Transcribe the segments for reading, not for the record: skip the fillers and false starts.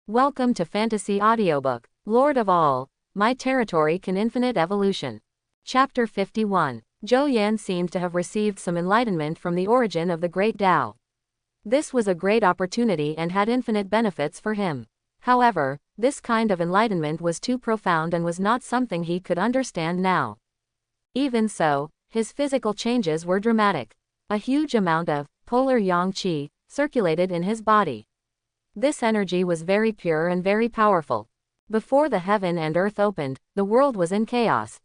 Welcome to Fantasy Audiobook, Lord of All, My Territory Can Infinite Evolution. Chapter 51. Zhou Yan seemed to have received some enlightenment from the origin of the Great Tao. This was a great opportunity and had infinite benefits for him. However, this kind of enlightenment was too profound and was not something he could understand now. Even so, his physical changes were dramatic. A huge amount of polar yang qi circulated in his body. This energy was very pure and very powerful. Before the heaven and earth opened, the world was in chaos.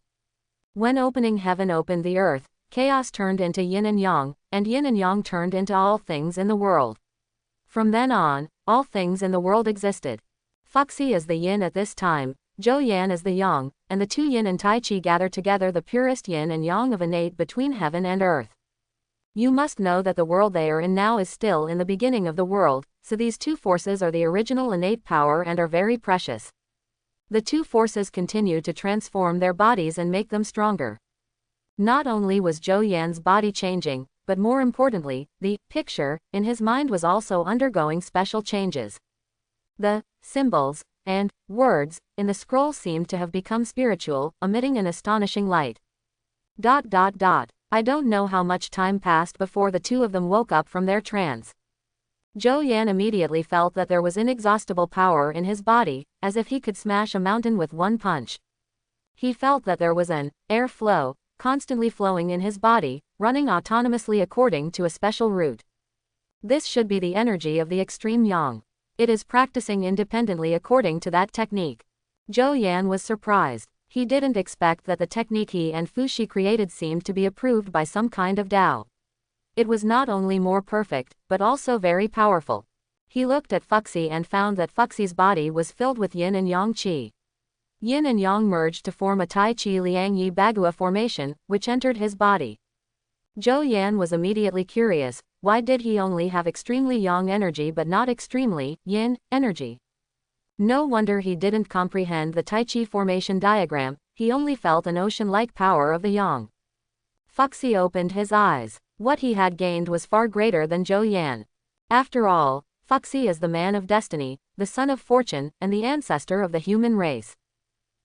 When opening heaven opened the earth, chaos turned into yin and yang turned into all things in the world. From then on, all things in the world existed. Fuxi is the yin at this time, Zhou Yan is the yang, and the two yin and tai chi gather together the purest yin and yang of innate between heaven and earth. You must know that the world they are in now is still in the beginning of the world, so these two forces are the original innate power and are very precious. The two forces continue to transform their bodies and make them stronger. Not only was Zhou Yan's body changing, but more importantly, the picture in his mind was also undergoing special changes. The symbols and words in the scroll seemed to have become spiritual, emitting an astonishing light. I don't know how much time passed before the two of them woke up from their trance. Zhou Yan immediately felt that there was inexhaustible power in his body, as if he could smash a mountain with one punch. He felt that there was an air flow, constantly flowing in his body, running autonomously according to a special route. This should be the energy of the extreme yang. It is practicing independently according to that technique. Zhou Yan was surprised. He didn't expect that the technique he and Fuxi created seemed to be approved by some kind of Tao. It was not only more perfect, but also very powerful. He looked at Fuxi and found that Fuxi's body was filled with yin and yang qi. Yin and yang merged to form a Tai Chi Liang Yi Bagua formation, which entered his body. Zhou Yan was immediately curious, why did he only have extremely yang energy but not extremely yin energy? No wonder he didn't comprehend the Tai Chi formation diagram, he only felt an ocean-like power of the yang. Fuxi opened his eyes. What he had gained was far greater than Zhou Yan. After all, Fuxi is the man of destiny, the son of fortune, and the ancestor of the human race.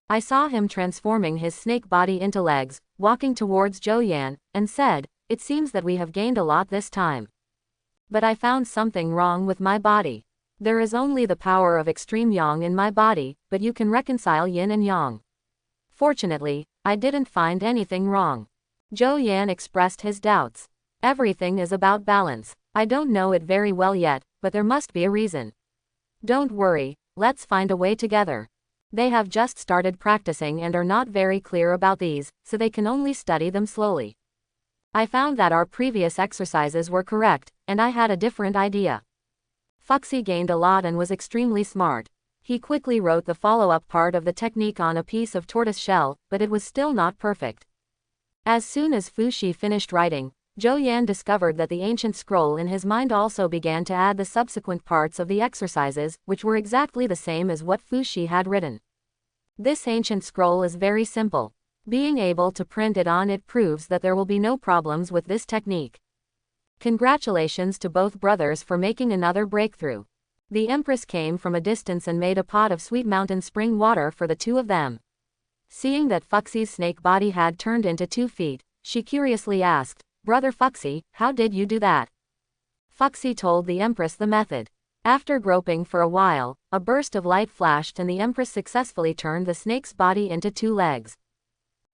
I saw him transforming his snake body into legs, walking towards Zhou Yan, and said, "It seems that we have gained a lot this time. But I found something wrong with my body. There is only the power of extreme yang in my body, but you can reconcile yin and yang." Fortunately, I didn't find anything wrong. Zhou Yan expressed his doubts. Everything is about balance. I don't know it very well yet, but there must be a reason. Don't worry, let's find a way together. They have just started practicing and are not very clear about these, so they can only study them slowly. I found that our previous exercises were correct, and I had a different idea. Fuxi gained a lot and was extremely smart. He quickly wrote the follow-up part of the technique on a piece of tortoise shell, but it was still not perfect. As soon as Fuxi finished writing, Zhou Yan discovered that the ancient scroll in his mind also began to add the subsequent parts of the exercises, which were exactly the same as what Fuxi had written. This ancient scroll is very simple. Being able to print it on it proves that there will be no problems with this technique. Congratulations to both brothers for making another breakthrough. The Empress came from a distance and made a pot of sweet mountain spring water for the two of them. Seeing that Fuxi's snake body had turned into 2 feet, she curiously asked, "Brother Fuxi, how did you do that?" Fuxi told the Empress the method. After groping for a while, a burst of light flashed and the Empress successfully turned the snake's body into 2 legs.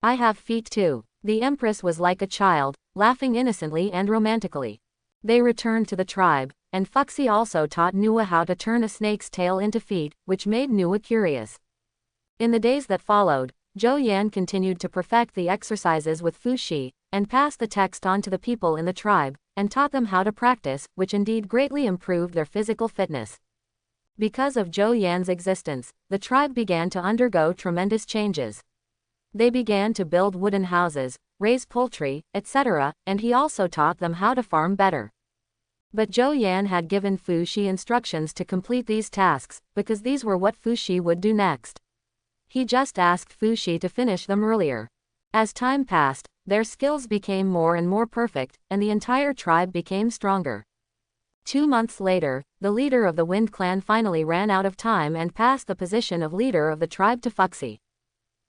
"I have feet too." The Empress was like a child, laughing innocently and romantically. They returned to the tribe, and Fuxi also taught Nua how to turn a snake's tail into feet, which made Nua curious. In the days that followed, Zhou Yan continued to perfect the exercises with Fuxi, and passed the text on to the people in the tribe, and taught them how to practice, which indeed greatly improved their physical fitness. Because of Zhou Yan's existence, the tribe began to undergo tremendous changes. They began to build wooden houses, raise poultry, etc., and he also taught them how to farm better. But Zhou Yan had given Fuxi instructions to complete these tasks, because these were what Fuxi would do next. He just asked Fuxi to finish them earlier. As time passed, their skills became more and more perfect, and the entire tribe became stronger. 2 months later, the leader of the Wind Clan finally ran out of time and passed the position of leader of the tribe to Fuxi.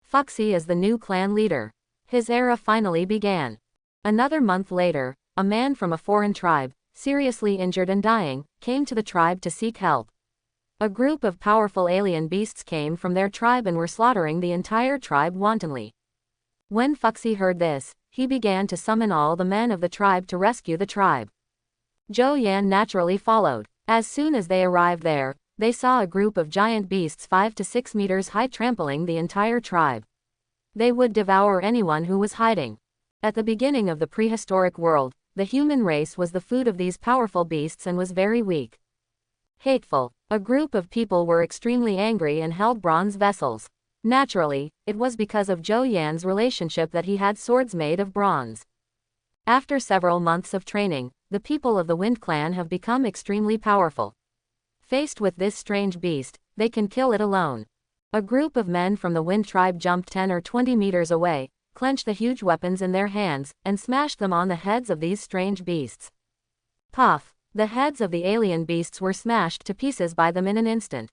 Fuxi is the new clan leader. His era finally began. Another month later, a man from a foreign tribe, seriously injured and dying, came to the tribe to seek help. A group of powerful alien beasts came from their tribe and were slaughtering the entire tribe wantonly. When Fuxi heard this, he began to summon all the men of the tribe to rescue the tribe. Zhou Yan naturally followed. As soon as they arrived there, they saw a group of giant beasts 5 to 6 meters high trampling the entire tribe. They would devour anyone who was hiding. At the beginning of the prehistoric world, the human race was the food of these powerful beasts and was very weak. Hateful. A group of people were extremely angry and held bronze vessels. Naturally, it was because of Zhou Yan's relationship that he had swords made of bronze. After several months of training, the people of the Wind Clan have become extremely powerful. Faced with this strange beast, they can kill it alone. A group of men from the Wind Tribe jumped 10 or 20 meters away, clenched the huge weapons in their hands, and smashed them on the heads of these strange beasts. Puff! The heads of the alien beasts were smashed to pieces by them in an instant.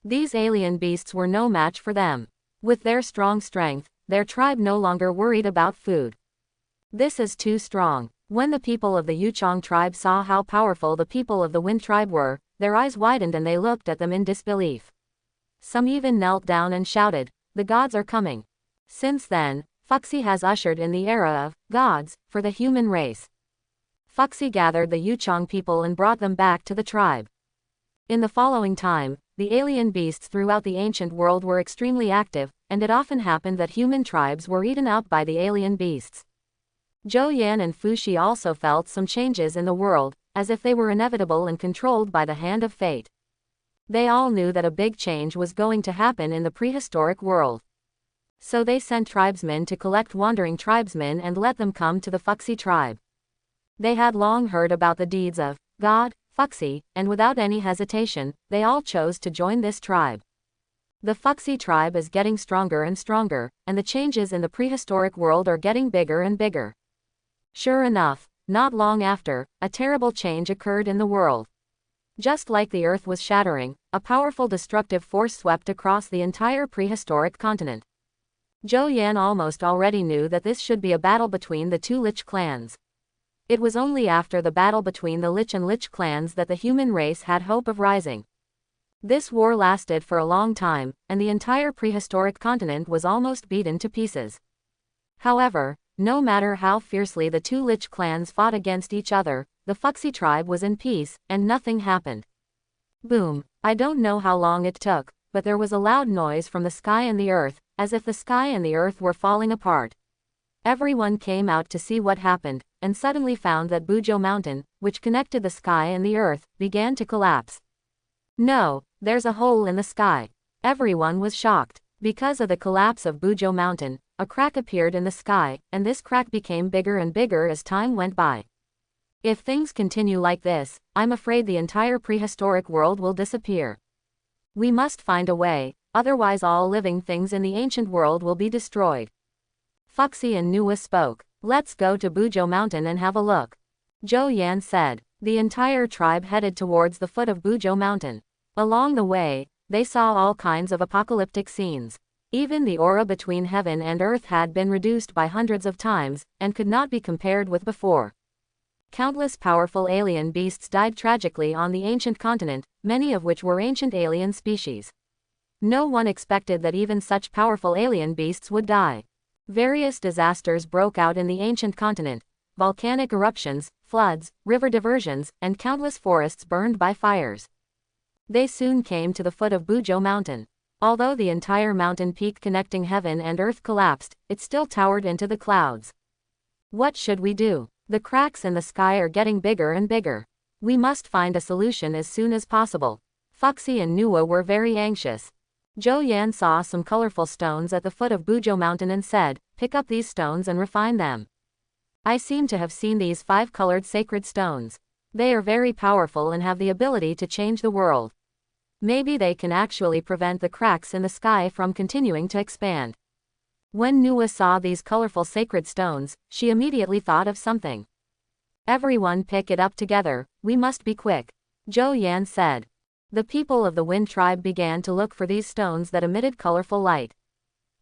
These alien beasts were no match for them. With their strong strength, their tribe no longer worried about food. This is too strong. When the people of the Yuchong tribe saw how powerful the people of the Wind Tribe were, their eyes widened and they looked at them in disbelief. Some even knelt down and shouted, "The gods are coming." Since then, Fuxi has ushered in the era of gods for the human race. Fuxi gathered the Yuchong people and brought them back to the tribe. In the following time, the alien beasts throughout the ancient world were extremely active, and it often happened that human tribes were eaten out by the alien beasts. Zhou Yan and Fuxi also felt some changes in the world, as if they were inevitable and controlled by the hand of fate. They all knew that a big change was going to happen in the prehistoric world. So they sent tribesmen to collect wandering tribesmen and let them come to the Fuxi tribe. They had long heard about the deeds of God, Fuxi, and without any hesitation, they all chose to join this tribe. The Fuxi tribe is getting stronger and stronger, and the changes in the prehistoric world are getting bigger and bigger. Sure enough, not long after, a terrible change occurred in the world. Just like the earth was shattering, a powerful destructive force swept across the entire prehistoric continent. Zhou Yan almost already knew that this should be a battle between the two Lich clans. It was only after the battle between the Lich and Lich clans that the human race had hope of rising. This war lasted for a long time, and the entire prehistoric continent was almost beaten to pieces. However, no matter how fiercely the two Lich clans fought against each other, the Fuxi tribe was in peace, and nothing happened. Boom! I don't know how long it took, but there was a loud noise from the sky and the earth, as if the sky and the earth were falling apart. Everyone came out to see what happened, and suddenly found that Buzhou Mountain, which connected the sky and the earth, began to collapse. No, there's a hole in the sky. Everyone was shocked. Because of the collapse of Buzhou Mountain, a crack appeared in the sky, and this crack became bigger and bigger as time went by. If things continue like this, I'm afraid the entire prehistoric world will disappear. We must find a way, otherwise all living things in the ancient world will be destroyed. Fuxi and Nuwa spoke. Let's go to Buzhou Mountain and have a look. Zhou Yan said. The entire tribe headed towards the foot of Buzhou Mountain. Along the way, they saw all kinds of apocalyptic scenes. Even the aura between heaven and earth had been reduced by hundreds of times, and could not be compared with before. Countless powerful alien beasts died tragically on the ancient continent, many of which were ancient alien species. No one expected that even such powerful alien beasts would die. Various disasters broke out in the ancient continent: volcanic eruptions, floods, river diversions, and countless forests burned by fires. They soon came to the foot of Buzhou Mountain. Although the entire mountain peak connecting heaven and earth collapsed, it still towered into the clouds. What should we do? The cracks in the sky are getting bigger and bigger. We must find a solution as soon as possible. Fuxi and Nuwa were very anxious. Zhou Yan saw some colorful stones at the foot of Buzhou Mountain and said, "Pick up these stones and refine them." I seem to have seen these 5-colored sacred stones. They are very powerful and have the ability to change the world. Maybe they can actually prevent the cracks in the sky from continuing to expand. When Nuwa saw these colorful sacred stones, she immediately thought of something. Everyone pick it up together, we must be quick. Zhou Yan said. The people of the Wind tribe began to look for these stones that emitted colorful light.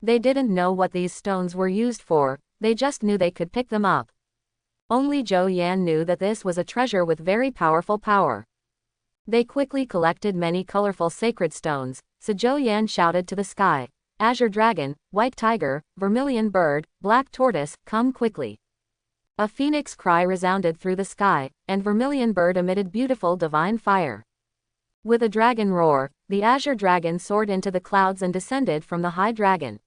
They didn't know what these stones were used for, they just knew they could pick them up. Only Zhou Yan knew that this was a treasure with very powerful power. They quickly collected many colorful sacred stones, so Zhou Yan shouted to the sky, Azure Dragon, White Tiger, Vermilion Bird, Black Tortoise, come quickly. A phoenix cry resounded through the sky, and Vermilion Bird emitted beautiful divine fire. With a dragon roar, the Azure Dragon soared into the clouds and descended from the high dragon.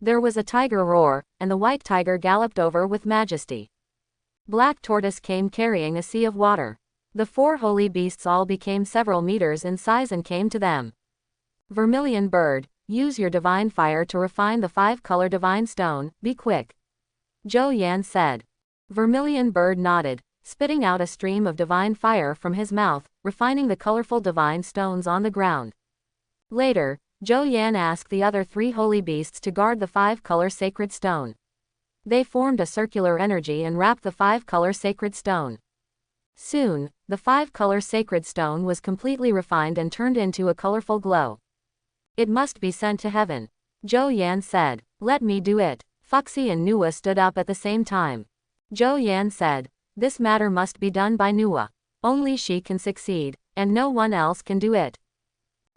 There was a tiger roar, and the White Tiger galloped over with majesty. Black Tortoise came carrying a sea of water. The 4 holy beasts all became several meters in size and came to them. Vermilion Bird, use your divine fire to refine the 5-color divine stone, be quick. Zhou Yan said. Vermilion Bird nodded, spitting out a stream of divine fire from his mouth, refining the colorful divine stones on the ground. Later, Zhou Yan asked the other 3 holy beasts to guard the 5-color sacred stone. They formed a circular energy and wrapped the 5-color sacred stone. Soon, the 5-color sacred stone was completely refined and turned into a colorful glow. It must be sent to heaven. Zhou Yan said. Let me do it. Fuxi and Nua stood up at the same time. Zhou Yan said. This matter must be done by Nua. Only she can succeed, and no one else can do it.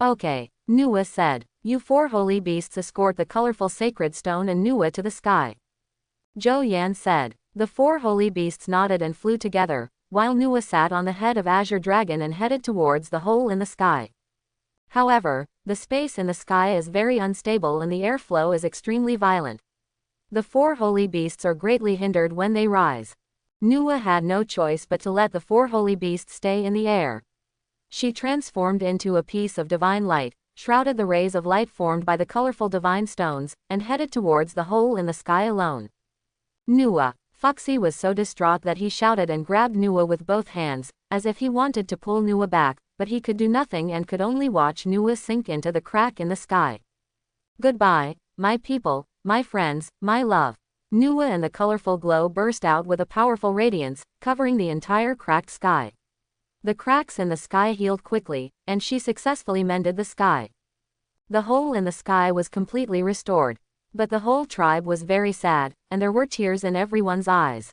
Okay, Nua said. You 4 holy beasts escort the colorful sacred stone and Nua to the sky. Zhou Yan said. The 4 holy beasts nodded and flew together, while Nua sat on the head of Azure Dragon and headed towards the hole in the sky. However, the space in the sky is very unstable and the airflow is extremely violent. The 4 holy beasts are greatly hindered when they rise. Nua had no choice but to let the 4 holy beasts stay in the air. She transformed into a piece of divine light, shrouded the rays of light formed by the colorful divine stones, and headed towards the hole in the sky alone. Nua. Fuxi was so distraught that he shouted and grabbed Nua with both hands, as if he wanted to pull Nua back, but he could do nothing and could only watch Nua sink into the crack in the sky. Goodbye, my people, my friends, my love. Nua and the colorful glow burst out with a powerful radiance, covering the entire cracked sky. The cracks in the sky healed quickly, and she successfully mended the sky. The hole in the sky was completely restored. But the whole tribe was very sad, and there were tears in everyone's eyes.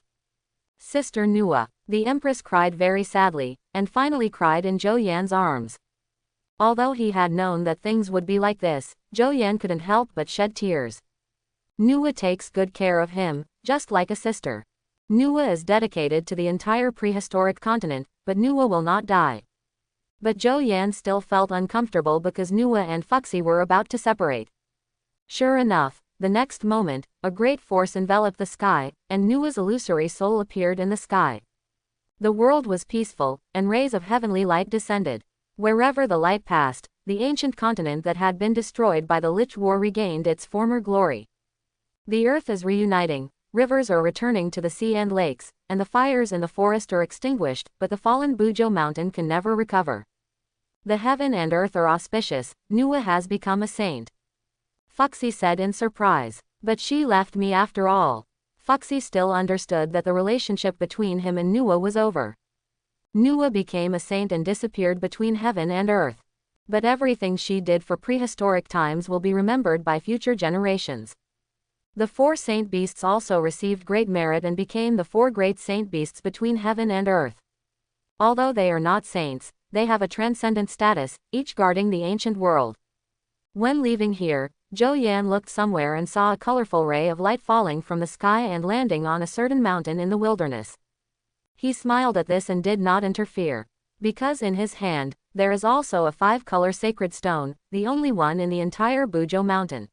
Sister Nua, the Empress cried very sadly, and finally cried in Zhou Yan's arms. Although he had known that things would be like this, Zhou Yan couldn't help but shed tears. Nua takes good care of him, just like a sister. Nua is dedicated to the entire prehistoric continent, but Nua will not die. But Zhou Yan still felt uncomfortable because Nua and Fuxi were about to separate. Sure enough, the next moment, a great force enveloped the sky, and Nua's illusory soul appeared in the sky. The world was peaceful, and rays of heavenly light descended. Wherever the light passed, the ancient continent that had been destroyed by the Lich War regained its former glory. The earth is reuniting, rivers are returning to the sea and lakes, and the fires in the forest are extinguished, but the fallen Buzhou mountain can never recover. The heaven and earth are auspicious, Nua has become a saint. Fuxi said in surprise. But she left me after all. Fuxi still understood that the relationship between him and Nua was over. Nua became a saint and disappeared between heaven and earth. But everything she did for prehistoric times will be remembered by future generations. The 4 saint beasts also received great merit and became the 4 great saint beasts between heaven and earth. Although they are not saints, they have a transcendent status, each guarding the ancient world. When leaving here, Zhou Yan looked somewhere and saw a colorful ray of light falling from the sky and landing on a certain mountain in the wilderness. He smiled at this and did not interfere. Because in his hand, there is also a 5-color sacred stone, the only one in the entire Buzhou mountain.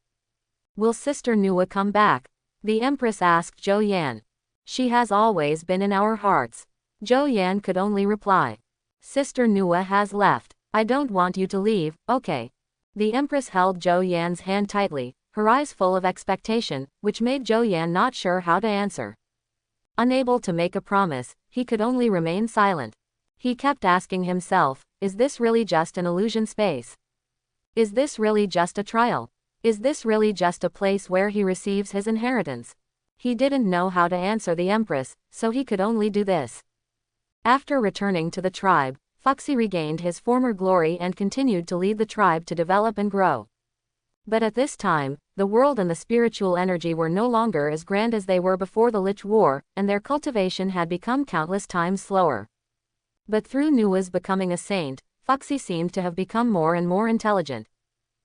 Will Sister Nua come back? The Empress asked Zhou Yan. She has always been in our hearts. Zhou Yan could only reply. Sister Nua has left. I don't want you to leave, okay? The Empress held Zhou Yan's hand tightly, her eyes full of expectation, which made Zhou Yan not sure how to answer. Unable to make a promise, he could only remain silent. He kept asking himself, is this really just an illusion space? Is this really just a trial? Is this really just a place where he receives his inheritance? He didn't know how to answer the Empress, so he could only do this. After returning to the tribe, Fuxi regained his former glory and continued to lead the tribe to develop and grow. But at this time, the world and the spiritual energy were no longer as grand as they were before the Lich War, and their cultivation had become countless times slower. But through Nua's becoming a saint, Fuxi seemed to have become more and more intelligent.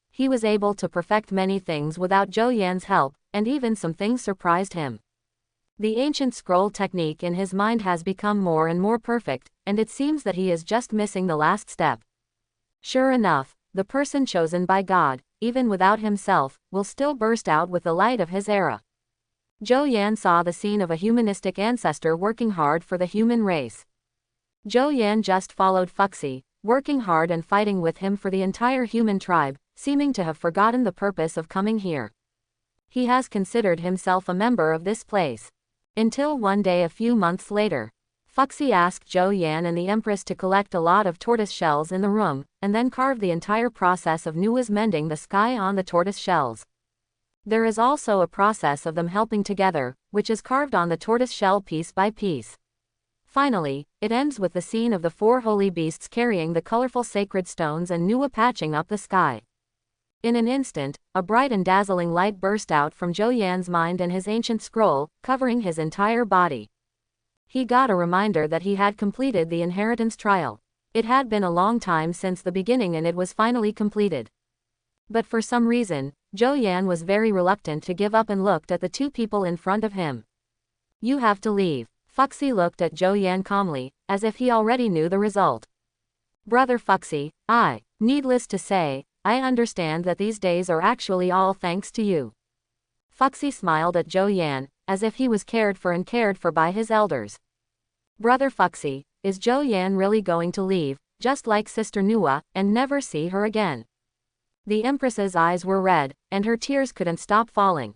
He was able to perfect many things without Zhou Yan's help, and even some things surprised him. The ancient scroll technique in his mind has become more and more perfect, and it seems that he is just missing the last step. Sure enough, the person chosen by God, even without himself, will still burst out with the light of his era. Zhou Yan saw the scene of a humanistic ancestor working hard for the human race. Zhou Yan just followed Fuxi, working hard and fighting with him for the entire human tribe, seeming to have forgotten the purpose of coming here. He has considered himself a member of this place. Until one day a few months later, Fuxi asked Zhou Yan and the Empress to collect a lot of tortoise shells in the room, and then carve the entire process of Nua's mending the sky on the tortoise shells. There is also a process of them helping together, which is carved on the tortoise shell piece by piece. Finally, it ends with the scene of the 4 holy beasts carrying the colorful sacred stones and Nua patching up the sky. In an instant, a bright and dazzling light burst out from Zhou Yan's mind and his ancient scroll, covering his entire body. He got a reminder that he had completed the inheritance trial. It had been a long time since the beginning and it was finally completed. But for some reason, Zhou Yan was very reluctant to give up and looked at the 2 people in front of him. You have to leave. Fuxi looked at Zhou Yan calmly, as if he already knew the result. Brother Fuxi, needless to say, I understand that these days are actually all thanks to you. Fuxi smiled at Zhou Yan, as if he was cared for by his elders. Brother Fuxi, is Zhou Yan really going to leave, just like Sister Nua, and never see her again? The Empress's eyes were red, and her tears couldn't stop falling.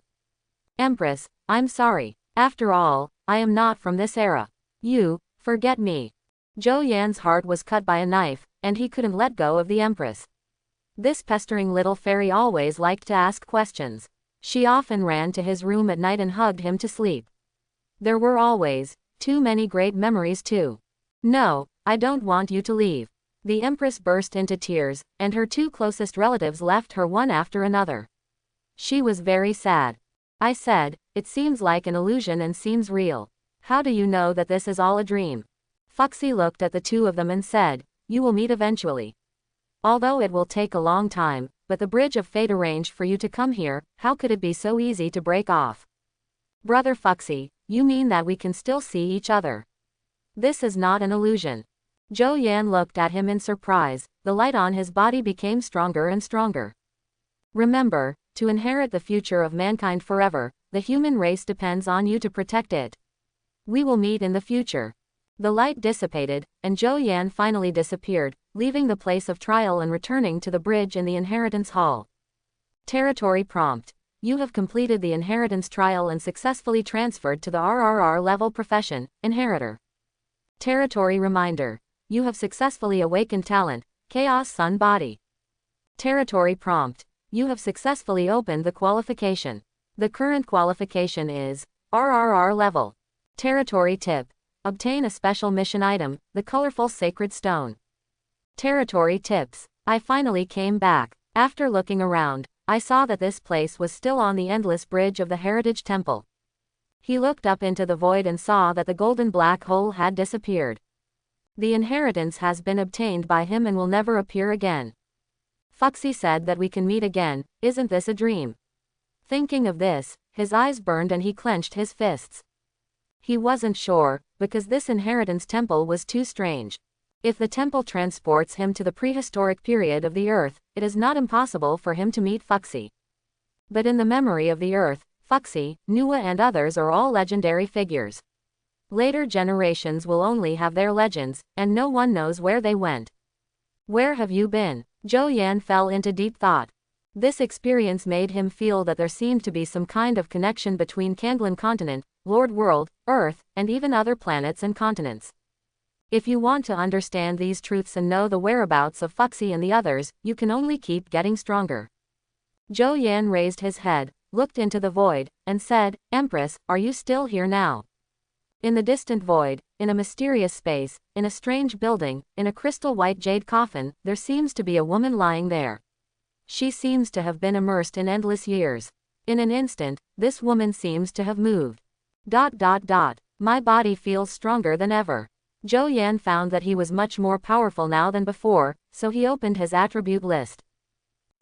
Empress, I'm sorry. After all, I am not from this era. You, forget me. Zhou Yan's heart was cut by a knife, and he couldn't let go of the Empress. This pestering little fairy always liked to ask questions. She often ran to his room at night and hugged him to sleep. There were always too many great memories too. No, I don't want you to leave. The Empress burst into tears, and her 2 closest relatives left her one after another. She was very sad. I said, it seems like an illusion and seems real. How do you know that this is all a dream? Fuxi looked at the 2 of them and said, you will meet eventually. Although it will take a long time, but the bridge of fate arranged for you to come here, how could it be so easy to break off? Brother Fuxi, you mean that we can still see each other? This is not an illusion. Zhou Yan looked at him in surprise, the light on his body became stronger and stronger. Remember, to inherit the future of mankind forever, the human race depends on you to protect it. We will meet in the future. The light dissipated, and Zhou Yan finally disappeared, leaving the place of trial and returning to the bridge in the inheritance hall. Territory prompt. You have completed the inheritance trial and successfully transferred to the RRR level profession, inheritor. Territory reminder. You have successfully awakened talent, Chaos Sun Body. Territory prompt. You have successfully opened the qualification. The current qualification is RRR level. Territory tip. Obtain a special mission item, the colorful sacred stone. Territory tips. I finally came back. After looking around, I saw that this place was still on the endless bridge of the Heritage Temple. He looked up into the void and saw that the golden black hole had disappeared. The inheritance has been obtained by him and will never appear again. Fuxi said that we can meet again, isn't this a dream? Thinking of this, his eyes burned and he clenched his fists. He wasn't sure, because this inheritance temple was too strange. If the temple transports him to the prehistoric period of the earth, it is not impossible for him to meet Fuxi. But in the memory of the earth, Fuxi, Nua and others are all legendary figures. Later generations will only have their legends, and no one knows where they went. Where have you been? Zhou Yan fell into deep thought. This experience made him feel that there seemed to be some kind of connection between Kanglan Continent, Lord World, Earth, and even other planets and continents. If you want to understand these truths and know the whereabouts of Fuxi and the others, you can only keep getting stronger. Zhou Yan raised his head, looked into the void, and said, Empress, are you still here now? In the distant void, in a mysterious space, in a strange building, in a crystal white jade coffin, there seems to be a woman lying there. She seems to have been immersed in endless years. In an instant, this woman seems to have moved. My body feels stronger than ever. Zhou Yan found that he was much more powerful now than before, so he opened his attribute list.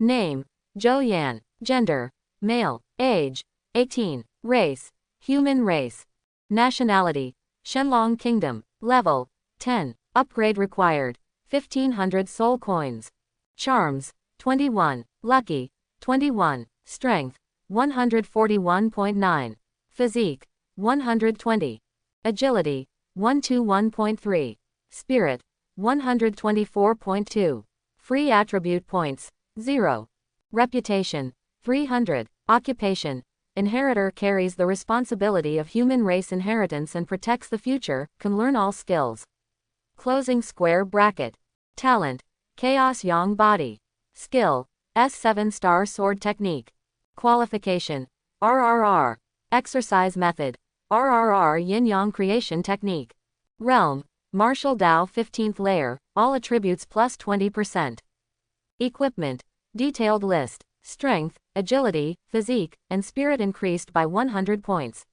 Name: Zhou Yan. Gender: male. Age: 18. Race: human race. Nationality: Shenlong Kingdom. Level: 10. Upgrade required: 1500 soul coins. Charms: 21. Lucky: 21. Strength: 141.9. Physique: 120. Agility: 121.3. Spirit: 124.2. Free attribute points: 0. Reputation: 300. Occupation: Inheritor carries the responsibility of human race inheritance and protects the future, can learn all skills. Closing square bracket. Talent: Chaos Yang Body. Skill: S7 Star Sword Technique. Qualification: RRR. Exercise method: RRR Yin Yang Creation Technique. Realm: Martial Dao 15th layer, all attributes plus 20%. Equipment: Detailed list. Strength, agility, physique, and spirit increased by 100 points.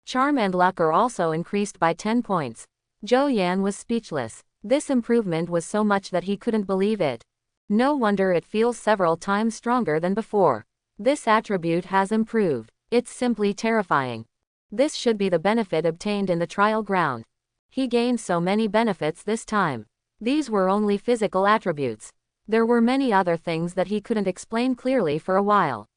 Charm and luck are also increased by 10 points. Zhou Yan was speechless. This improvement was so much that he couldn't believe it. No wonder it feels several times stronger than before. This attribute has improved. It's simply terrifying. This should be the benefit obtained in the trial ground. He gained so many benefits this time. These were only physical attributes. There were many other things that he couldn't explain clearly for a while.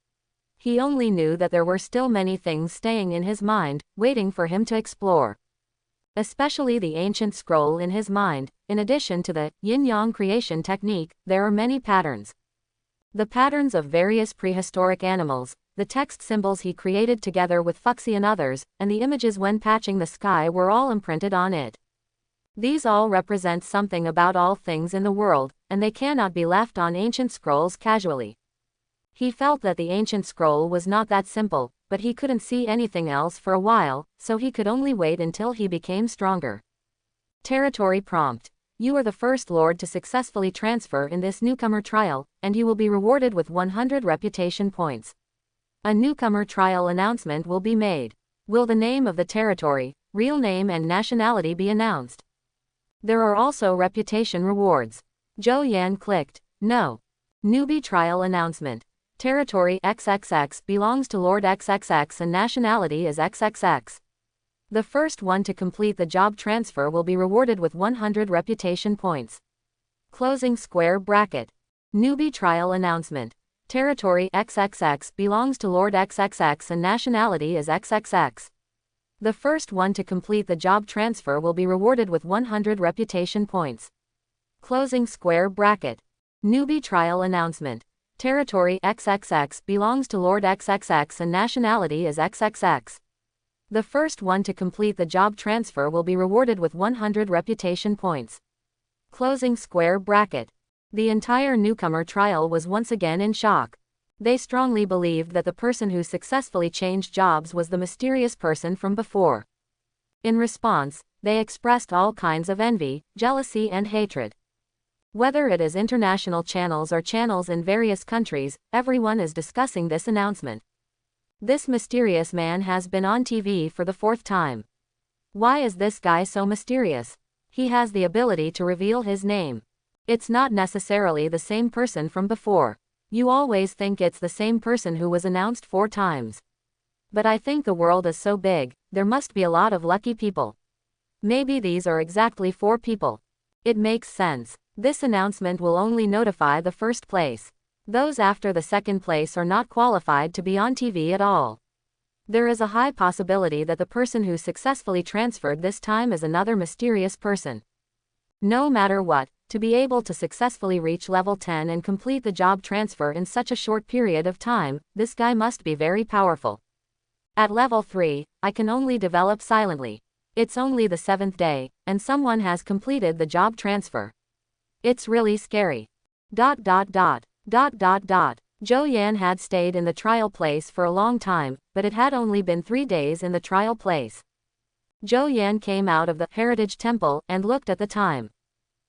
He only knew that there were still many things staying in his mind, waiting for him to explore. Especially the ancient scroll in his mind. In addition to the yin-yang creation technique, there are many patterns. The patterns of various prehistoric animals, the text symbols he created together with Fuxi and others, and the images when patching the sky were all imprinted on it. These all represent something about all things in the world, and they cannot be left on ancient scrolls casually. He felt that the ancient scroll was not that simple, but he couldn't see anything else for a while, so he could only wait until he became stronger. Territory prompt: You are the first lord to successfully transfer in this newcomer trial, and you will be rewarded with 100 reputation points. A newcomer trial announcement will be made. Will the name of the territory, real name and nationality be announced? There are also reputation rewards. Zhou Yan clicked No. Newbie trial announcement. Territory XXX belongs to Lord XXX and nationality is XXX. The first one to complete the job transfer will be rewarded with 100 reputation points. Closing square bracket. Newbie trial announcement. Territory XXX belongs to Lord XXX and nationality is XXX. The first one to complete the job transfer will be rewarded with 100 reputation points. Closing square bracket. Newbie trial announcement. Territory XXX belongs to Lord XXX and nationality is XXX. The first one to complete the job transfer will be rewarded with 100 reputation points. Closing square bracket. The entire newcomer trial was once again in shock. They strongly believed that the person who successfully changed jobs was the mysterious person from before. In response, they expressed all kinds of envy, jealousy and hatred. Whether it is international channels or channels in various countries, everyone is discussing this announcement. This mysterious man has been on TV for the 4th time. Why is this guy so mysterious? He has the ability to reveal his name. It's not necessarily the same person from before. You always think it's the same person who was announced 4 times. But I think the world is so big, there must be a lot of lucky people. Maybe these are exactly 4 people. It makes sense. This announcement will only notify the first place. Those after the second place are not qualified to be on TV at all. There is a high possibility that the person who successfully transferred this time is another mysterious person. No matter what, to be able to successfully reach level 10 and complete the job transfer in such a short period of time, this guy must be very powerful. At level 3, I can only develop silently. It's only the 7th day, and someone has completed the job transfer. It's really scary. Zhou Yan had stayed in the trial place for a long time, but it had only been 3 days in the trial place. Zhou Yan came out of the Heritage Temple and looked at the time.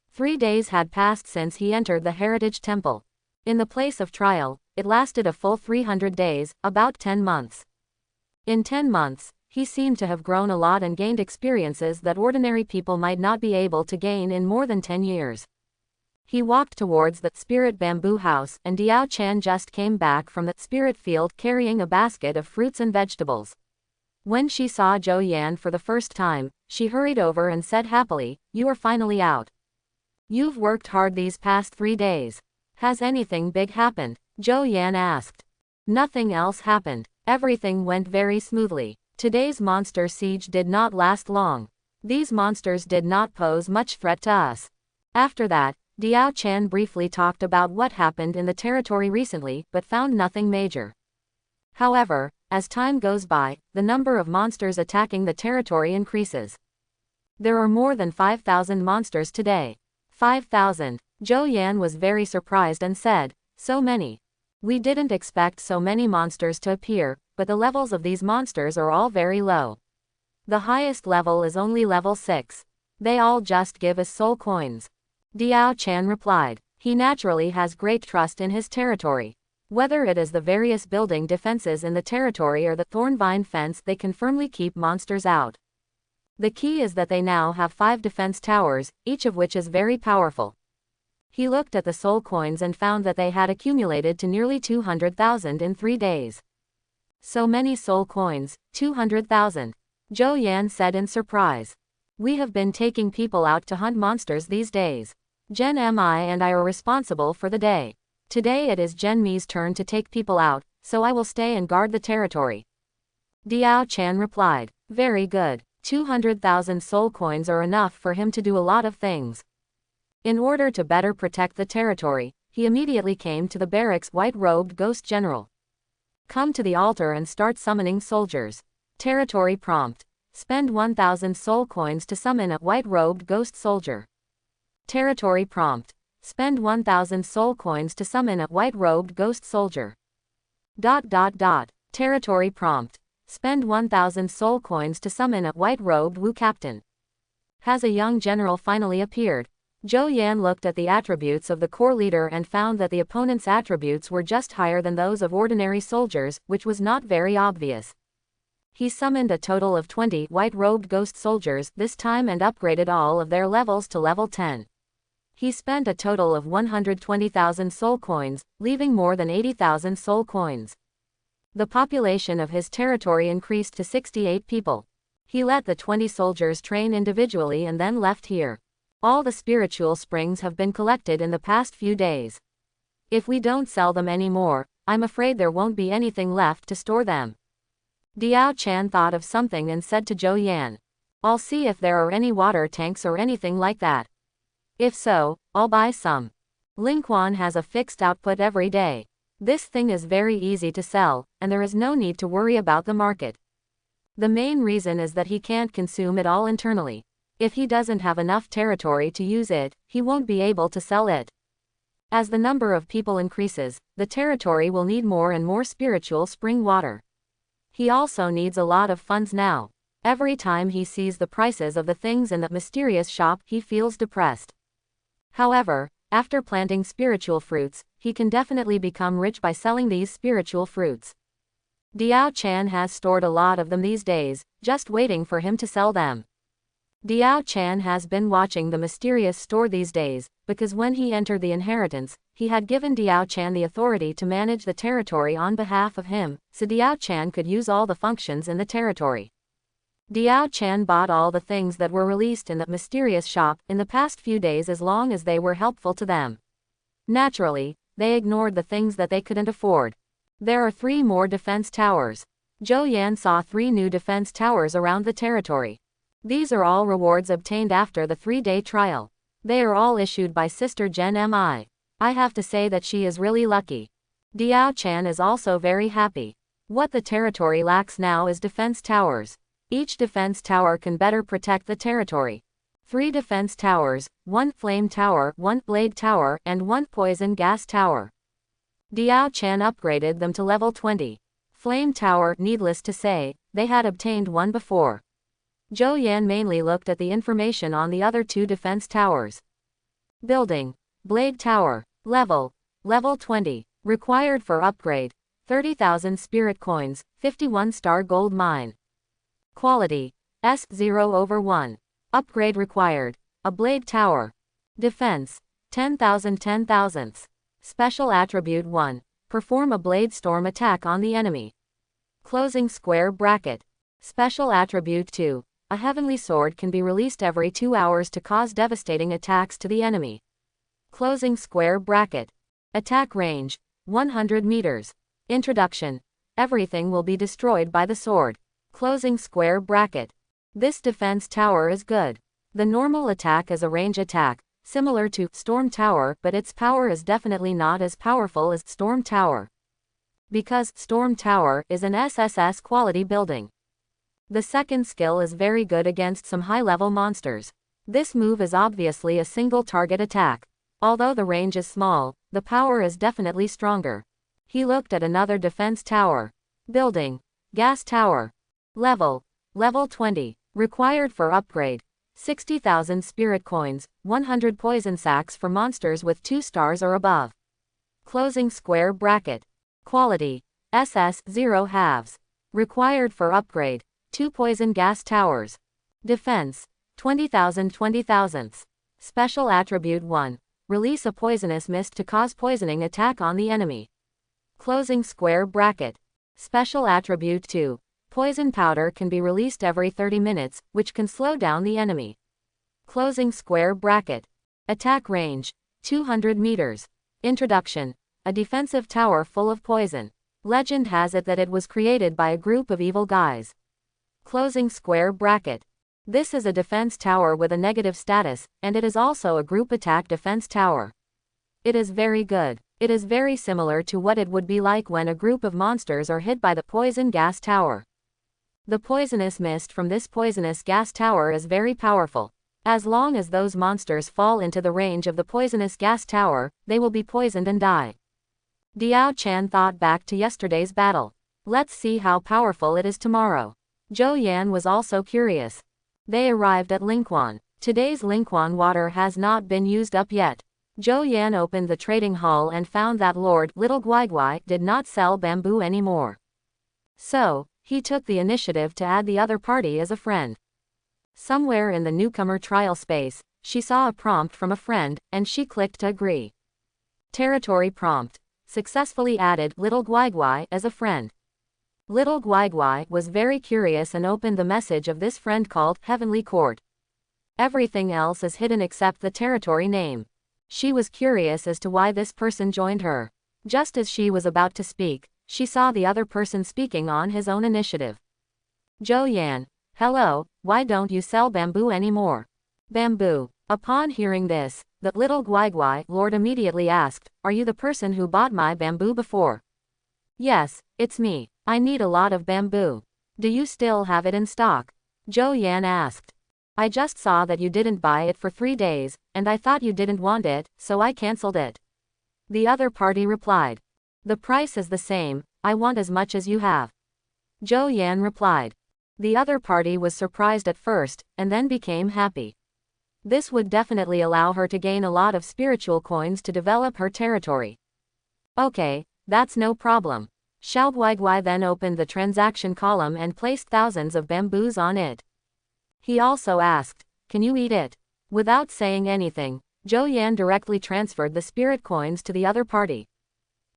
3 days had passed since he entered the Heritage Temple. In the place of trial, it lasted a full 300 days, about 10 months. In 10 months, he seemed to have grown a lot and gained experiences that ordinary people might not be able to gain in more than 10 years. He walked towards the spirit bamboo house, and Diao Chan just came back from the spirit field carrying a basket of fruits and vegetables. When she saw Zhou Yan for the first time, she hurried over and said happily, "You are finally out. You've worked hard these past 3 days. Has anything big happened?" Zhou Yan asked. Nothing else happened. Everything went very smoothly. Today's monster siege did not last long. These monsters did not pose much threat to us. After that, Diao Chan briefly talked about what happened in the territory recently, but found nothing major. However, as time goes by, the number of monsters attacking the territory increases. There are more than 5,000 monsters today. 5,000. Zhou Yan was very surprised and said, "So many. We didn't expect so many monsters to appear, but the levels of these monsters are all very low. The highest level is only level 6. They all just give us soul coins." Diao Chan replied. He naturally has great trust in his territory. Whether it is the various building defenses in the territory or the thorn-vine fence, they can firmly keep monsters out. The key is that they now have 5 defense towers, each of which is very powerful. He looked at the soul coins and found that they had accumulated to nearly 200,000 in 3 days. So many soul coins, 200,000. Zhou Yan said in surprise. "We have been taking people out to hunt monsters these days. Gen Mi and I are responsible for the day. Today it is Gen Mi's turn to take people out, so I will stay and guard the territory." Diao Chan replied. Very good. 200,000 soul coins are enough for him to do a lot of things. In order to better protect the territory, he immediately came to the barracks white-robed ghost general. "Come to the altar and start summoning soldiers." Territory prompt. Spend 1,000 soul coins to summon a white-robed ghost soldier. Territory prompt. Spend 1,000 soul coins to summon a white-robed ghost soldier. Territory prompt. Spend 1,000 soul coins to summon a white-robed Wu captain. Has a young general finally appeared? Zhou Yan looked at the attributes of the core leader and found that the opponent's attributes were just higher than those of ordinary soldiers, which was not very obvious. He summoned a total of 20 white-robed ghost soldiers this time and upgraded all of their levels to level 10. He spent a total of 120,000 soul coins, leaving more than 80,000 soul coins. The population of his territory increased to 68 people. He let the 20 soldiers train individually and then left here. All the spiritual springs have been collected in the past few days. If we don't sell them anymore, I'm afraid there won't be anything left to store them. Diao Chan thought of something and said to Zhou Yan, "I'll see if there are any water tanks or anything like that. If so, I'll buy some. Lingquan has a fixed output every day. This thing is very easy to sell, and there is no need to worry about the market. The main reason is that he can't consume it all internally. If he doesn't have enough territory to use it, he won't be able to sell it. As the number of people increases, the territory will need more and more spiritual spring water. He also needs a lot of funds now. Every time he sees the prices of the things in the mysterious shop, he feels depressed. However, after planting spiritual fruits, he can definitely become rich by selling these spiritual fruits. Diao Chan has stored a lot of them these days, just waiting for him to sell them. Diao Chan has been watching the mysterious store these days, because when he entered the inheritance, he had given Diao Chan the authority to manage the territory on behalf of him, so Diao Chan could use all the functions in the territory. Diao Chan bought all the things that were released in the mysterious shop in the past few days as long as they were helpful to them. Naturally, they ignored the things that they couldn't afford. There are 3 more defense towers. Zhou Yan saw 3 new defense towers around the territory. These are all rewards obtained after the 3-day trial. They are all issued by Sister Gen Mi. I have to say that she is really lucky. Diao Chan is also very happy. What the territory lacks now is defense towers. Each defense tower can better protect the territory. 3 defense towers, 1 flame tower, 1 blade tower, and 1 poison gas tower. Diao Chan upgraded them to level 20. Flame tower, needless to say, they had obtained one before. Zhou Yan mainly looked at the information on the other two defense towers. Building. Blade Tower. Level 20. Required for upgrade. 30,000 spirit coins, 51-star gold mine. Quality. S0/1. Upgrade required. A blade tower. Defense. 10,000 10,000. Special attribute 1. Perform a blade storm attack on the enemy. Closing square bracket. Special attribute 2. A heavenly sword can be released every 2 hours to cause devastating attacks to the enemy. Closing square bracket. Attack range. 100 meters. Introduction. Everything will be destroyed by the sword. Closing square bracket. This defense tower is good. The normal attack is a range attack, similar to Storm Tower, but its power is definitely not as powerful as Storm Tower. Because Storm Tower is an SSS quality building. The second skill is very good against some high-level monsters. This move is obviously a single target attack. Although the range is small, the power is definitely stronger. He looked at another defense tower. Building. Gas Tower. Level 20. Required for upgrade. 60,000 spirit coins, 100 poison sacks for monsters with 2 stars or above. Closing square bracket. Quality. SS0 halves. Required for upgrade. 2 poison gas towers. Defense. 20,000 20,000. Special attribute 1. Release a poisonous mist to cause poisoning attack on the enemy. Closing square bracket. Special attribute 2. Poison powder can be released every 30 minutes, which can slow down the enemy. Closing square bracket. Attack range. 200 meters. Introduction. A defensive tower full of poison. Legend has it that it was created by a group of evil guys. Closing square bracket. This is a defense tower with a negative status, and it is also a group attack defense tower. It is very good. It is very similar to what it would be like when a group of monsters are hit by the poison gas tower. The poisonous mist from this poisonous gas tower is very powerful. As long as those monsters fall into the range of the poisonous gas tower, they will be poisoned and die. Diao Chan thought back to yesterday's battle. Let's see how powerful it is tomorrow. Zhou Yan was also curious. They arrived at Lingquan. Today's Lingquan water has not been used up yet. Zhou Yan opened the trading hall and found that Lord Little Guai did not sell bamboo anymore. So, he took the initiative to add the other party as a friend. Somewhere in the newcomer trial space, she saw a prompt from a friend, and she clicked to agree. Territory prompt. Successfully added Little Guai as a friend. Little Guai was very curious and opened the message of this friend called Heavenly Court. Everything else is hidden except the territory name. She was curious as to why this person joined her. Just as she was about to speak, she saw the other person speaking on his own initiative. Zhou Yan. Hello, why don't you sell bamboo anymore? Bamboo. Upon hearing this, the Little Guai Lord immediately asked, Are you the person who bought my bamboo before? Yes, it's me. I need a lot of bamboo. Do you still have it in stock? Zhou Yan asked. I just saw that you didn't buy it for 3 days, and I thought you didn't want it, so I cancelled it. The other party replied. The price is the same, I want as much as you have. Zhou Yan replied. The other party was surprised at first, and then became happy. This would definitely allow her to gain a lot of spiritual coins to develop her territory. Okay, that's no problem. Xiao Guai then opened the transaction column and placed thousands of bamboos on it. He also asked, Can you eat it? Without saying anything, Zhou Yan directly transferred the spirit coins to the other party.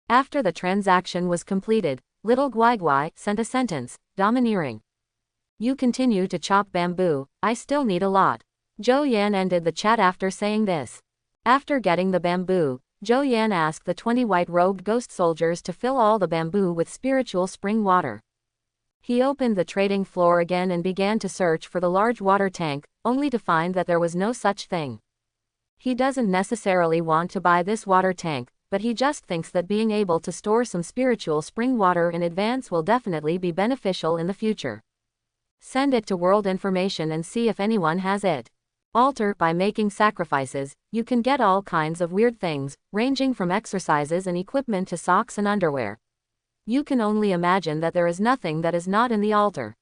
After the transaction was completed, Little Guai sent a sentence, domineering. You continue to chop bamboo, I still need a lot. Zhou Yan ended the chat after saying this. After getting the bamboo, Zhou Yan asked the 20 white-robed ghost soldiers to fill all the bamboo with spiritual spring water. He opened the trading floor again and began to search for the large water tank, only to find that there was no such thing. He doesn't necessarily want to buy this water tank, but he just thinks that being able to store some spiritual spring water in advance will definitely be beneficial in the future. Send it to World Information and see if anyone has it. Alter. By making sacrifices, you can get all kinds of weird things, ranging from exercises and equipment to socks and underwear. You can only imagine that there is nothing that is not in the altar.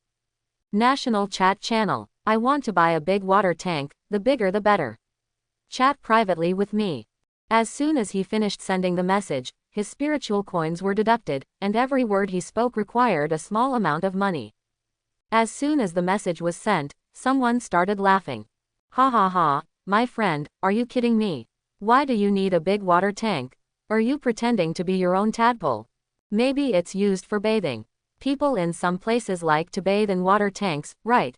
National Chat Channel. I want to buy a big water tank, the bigger the better. Chat privately with me. As soon as he finished sending the message, his spiritual coins were deducted, and every word he spoke required a small amount of money. As soon as the message was sent, someone started laughing. Ha ha ha, my friend, are you kidding me? Why do you need a big water tank? Are you pretending to be your own tadpole? Maybe it's used for bathing. People in some places like to bathe in water tanks, right?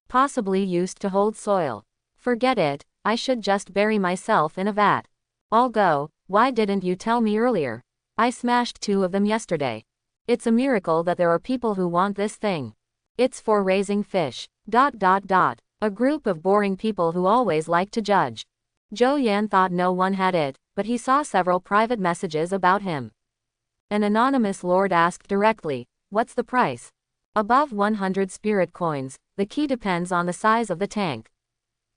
Possibly used to hold soil. Forget it, I should just bury myself in a vat. I'll go, why didn't you tell me earlier? I smashed 2 of them yesterday. It's a miracle that there are people who want this thing. It's for raising fish. ... A group of boring people who always like to judge. Zhou Yan thought no one had it, but he saw several private messages about him. An anonymous lord asked directly, "What's the price?" "Above 100 spirit coins, the key depends on the size of the tank."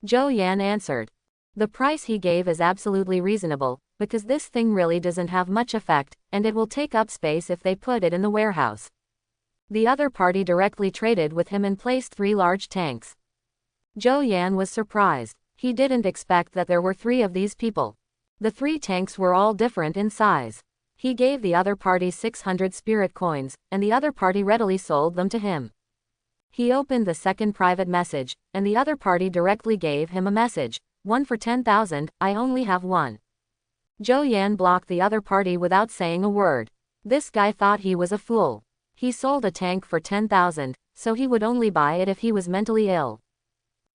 Zhou Yan answered. The price he gave is absolutely reasonable, because this thing really doesn't have much effect, and it will take up space if they put it in the warehouse. The other party directly traded with him and placed 3 large tanks. Zhou Yan was surprised. He didn't expect that there were 3 of these people. The 3 tanks were all different in size. He gave the other party 600 spirit coins, and the other party readily sold them to him. He opened the second private message, and the other party directly gave him a message. "1 for 10,000, I only have 1. Zhou Yan blocked the other party without saying a word. This guy thought he was a fool. He sold a tank for 10,000, so he would only buy it if he was mentally ill.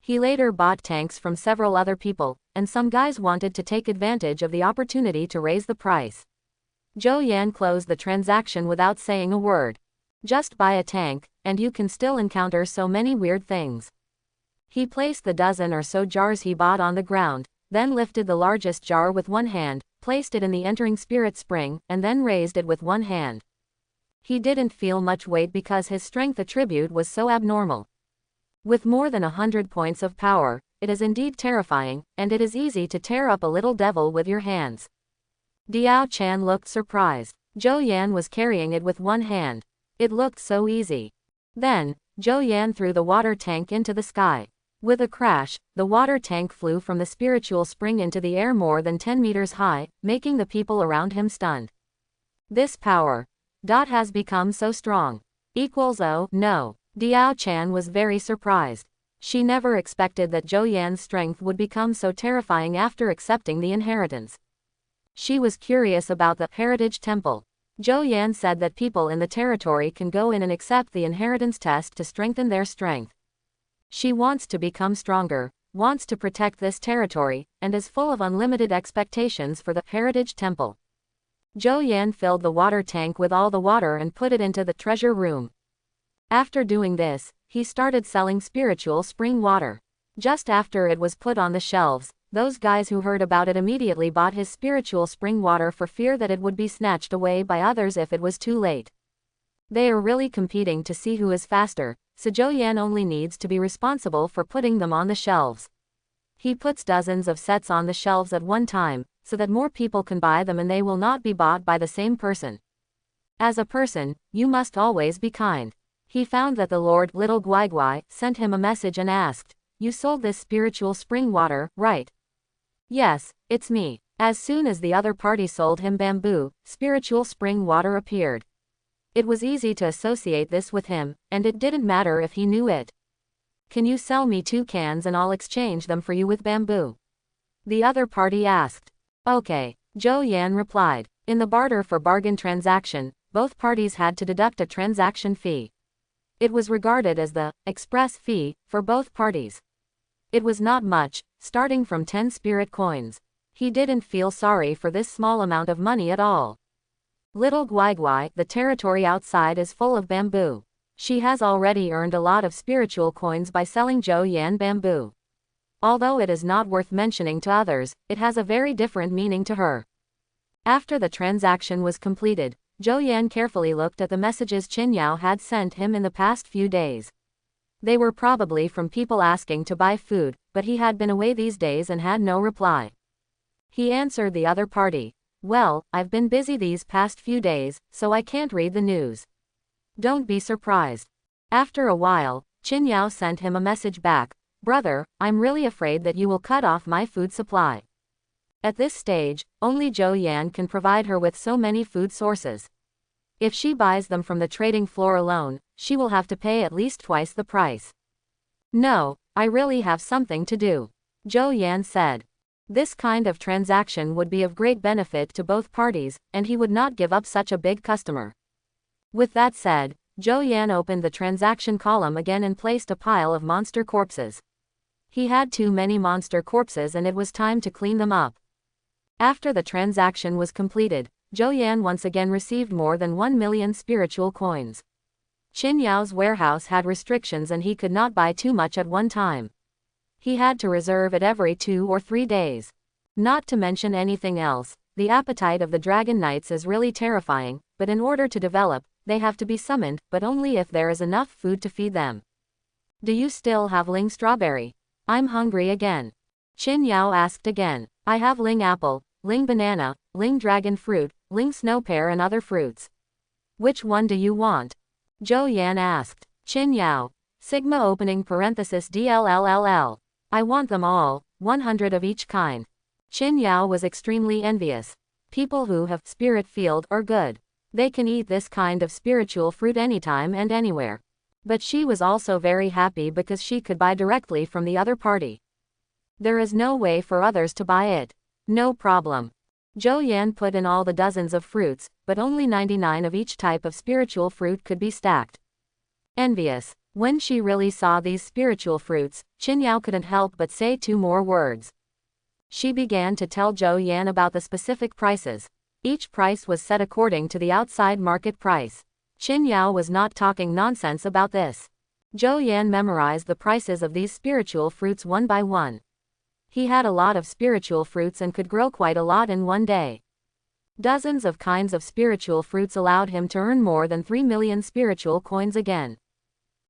He later bought tanks from several other people, and some guys wanted to take advantage of the opportunity to raise the price. Zhou Yan closed the transaction without saying a word. Just buy a tank, and you can still encounter so many weird things. He placed the dozen or so jars he bought on the ground, then lifted the largest jar with one hand, placed it in the entering spirit spring, and then raised it with one hand. He didn't feel much weight because his strength attribute was so abnormal. With more than 100 points of power, it is indeed terrifying, and it is easy to tear up a little devil with your hands. Diao Chan looked surprised. Zhou Yan was carrying it with one hand. It looked so easy. Then, Zhou Yan threw the water tank into the sky. With a crash, the water tank flew from the spiritual spring into the air more than 10 meters high, making the people around him stunned. This power has become so strong. Oh no. Diao Chan was very surprised. She never expected that Zhou Yan's strength would become so terrifying after accepting the inheritance. She was curious about the heritage temple. Zhou Yan said that people in the territory can go in and accept the inheritance test to strengthen their strength. She wants to become stronger, wants to protect this territory, and is full of unlimited expectations for the heritage temple. Zhou Yan filled the water tank with all the water and put it into the treasure room. After doing this, he started selling spiritual spring water. Just after it was put on the shelves, those guys who heard about it immediately bought his spiritual spring water for fear that it would be snatched away by others if it was too late. They are really competing to see who is faster, so Zhou Yan only needs to be responsible for putting them on the shelves. He puts dozens of sets on the shelves at one time, so that more people can buy them and they will not be bought by the same person. As a person, you must always be kind. He found that the Lord Little Guai sent him a message and asked, "You sold this spiritual spring water, right?" "Yes, it's me." As soon as the other party sold him bamboo, spiritual spring water appeared. It was easy to associate this with him, and it didn't matter if he knew it. "Can you sell me 2 cans and I'll exchange them for you with bamboo?" The other party asked. "Okay," Zhou Yan replied. In the barter for bargain transaction, both parties had to deduct a transaction fee. It was regarded as the express fee for both parties. It was not much, starting from 10 spirit coins. He didn't feel sorry for this small amount of money at all. Little Guai, the territory outside is full of bamboo. She has already earned a lot of spiritual coins by selling Zhou Yan bamboo. Although it is not worth mentioning to others, it has a very different meaning to her. After the transaction was completed, Zhou Yan carefully looked at the messages Qin Yao had sent him in the past few days. They were probably from people asking to buy food, but he had been away these days and had no reply. He answered the other party, "Well, I've been busy these past few days, so I can't read the news. Don't be surprised." After a while, Qin Yao sent him a message back. Brother, I'm really afraid that you will cut off my food supply. At this stage, only Zhou Yan can provide her with so many food sources. If she buys them from the trading floor alone, she will have to pay at least twice the price. No, I really have something to do, Zhou Yan said. This kind of transaction would be of great benefit to both parties, and he would not give up such a big customer. With that said, Zhou Yan opened the transaction column again and placed a pile of monster corpses. He had too many monster corpses and it was time to clean them up. After the transaction was completed, Zhou Yan once again received more than 1 million spiritual coins. Qin Yao's warehouse had restrictions and he could not buy too much at one time. He had to reserve it every 2 or 3 days. Not to mention anything else, the appetite of the Dragon Knights is really terrifying, but in order to develop, they have to be summoned, but only if there is enough food to feed them. Do you still have Ling Strawberry? I'm hungry again. Qin Yao asked again. I have Ling Apple, Ling Banana, Ling Dragon Fruit, Ling Snow Pear and other fruits. Which one do you want? Zhou Yan asked. Qin Yao. Sigma opening parenthesis DLLLL. I want them all, 100 of each kind. Qin Yao was extremely envious. People who have spirit field are good. They can eat this kind of spiritual fruit anytime and anywhere. But she was also very happy because she could buy directly from the other party. There is no way for others to buy it. No problem. Zhou Yan put in all the dozens of fruits, but only 99 of each type of spiritual fruit could be stacked. Envious. When she really saw these spiritual fruits, Qin Yao couldn't help but say 2 more words. She began to tell Zhou Yan about the specific prices. Each price was set according to the outside market price. Qin Yao was not talking nonsense about this. Zhou Yan memorized the prices of these spiritual fruits one by one. He had a lot of spiritual fruits and could grow quite a lot in one day. Dozens of kinds of spiritual fruits allowed him to earn more than 3 million spiritual coins again.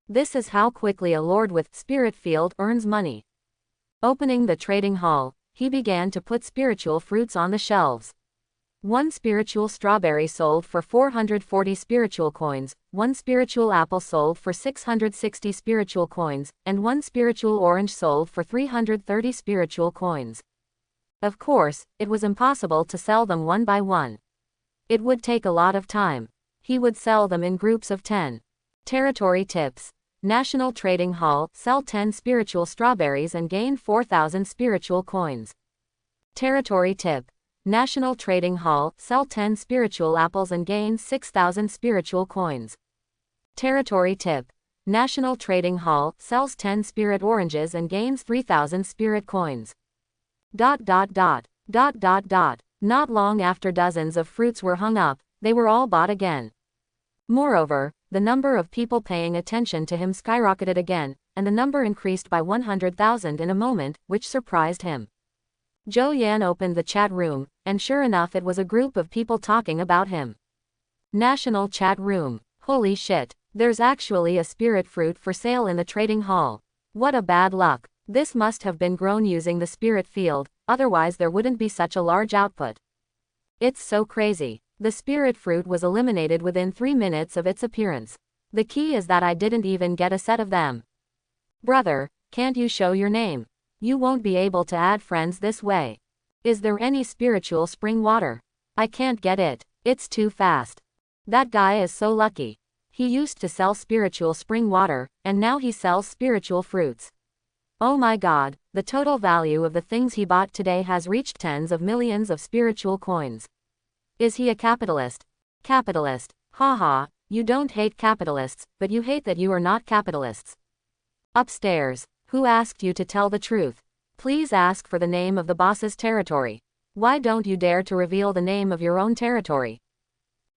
This is how quickly a lord with spirit field earns money. Opening the trading hall, he began to put spiritual fruits on the shelves. 1 spiritual strawberry sold for 440 spiritual coins, 1 spiritual apple sold for 660 spiritual coins, and 1 spiritual orange sold for 330 spiritual coins. Of course, it was impossible to sell them one by one. It would take a lot of time. He would sell them in groups of 10. Territory tips. National Trading Hall, sell 10 spiritual strawberries and gain 4,000 spiritual coins. Territory tip. National Trading Hall, sell 10 spiritual apples and gain 6,000 spiritual coins. Territory tip. National Trading Hall, sells 10 spirit oranges and gains 3,000 spirit coins. ... Not long after dozens of fruits were hung up, they were all bought again. Moreover, the number of people paying attention to him skyrocketed again, and the number increased by 100,000 in a moment, which surprised him. Zhou Yan opened the chat room, and sure enough it was a group of people talking about him. National chat room. Holy shit, there's actually a spirit fruit for sale in the trading hall. What a bad luck. This must have been grown using the spirit field, otherwise there wouldn't be such a large output. It's so crazy. The spirit fruit was eliminated within 3 minutes of its appearance. The key is that I didn't even get a set of them. Brother, can't you show your name? You won't be able to add friends this way. Is there any spiritual spring water? I can't get it. It's too fast. That guy is so lucky. He used to sell spiritual spring water, and now he sells spiritual fruits. Oh my god, the total value of the things he bought today has reached tens of millions of spiritual coins. Is he a capitalist? Capitalist. Haha, you don't hate capitalists, but you hate that you are not capitalists. Upstairs. Who asked you to tell the truth? Please ask for the name of the boss's territory. Why don't you dare to reveal the name of your own territory?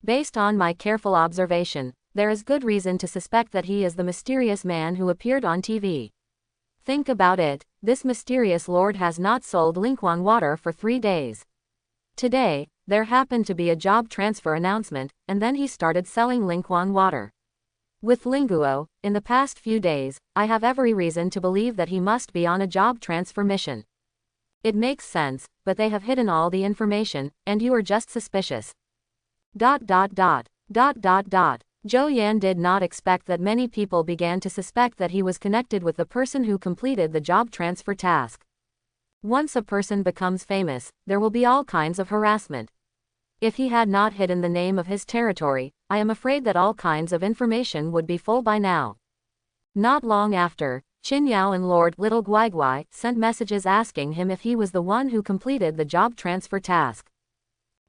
Based on my careful observation, there is good reason to suspect that he is the mysterious man who appeared on TV. Think about it, this mysterious lord has not sold Lingquan water for 3 days. Today, there happened to be a job transfer announcement, and then he started selling Lingquan water. With Linguo, in the past few days, I have every reason to believe that he must be on a job transfer mission. It makes sense, but they have hidden all the information, and you are just suspicious. Zhou Yan did not expect that many people began to suspect that he was connected with the person who completed the job transfer task. Once a person becomes famous, there will be all kinds of harassment. If he had not hidden the name of his territory, I am afraid that all kinds of information would be full by now. Not long after, Qin Yao and Lord Little Guaiguai sent messages asking him if he was the one who completed the job transfer task.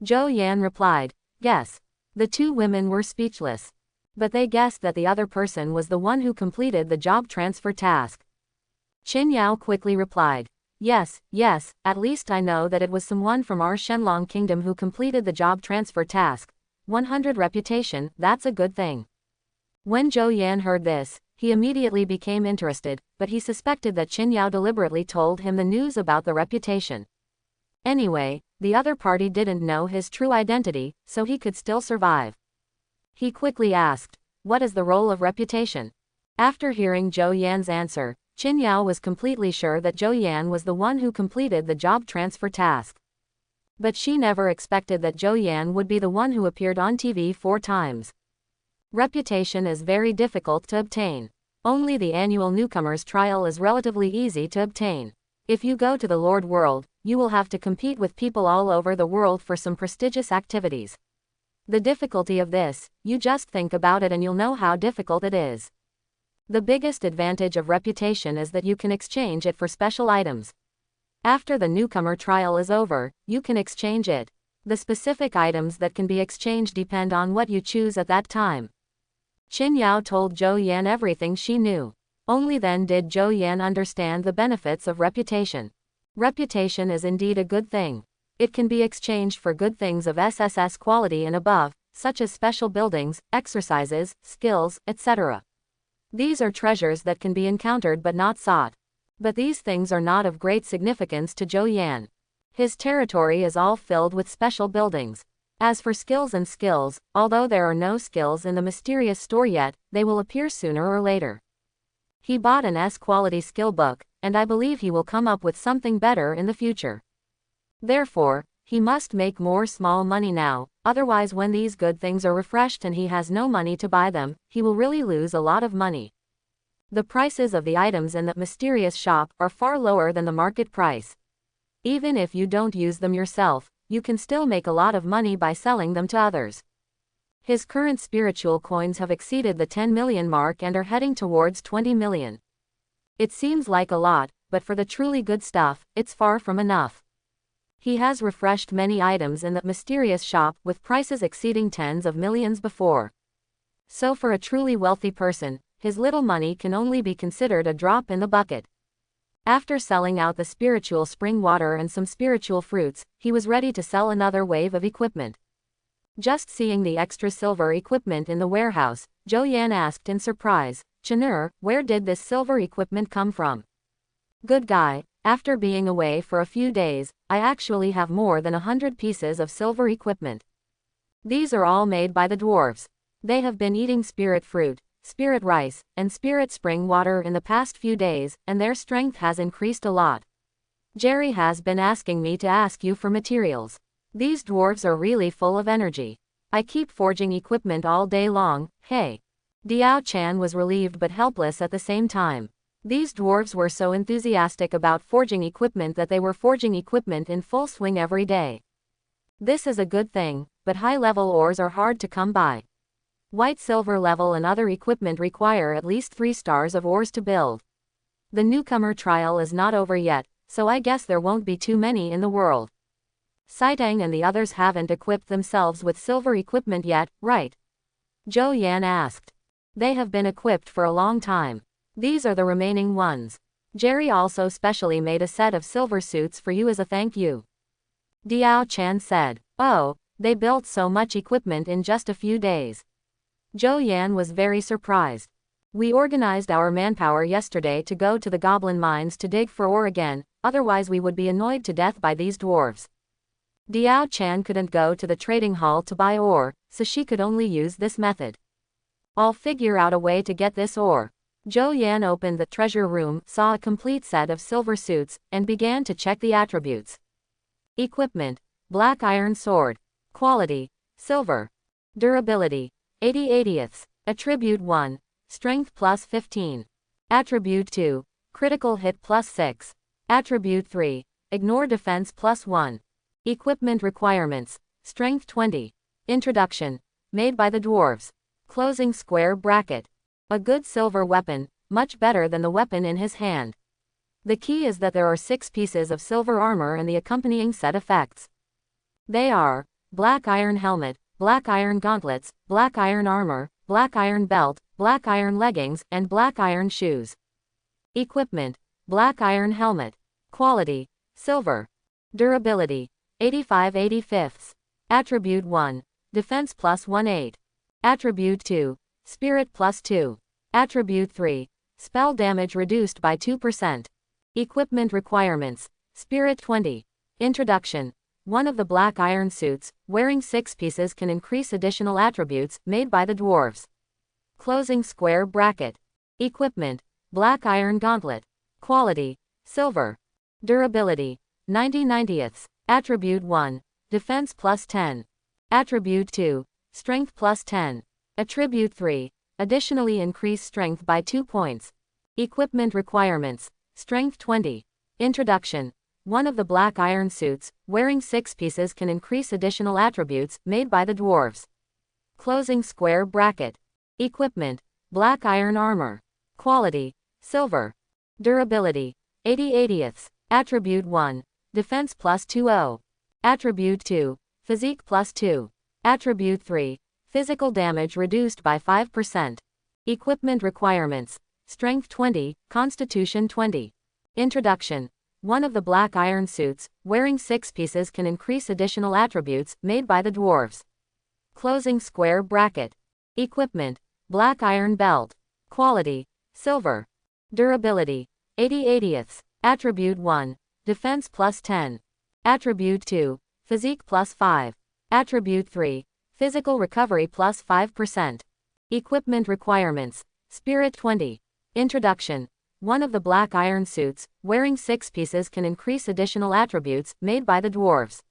Zhou Yan replied, yes. The two women were speechless. But they guessed that the other person was the one who completed the job transfer task. Qin Yao quickly replied, yes, at least I know that it was someone from our Shenlong kingdom who completed the job transfer task. 100 reputation, that's a good thing. When Zhou Yan heard this, he immediately became interested, but he suspected that Qin Yao deliberately told him the news about the reputation. Anyway, the other party didn't know his true identity, so he could still survive. He quickly asked, what is the role of reputation? After hearing Zhou Yan's answer, Qin Yao was completely sure that Zhou Yan was the one who completed the job transfer task. But she never expected that Zhou Yan would be the one who appeared on TV 4 times. Reputation is very difficult to obtain. Only the annual newcomers trial is relatively easy to obtain. If you go to the Lord World, you will have to compete with people all over the world for some prestigious activities. The difficulty of this, you just think about it and you'll know how difficult it is. The biggest advantage of reputation is that you can exchange it for special items. After the newcomer trial is over, you can exchange it. The specific items that can be exchanged depend on what you choose at that time. Qin Yao told Zhou Yan everything she knew. Only then did Zhou Yan understand the benefits of reputation. Reputation is indeed a good thing. It can be exchanged for good things of SSS quality and above, such as special buildings, exercises, skills, etc. These are treasures that can be encountered but not sought. But these things are not of great significance to Zhou Yan. His territory is all filled with special buildings. As for skills and skills, although there are no skills in the mysterious store yet, they will appear sooner or later. He bought an S-quality skill book, and I believe he will come up with something better in the future. Therefore, he must make more small money now, otherwise when these good things are refreshed and he has no money to buy them, he will really lose a lot of money. The prices of the items in that mysterious shop are far lower than the market price. Even if you don't use them yourself, you can still make a lot of money by selling them to others. His current spiritual coins have exceeded the 10 million mark and are heading towards 20 million. It seems like a lot, but for the truly good stuff, it's far from enough. He has refreshed many items in that mysterious shop with prices exceeding tens of millions before. So for a truly wealthy person, his little money can only be considered a drop in the bucket. After selling out the spiritual spring water and some spiritual fruits, he was ready to sell another wave of equipment. Just seeing the extra silver equipment in the warehouse, Zhou Yan asked in surprise, Chenur, where did this silver equipment come from? Good guy, after being away for a few days, I actually have more than 100 pieces of silver equipment. These are all made by the dwarves. They have been eating spirit fruit, spirit rice, and spirit spring water in the past few days, and their strength has increased a lot. Jerry has been asking me to ask you for materials. These dwarves are really full of energy. I keep forging equipment all day long, hey. Diao Chan was relieved but helpless at the same time. These dwarves were so enthusiastic about forging equipment that they were forging equipment in full swing every day. This is a good thing, but high-level ores are hard to come by. White silver level and other equipment require at least 3 stars of ores to build. The newcomer trial is not over yet, so I guess there won't be too many in the world. Saitang and the others haven't equipped themselves with silver equipment yet, right? Zhou Yan asked. They have been equipped for a long time. These are the remaining ones. Jerry also specially made a set of silver suits for you as a thank you. Diao Chan said. Oh, they built so much equipment in just a few days. Zhou Yan was very surprised. We organized our manpower yesterday to go to the goblin mines to dig for ore again, otherwise we would be annoyed to death by these dwarves. Diao Chan couldn't go to the trading hall to buy ore, so she could only use this method. I'll figure out a way to get this ore. Zhou Yan opened the treasure room, saw a complete set of silver suits, and began to check the attributes. Equipment: black iron sword. Quality: silver. Durability: 80/80ths. Attribute 1. Strength plus 15. Attribute 2. Critical hit plus 6. Attribute 3. Ignore defense plus 1. Equipment requirements. Strength 20. Introduction. Made by the dwarves. Closing square bracket. A good silver weapon, much better than the weapon in his hand. The key is that there are 6 pieces of silver armor and the accompanying set effects. They are black iron helmet, black iron gauntlets, black iron armor, black iron belt, black iron leggings, and black iron shoes. Equipment. Black iron helmet. Quality. Silver. Durability. 85/85ths. Attribute 1. Defense plus 1/8. Attribute 2. Spirit plus 2. Attribute 3. Spell damage reduced by 2%. Equipment requirements. Spirit 20. Introduction. One of the black iron suits, wearing 6 pieces, can increase additional attributes made by the dwarves. Closing square bracket. Equipment. Black iron gauntlet. Quality. Silver. Durability. 90/90ths. Attribute 1. Defense plus 10. Attribute 2. Strength plus 10. Attribute 3. Additionally increase strength by 2 points. Equipment requirements. Strength 20. Introduction. One of the black iron suits, wearing 6 pieces, can increase additional attributes made by the dwarves. Closing square bracket. Equipment. Black iron armor. Quality. Silver. Durability. 80/80ths. Attribute 1. Defense plus 20. Attribute 2. Physique plus 2. Attribute 3. Physical damage reduced by 5%. Equipment requirements. Strength 20, Constitution 20. Introduction. One of the black iron suits, wearing 6 pieces, can increase additional attributes made by the dwarves. Closing square bracket. Equipment. Black iron belt. Quality. Silver. Durability. 80/80ths. Attribute 1. Defense plus 10. Attribute 2. Physique plus 5. Attribute 3. Physical recovery plus 5%. Equipment requirements. Spirit 20. Introduction. One of the black iron suits, wearing 6 pieces, can increase additional attributes made by the dwarves.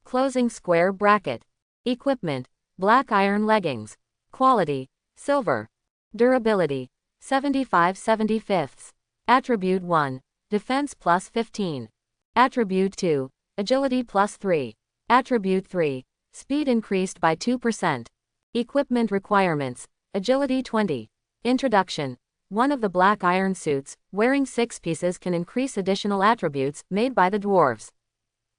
Closing square bracket. Equipment. Black iron leggings. Quality. Silver. Durability. 75/75ths. Attribute 1. Defense plus 15. Attribute 2. Agility plus 3. Attribute 3. Speed increased by 2%. Equipment requirements. Agility 20. Introduction. One of the black iron suits, wearing 6 pieces, can increase additional attributes made by the dwarves.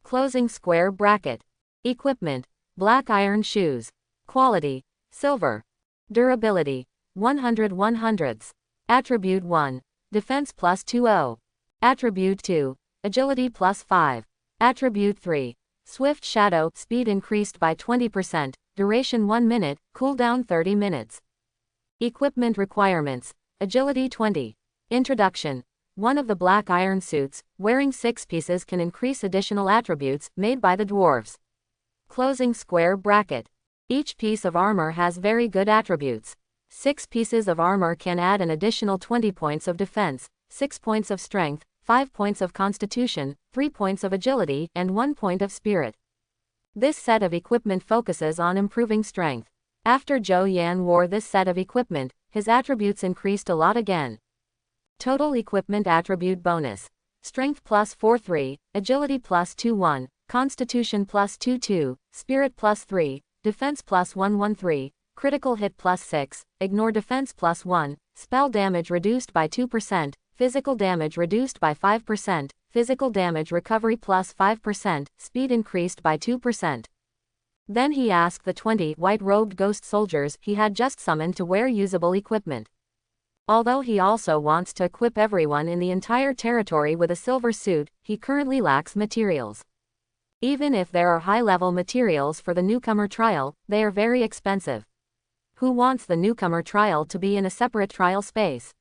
Closing square bracket. Equipment. Black iron shoes. Quality. Silver. Durability. 100/100ths. Attribute 1. Defense plus 20. Attribute 2. Agility plus 5. Attribute 3. Swift shadow. Speed increased by 20%. Duration 1 minute. Cooldown 30 minutes. Equipment requirements. Agility 20. Introduction. One of the black iron suits, wearing 6 pieces, can increase additional attributes made by the dwarves. Closing square bracket. Each piece of armor has very good attributes. 6 pieces of armor can add an additional 20 points of defense, 6 points of strength, 5 points of constitution, 3 points of agility, and 1 point of spirit. This set of equipment focuses on improving strength. After Zhou Yan wore this set of equipment, his attributes increased a lot again. Total equipment attribute bonus. Strength plus 4/3, agility plus 2/1, constitution plus 2/2, spirit plus 3, defense plus 1/3, critical hit plus 6, ignore defense plus 1, spell damage reduced by 2%, physical damage reduced by 5%, physical damage recovery plus 5%, speed increased by 2%. Then he asked the 20 white-robed ghost soldiers he had just summoned to wear usable equipment. Although he also wants to equip everyone in the entire territory with a silver suit, he currently lacks materials. Even if there are high-level materials for the newcomer trial, they are very expensive. Who wants the newcomer trial to be in a separate trial space?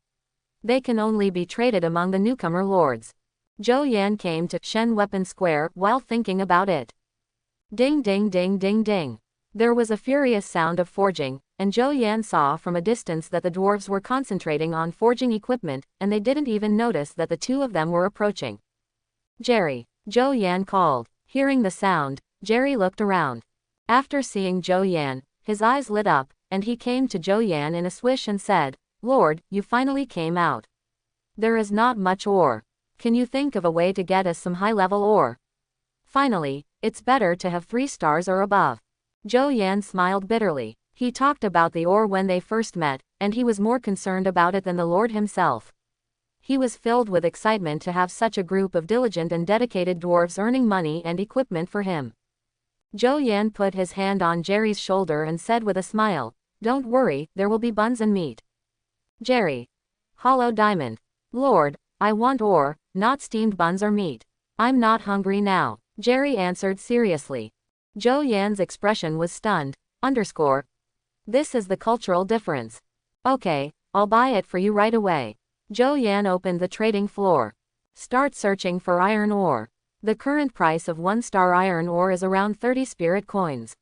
They can only be traded among the newcomer lords. Zhou Yan came to Shen Weapon Square while thinking about it. Ding ding ding ding ding. There was a furious sound of forging, and Zhou Yan saw from a distance that the dwarves were concentrating on forging equipment, and they didn't even notice that the 2 of them were approaching. Jerry, Zhou Yan called. Hearing the sound, Jerry looked around. After seeing Zhou Yan, his eyes lit up, and he came to Zhou Yan in a swish and said, "Lord, you finally came out. There is not much ore. Can you think of a way to get us some high-level ore? Finally, it's better to have 3 stars or above." Zhou Yan smiled bitterly. He talked about the ore when they first met, and he was more concerned about it than the Lord himself. He was filled with excitement to have such a group of diligent and dedicated dwarves earning money and equipment for him. Zhou Yan put his hand on Jerry's shoulder and said with a smile, "Don't worry, there will be buns and meat." Jerry. Hollow diamond. "Lord, I want ore, not steamed buns or meat. I'm not hungry now," Jerry answered seriously. Zhou Yan's expression was stunned. This is the cultural difference. "Okay, I'll buy it for you right away." Zhou Yan opened the trading floor. "Start searching for iron ore. The current price of 1-star iron ore is around 30 spirit coins.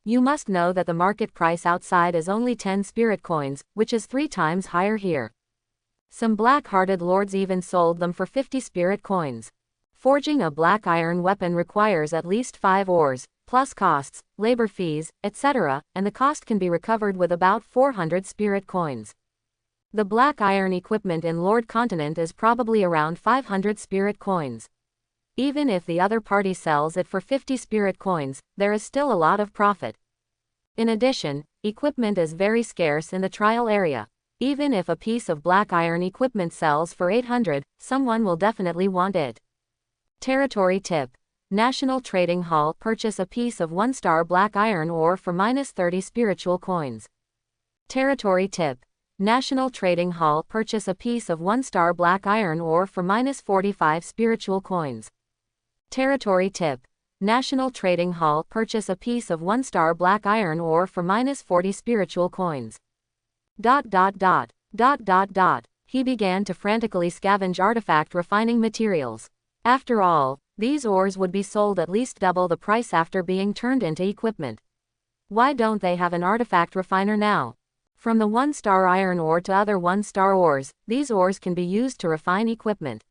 You must know that the market price outside is only 10 spirit coins, which is 3 times higher here. Some black-hearted lords even sold them for 50 spirit coins. Forging a black iron weapon requires at least 5 ores, plus costs, labor fees, etc., and the cost can be recovered with about 400 spirit coins. The black iron equipment in Lord Continent is probably around 500 spirit coins. Even if the other party sells it for 50 spirit coins, there is still a lot of profit. In addition, equipment is very scarce in the trial area. Even if a piece of black iron equipment sells for 800, someone will definitely want it. Territory tip. National Trading Hall purchase a piece of 1-star black iron ore for -30 spiritual coins. Territory tip. National Trading Hall purchase a piece of 1-star black iron ore for -45 spiritual coins. Territory tip. National Trading Hall purchase a piece of 1-star black iron ore for -40 spiritual coins. ... He began to frantically scavenge artifact refining materials. After all, these ores would be sold at least double the price after being turned into equipment. Why don't they have an artifact refiner now? From the 1-star iron ore to other 1-star ores, these ores can be used to refine equipment.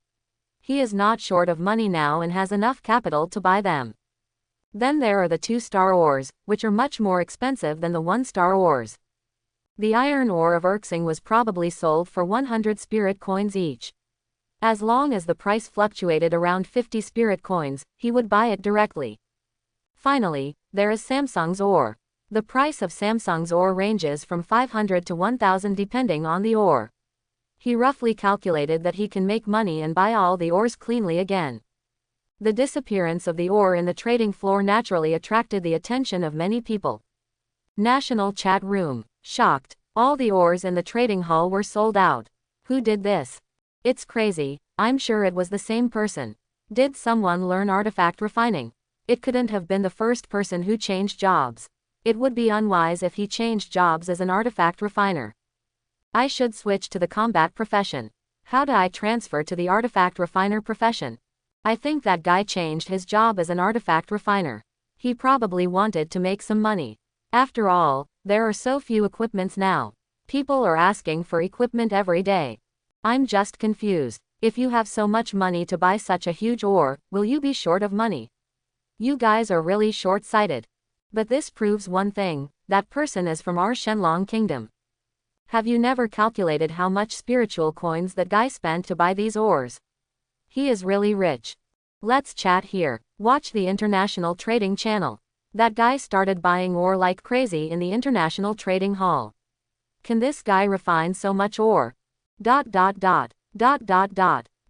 He is not short of money now and has enough capital to buy them. Then there are the 2-star ores, which are much more expensive than the 1-star ores. The iron ore of Erxing was probably sold for 100 spirit coins each. As long as the price fluctuated around 50 spirit coins, he would buy it directly. Finally, there is Samsung's ore. The price of Samsung's ore ranges from 500 to 1000 depending on the ore. He roughly calculated that he can make money and buy all the ores cleanly again. The disappearance of the ore in the trading floor naturally attracted the attention of many people. National chat room. Shocked. All the ores in the trading hall were sold out. Who did this? It's crazy, I'm sure it was the same person. Did someone learn artifact refining? It couldn't have been the first person who changed jobs. It would be unwise if he changed jobs as an artifact refiner. I should switch to the combat profession. How do I transfer to the artifact refiner profession? I think that guy changed his job as an artifact refiner. He probably wanted to make some money. After all, there are so few equipments now. People are asking for equipment every day. I'm just confused. If you have so much money to buy such a huge ore, will you be short of money? You guys are really short-sighted. But this proves one thing, that person is from our Shenlong kingdom. Have you never calculated how much spiritual coins that guy spent to buy these ores? He is really rich. Let's chat here. Watch the International Trading Channel. That guy started buying ore like crazy in the International Trading Hall. Can this guy refine so much ore? The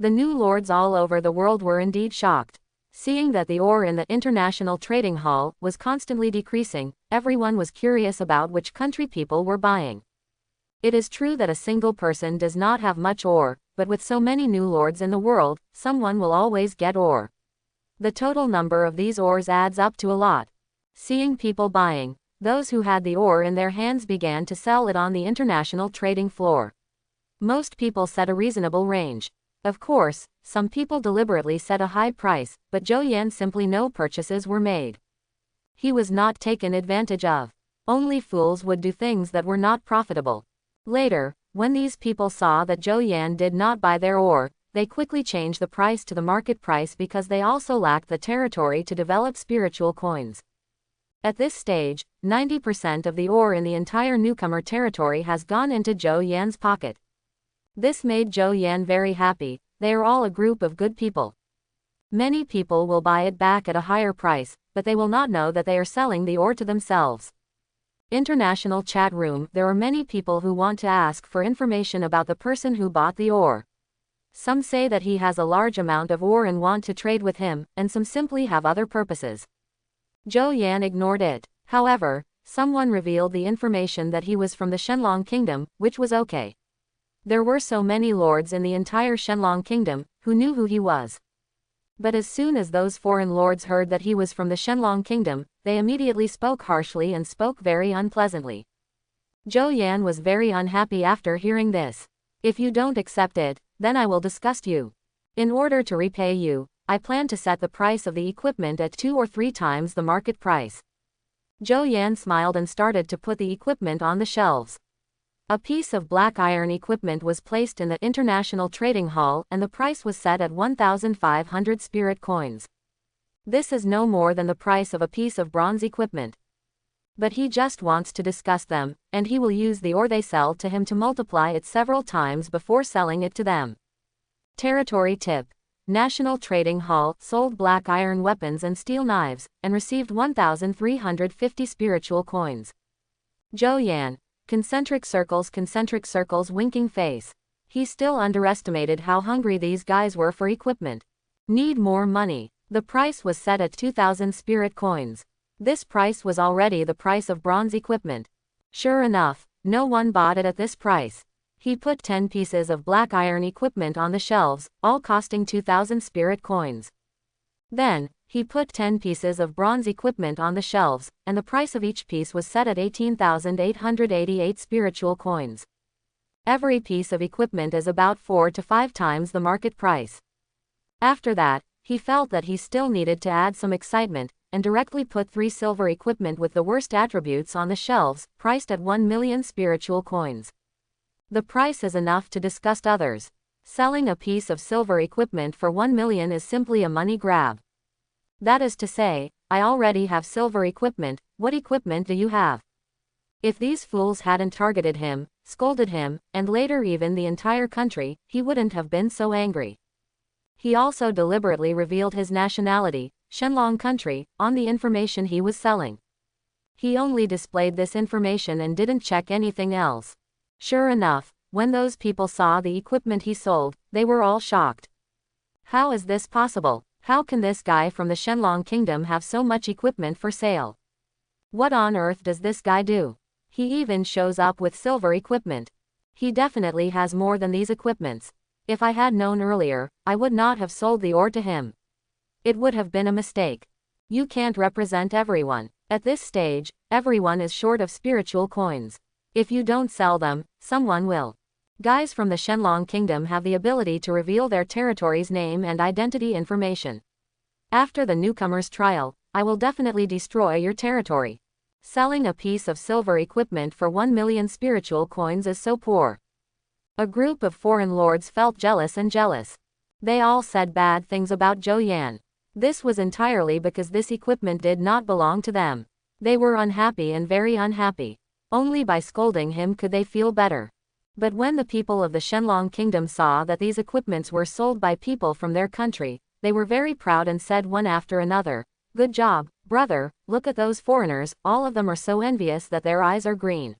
new lords all over the world were indeed shocked. Seeing that the ore in the International Trading Hall was constantly decreasing, everyone was curious about which country people were buying. It is true that a single person does not have much ore, but with so many new lords in the world, someone will always get ore. The total number of these ores adds up to a lot. Seeing people buying, those who had the ore in their hands began to sell it on the international trading floor. Most people set a reasonable range. Of course, some people deliberately set a high price, but Zhou Yan simply no purchases were made. He was not taken advantage of. Only fools would do things that were not profitable. Later, when these people saw that Zhou Yan did not buy their ore, they quickly changed the price to the market price because they also lacked the territory to develop spiritual coins. At this stage, 90% of the ore in the entire newcomer territory has gone into Zhou Yan's pocket. This made Zhou Yan very happy. They are all a group of good people. Many people will buy it back at a higher price, but they will not know that they are selling the ore to themselves. International chat room. There are many people who want to ask for information about the person who bought the ore. Some say that he has a large amount of ore and want to trade with him, and some simply have other purposes. Zhou Yan ignored it. However, someone revealed the information that he was from the Shenlong Kingdom, which was okay. There were so many lords in the entire Shenlong Kingdom who knew who he was. But as soon as those foreign lords heard that he was from the Shenlong Kingdom, they immediately spoke harshly and spoke very unpleasantly. Zhou Yan was very unhappy after hearing this. If you don't accept it, then I will disgust you. In order to repay you, I plan to set the price of the equipment at 2 or 3 times the market price. Zhou Yan smiled and started to put the equipment on the shelves. A piece of black iron equipment was placed in the International Trading Hall and the price was set at 1,500 spirit coins. This is no more than the price of a piece of bronze equipment. But he just wants to discuss them, and he will use the ore they sell to him to multiply it several times before selling it to them. Territory tip. National Trading Hall sold black iron weapons and steel knives, and received 1,350 spiritual coins. Zhou Yan. Concentric circles winking face. He still underestimated how hungry these guys were for equipment. Need more money. The price was set at 2,000 spirit coins. This price was already the price of bronze equipment. Sure enough, no one bought it at this price. He put 10 pieces of black iron equipment on the shelves, all costing 2,000 spirit coins. Then, he put 10 pieces of bronze equipment on the shelves, and the price of each piece was set at 18,888 spiritual coins. Every piece of equipment is about 4 to 5 times the market price. After that, he felt that he still needed to add some excitement, and directly put 3 silver equipment with the worst attributes on the shelves, priced at 1 million spiritual coins. The price is enough to disgust others. Selling a piece of silver equipment for 1 million is simply a money grab. That is to say, I already have silver equipment, what equipment do you have? If these fools hadn't targeted him, scolded him, and later even the entire country, he wouldn't have been so angry. He also deliberately revealed his nationality, Shenlong country, on the information he was selling. He only displayed this information and didn't check anything else. Sure enough, when those people saw the equipment he sold, they were all shocked. How is this possible? How can this guy from the Shenlong Kingdom have so much equipment for sale? What on earth does this guy do? He even shows up with silver equipment. He definitely has more than these equipments. If I had known earlier, I would not have sold the ore to him. It would have been a mistake. You can't represent everyone. At this stage, everyone is short of spiritual coins. If you don't sell them, someone will. Guys from the Shenlong Kingdom have the ability to reveal their territory's name and identity information. After the newcomer's trial, I will definitely destroy your territory. Selling a piece of silver equipment for 1 million spiritual coins is so poor. A group of foreign lords felt jealous. They all said bad things about Zhou Yan. This was entirely because this equipment did not belong to them. They were unhappy and very unhappy. Only by scolding him could they feel better. But when the people of the Shenlong Kingdom saw that these equipments were sold by people from their country, they were very proud and said one after another, "Good job, brother, look at those foreigners, all of them are so envious that their eyes are green.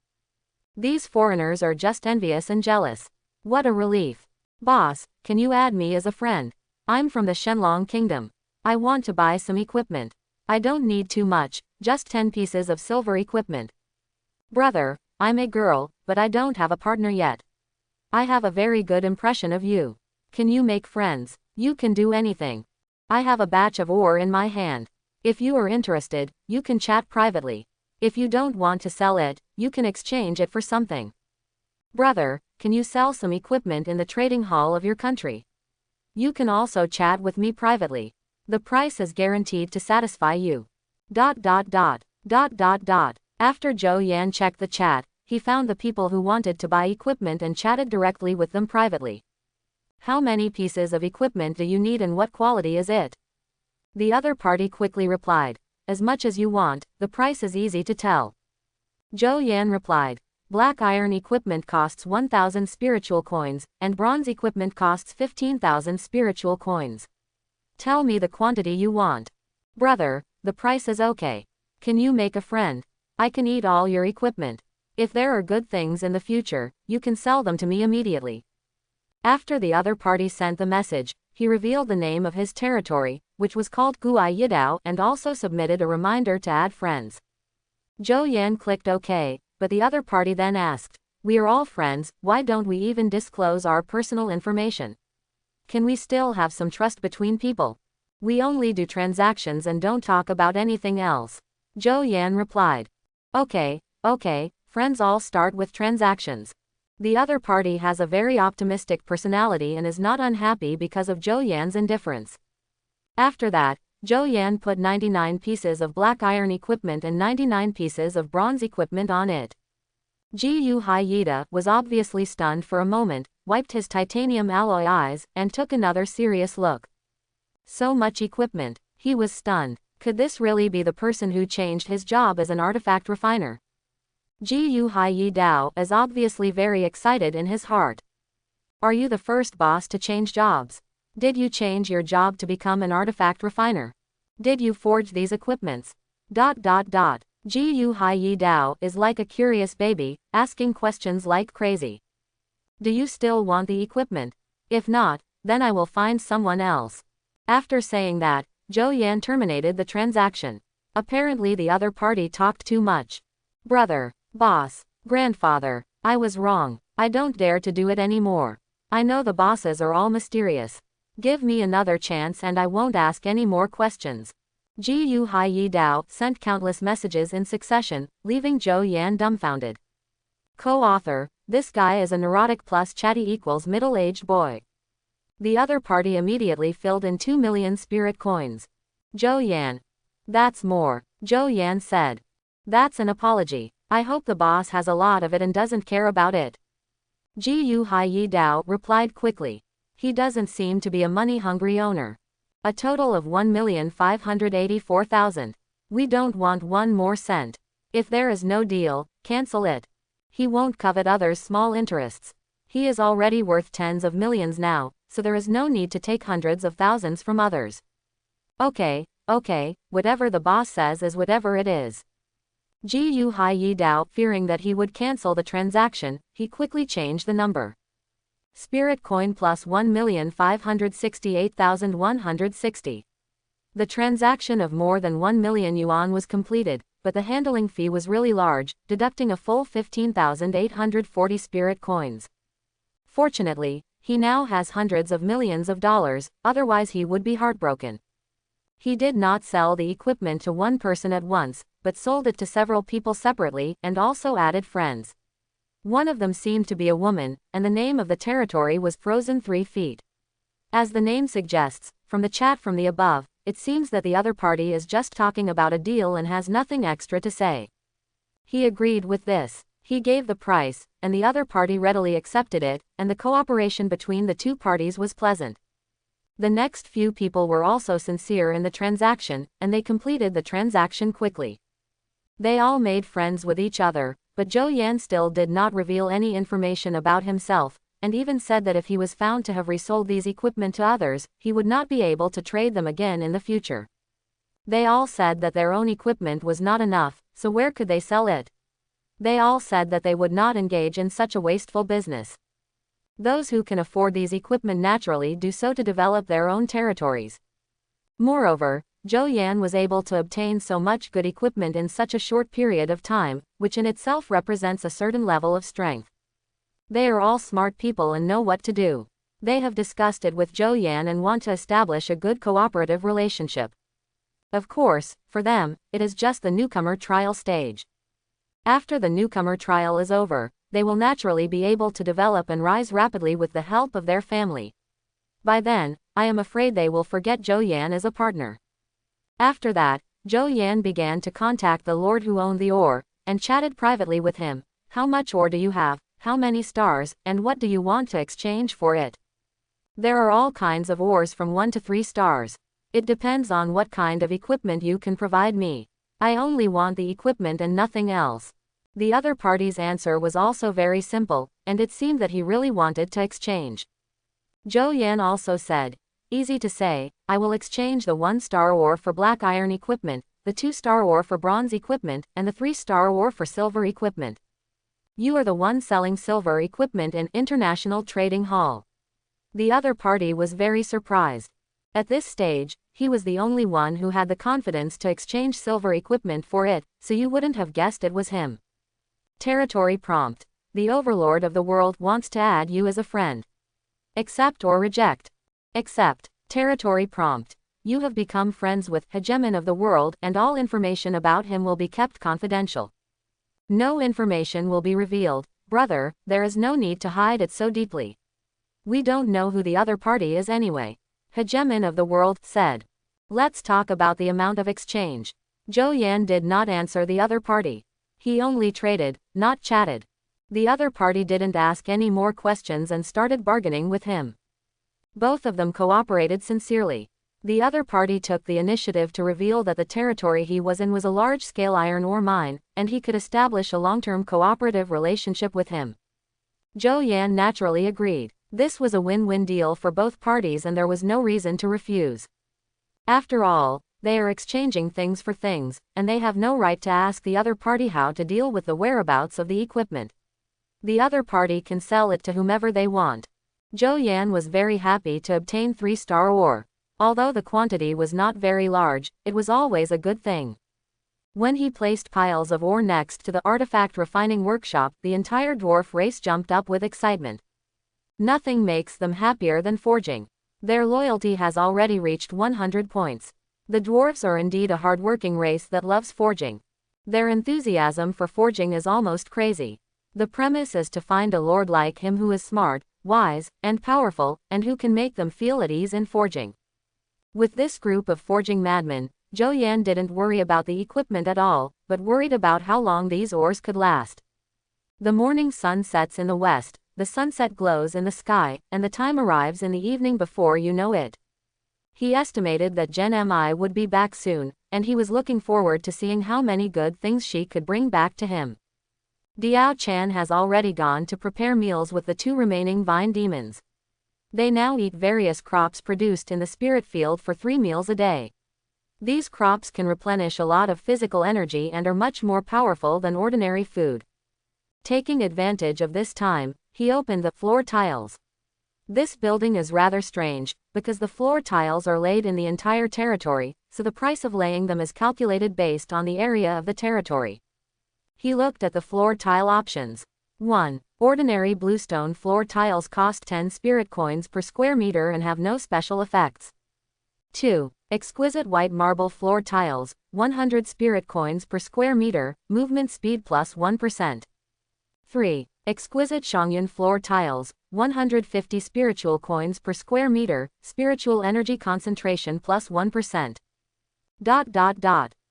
These foreigners are just envious and jealous. What a relief. Boss, can you add me as a friend? I'm from the Shenlong Kingdom. I want to buy some equipment. I don't need too much, just 10 pieces of silver equipment. Brother, I'm a girl, but I don't have a partner yet. I have a very good impression of you. Can you make friends? You can do anything. I have a batch of ore in my hand. If you are interested, you can chat privately. If you don't want to sell it, you can exchange it for something. Brother, can you sell some equipment in the trading hall of your country? You can also chat with me privately. The price is guaranteed to satisfy you. ... After Zhou Yan checked the chat, he found the people who wanted to buy equipment and chatted directly with them privately. How many pieces of equipment do you need and what quality is it? The other party quickly replied. as much as you want, the price is easy to tell. Zhou Yan replied. Black iron equipment costs 1,000 spiritual coins, and bronze equipment costs 15,000 spiritual coins. Tell me the quantity you want. Brother, the price is okay. Can you make a friend? I can eat all your equipment. If there are good things in the future, you can sell them to me immediately. After the other party sent the message, he revealed the name of his territory, which was called Guai Yidao, and also submitted a reminder to add friends. Zhou Yan clicked OK, but the other party then asked, we are all friends, why don't we even disclose our personal information? Can we still have some trust between people? We only do transactions and don't talk about anything else. Zhou Yan replied. Okay, friends all start with transactions. The other party has a very optimistic personality and is not unhappy because of Zhou Yan's indifference. After that, Zhou Yan put 99 pieces of black iron equipment and 99 pieces of bronze equipment on it. Gu Haiyida was obviously stunned for a moment, wiped his titanium alloy eyes, and took another serious look. So much equipment. He was stunned. Could this really be the person who changed his job as an artifact refiner? Gu Haiyidao is obviously very excited in his heart. Are you the first boss to change jobs? Did you change your job to become an artifact refiner? Did you forge these equipments? Gu Haiyidao is like a curious baby, asking questions like crazy. Do you still want the equipment? If not, then I will find someone else. After saying that, Zhou Yan terminated the transaction. Apparently the other party talked too much. Brother, boss, grandfather, I was wrong. I don't dare to do it anymore. I know the bosses are all mysterious. Give me another chance and I won't ask any more questions. Gu Haiyidao sent countless messages in succession, leaving Zhou Yan dumbfounded. Co-author, this guy is a neurotic plus chatty equals middle-aged boy. The other party immediately filled in 2 million spirit coins. Zhou Yan. That's more, Zhou Yan said. That's an apology. I hope the boss has a lot of it and doesn't care about it. Gu Haiyidao replied quickly. He doesn't seem to be a money-hungry owner. A total of 1,584,000. We don't want one more cent. If there is no deal, cancel it. He won't covet others' small interests. He is already worth tens of millions now, so there is no need to take hundreds of thousands from others. Okay, whatever the boss says is whatever it is. Gu Haiyidao, fearing that he would cancel the transaction, he quickly changed the number. Spirit coin plus 1,568,160. The transaction of more than 1 million yuan was completed, but the handling fee was really large, deducting a full 15,840 spirit coins. Fortunately, he now has hundreds of millions of dollars, otherwise he would be heartbroken. He did not sell the equipment to one person at once, but sold it to several people separately, and also added friends. One of them seemed to be a woman, and the name of the territory was Frozen 3 Feet. As the name suggests, from the chat from the above, it seems that the other party is just talking about a deal and has nothing extra to say. He agreed with this. He gave the price, and the other party readily accepted it, and the cooperation between the two parties was pleasant. The next few people were also sincere in the transaction, and they completed the transaction quickly. They all made friends with each other, but Zhou Yan still did not reveal any information about himself, and even said that if he was found to have resold these equipment to others, he would not be able to trade them again in the future. They all said that their own equipment was not enough, so where could they sell it? They all said that they would not engage in such a wasteful business. Those who can afford these equipment naturally do so to develop their own territories. Moreover, Zhou Yan was able to obtain so much good equipment in such a short period of time, which in itself represents a certain level of strength. They are all smart people and know what to do. They have discussed it with Zhou Yan and want to establish a good cooperative relationship. Of course, for them, it is just the newcomer trial stage. After the newcomer trial is over, they will naturally be able to develop and rise rapidly with the help of their family. By then, I am afraid they will forget Zhou Yan as a partner. After that, Zhou Yan began to contact the lord who owned the ore, and chatted privately with him. How much ore do you have, how many stars, and what do you want to exchange for it? There are all kinds of ores from 1 to 3 stars. It depends on what kind of equipment you can provide me. I only want the equipment and nothing else. The other party's answer was also very simple, and it seemed that he really wanted to exchange. Zhou Yan also said, easy to say, I will exchange the 1-star ore for black iron equipment, the 2-star ore for bronze equipment, and the 3-star ore for silver equipment. You are the one selling silver equipment in International Trading Hall. The other party was very surprised. At this stage, he was the only one who had the confidence to exchange silver equipment for it, so you wouldn't have guessed it was him. Territory prompt. The overlord of the world wants to add you as a friend. Accept or reject. Accept. Territory prompt. You have become friends with hegemon of the world and all information about him will be kept confidential. No information will be revealed. Brother, there is no need to hide it so deeply. We don't know who the other party is anyway. Hegemon of the world said. Let's talk about the amount of exchange. Zhou Yan did not answer the other party. He only traded, not chatted. The other party didn't ask any more questions and started bargaining with him. Both of them cooperated sincerely. The other party took the initiative to reveal that the territory he was in was a large-scale iron ore mine, and he could establish a long-term cooperative relationship with him. Zhou Yan naturally agreed. This was a win-win deal for both parties and there was no reason to refuse. After all, they are exchanging things for things, and they have no right to ask the other party how to deal with the whereabouts of the equipment. The other party can sell it to whomever they want. Zhou Yan was very happy to obtain 3-star ore. Although the quantity was not very large, it was always a good thing. When he placed piles of ore next to the artifact refining workshop, the entire dwarf race jumped up with excitement. Nothing makes them happier than forging. Their loyalty has already reached 100 points. The dwarves are indeed a hard-working race that loves forging. Their enthusiasm for forging is almost crazy. The premise is to find a lord like him who is smart, wise, and powerful, and who can make them feel at ease in forging. With this group of forging madmen, Zhou Yan didn't worry about the equipment at all, but worried about how long these ores could last. The morning sun sets in the west, the sunset glows in the sky, and the time arrives in the evening before you know it. He estimated that Gen Mi would be back soon, and he was looking forward to seeing how many good things she could bring back to him. Diao Chan has already gone to prepare meals with the 2 remaining vine demons. They now eat various crops produced in the spirit field for 3 meals a day. These crops can replenish a lot of physical energy and are much more powerful than ordinary food. Taking advantage of this time, he opened the floor tiles. This building is rather strange, because the floor tiles are laid in the entire territory, so the price of laying them is calculated based on the area of the territory. He looked at the floor tile options. 1. Ordinary bluestone floor tiles cost 10 spirit coins per square meter and have no special effects. 2. Exquisite white marble floor tiles, 100 spirit coins per square meter, movement speed plus 1%. 3. Exquisite Shangyun floor tiles, 150 spiritual coins per square meter, spiritual energy concentration plus 1%.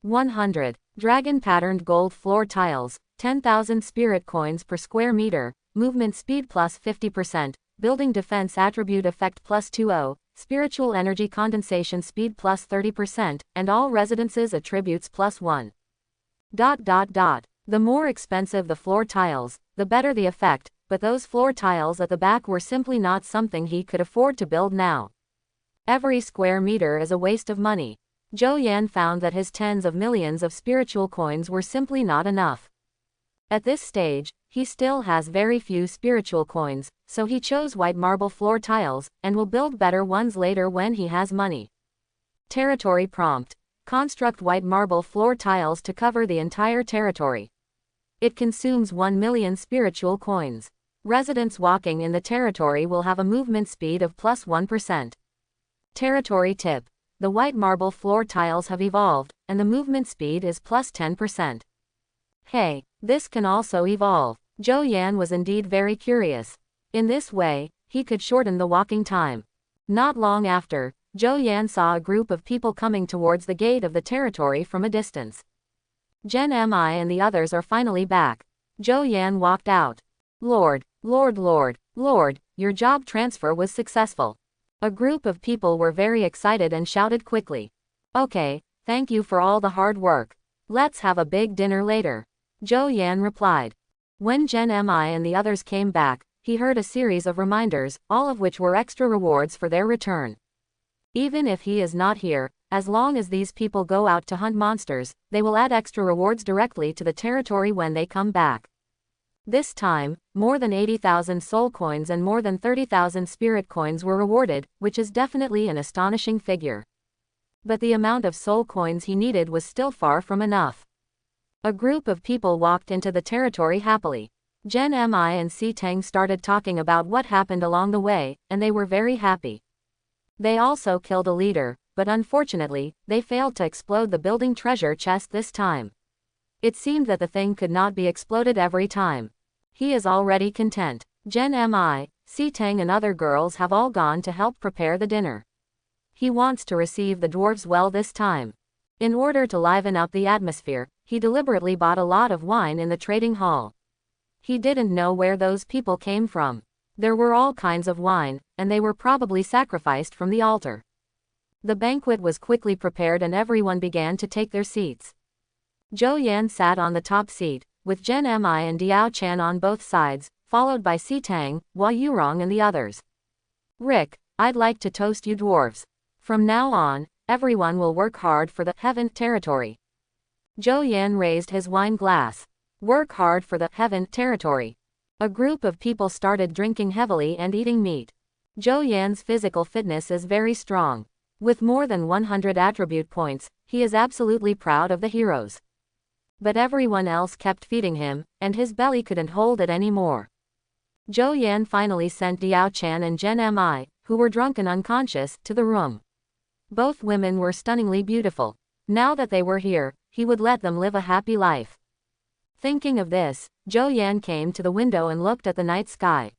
100. Dragon patterned gold floor tiles, 10,000 spirit coins per square meter, movement speed plus 50%, building defense attribute effect plus 20, spiritual energy condensation speed plus 30%, and all residences attributes plus 1. The more expensive the floor tiles, the better the effect, but those floor tiles at the back were simply not something he could afford to build now. Every square meter is a waste of money. Zhou Yan found that his tens of millions of spiritual coins were simply not enough. At this stage, he still has very few spiritual coins, so he chose white marble floor tiles, and will build better ones later when he has money. Territory prompt. Construct white marble floor tiles to cover the entire territory. It consumes 1 million spiritual coins. Residents walking in the territory will have a movement speed of plus 1%. Territory tip. The white marble floor tiles have evolved, and the movement speed is plus 10%. Hey, this can also evolve. Zhou Yan was indeed very curious. In this way, he could shorten the walking time. Not long after, Zhou Yan saw a group of people coming towards the gate of the territory from a distance. Gen Mi and the others are finally back. Zhou Yan walked out. Lord, your job transfer was successful. A group of people were very excited and shouted quickly. Okay, thank you for all the hard work. Let's have a big dinner later. Zhou Yan replied. When Gen Mi and the others came back, he heard a series of reminders, all of which were extra rewards for their return. Even if he is not here, as long as these people go out to hunt monsters, they will add extra rewards directly to the territory when they come back. This time, more than 80,000 soul coins and more than 30,000 spirit coins were rewarded, which is definitely an astonishing figure. But the amount of soul coins he needed was still far from enough. A group of people walked into the territory happily. Gen Mi and Si Teng started talking about what happened along the way, and they were very happy. They also killed a leader, but unfortunately, they failed to explode the building treasure chest this time. It seemed that the thing could not be exploded every time. He is already content. Gen Mi, Si Teng and other girls have all gone to help prepare the dinner. He wants to receive the dwarves well this time. In order to liven up the atmosphere, he deliberately bought a lot of wine in the trading hall. He didn't know where those people came from. There were all kinds of wine, and they were probably sacrificed from the altar. The banquet was quickly prepared and everyone began to take their seats. Zhou Yan sat on the top seat, with Gen Mi and Diao Chan on both sides, followed by Si Tang, Hua Yurong and the others. Rick, I'd like to toast you dwarves. From now on, everyone will work hard for the Heaven territory. Zhou Yan raised his wine glass. Work hard for the Heaven territory. A group of people started drinking heavily and eating meat. Zhou Yan's physical fitness is very strong. With more than 100 attribute points, he is absolutely proud of the heroes. But everyone else kept feeding him, and his belly couldn't hold it anymore. Zhou Yan finally sent Diao Chan and Gen Mi, who were drunk and unconscious, to the room. Both women were stunningly beautiful. Now that they were here, he would let them live a happy life. Thinking of this, Zhou Yan came to the window and looked at the night sky.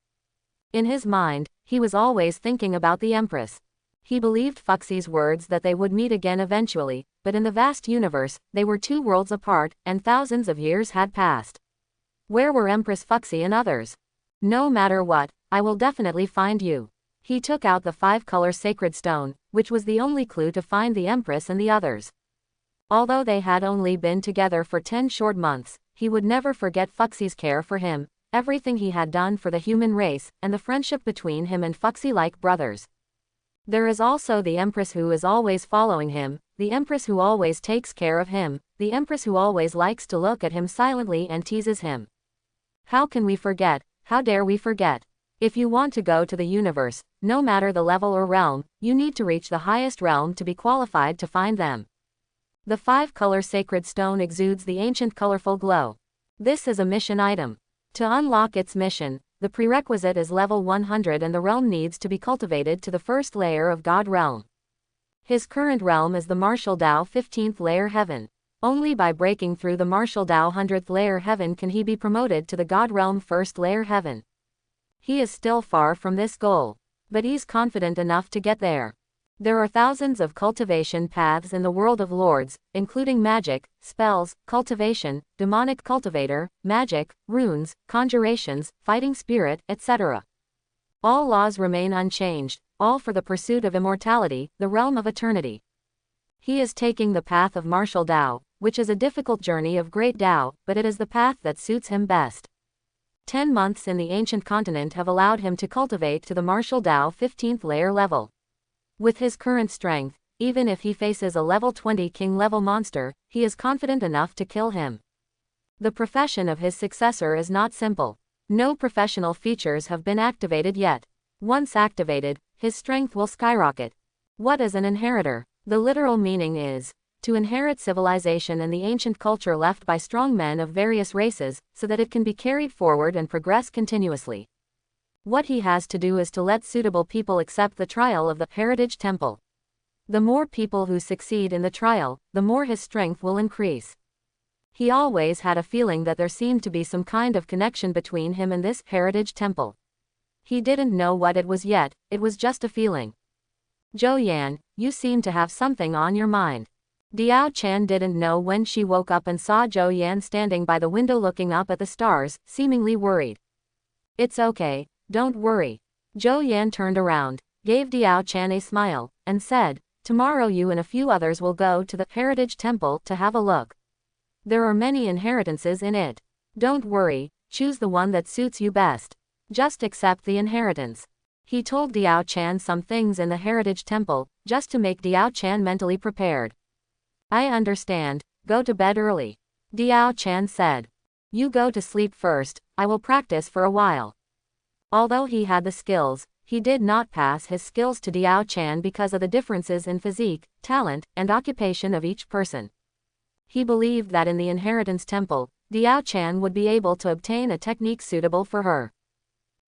In his mind, he was always thinking about the Empress. He believed Fuxie's words that they would meet again eventually, but in the vast universe, they were 2 worlds apart, and thousands of years had passed. Where were Empress Fuxie and others? No matter what, I will definitely find you. He took out the 5-color sacred stone, which was the only clue to find the Empress and the others. Although they had only been together for 10 short months, he would never forget Fuxie's care for him, everything he had done for the human race, and the friendship between him and Fuxie like brothers. There is also the Empress who is always following him, the Empress who always takes care of him, the Empress who always likes to look at him silently and teases him. How can we forget? How dare we forget? If you want to go to the universe, no matter the level or realm, you need to reach the highest realm to be qualified to find them. The 5-color sacred stone exudes the ancient colorful glow. This is a mission item. To unlock its mission, the prerequisite is level 100 and the realm needs to be cultivated to the first layer of God realm. His current realm is the Martial Dao 15th layer heaven. Only by breaking through the Martial Dao 100th layer heaven can he be promoted to the God realm 1st layer heaven. He is still far from this goal, but he's confident enough to get there. There are thousands of cultivation paths in the world of lords, including magic, spells, cultivation, demonic cultivator, magic, runes, conjurations, fighting spirit, etc. All laws remain unchanged, all for the pursuit of immortality, the realm of eternity. He is taking the path of martial Dao, which is a difficult journey of great Dao, but it is the path that suits him best. 10 months in the ancient continent have allowed him to cultivate to the martial Dao 15th layer level. With his current strength, even if he faces a level 20 king-level monster, he is confident enough to kill him. The profession of his successor is not simple. No professional features have been activated yet. Once activated, his strength will skyrocket. What is an inheritor? The literal meaning is to inherit civilization and the ancient culture left by strong men of various races, so that it can be carried forward and progress continuously. What he has to do is to let suitable people accept the trial of the Heritage Temple. The more people who succeed in the trial, the more his strength will increase. He always had a feeling that there seemed to be some kind of connection between him and this Heritage Temple. He didn't know what it was yet, it was just a feeling. Zhou Yan, you seem to have something on your mind. Diao Chan didn't know when she woke up and saw Zhou Yan standing by the window looking up at the stars, seemingly worried. It's okay. Don't worry. Zhou Yan turned around. gave Diao Chan a smile, and said, "Tomorrow you and a few others will go to the Heritage Temple to have a look. There are many inheritances in it. Don't worry, choose the one that suits you best. Just accept the inheritance." He told Diao Chan some things in the Heritage Temple, just to make Diao Chan mentally prepared. "I understand, go to bed early," Diao Chan said. "You go to sleep first, I will practice for a while." Although he had the skills, he did not pass his skills to Diao Chan because of the differences in physique, talent, and occupation of each person. He believed that in the Inheritance Temple, Diao Chan would be able to obtain a technique suitable for her.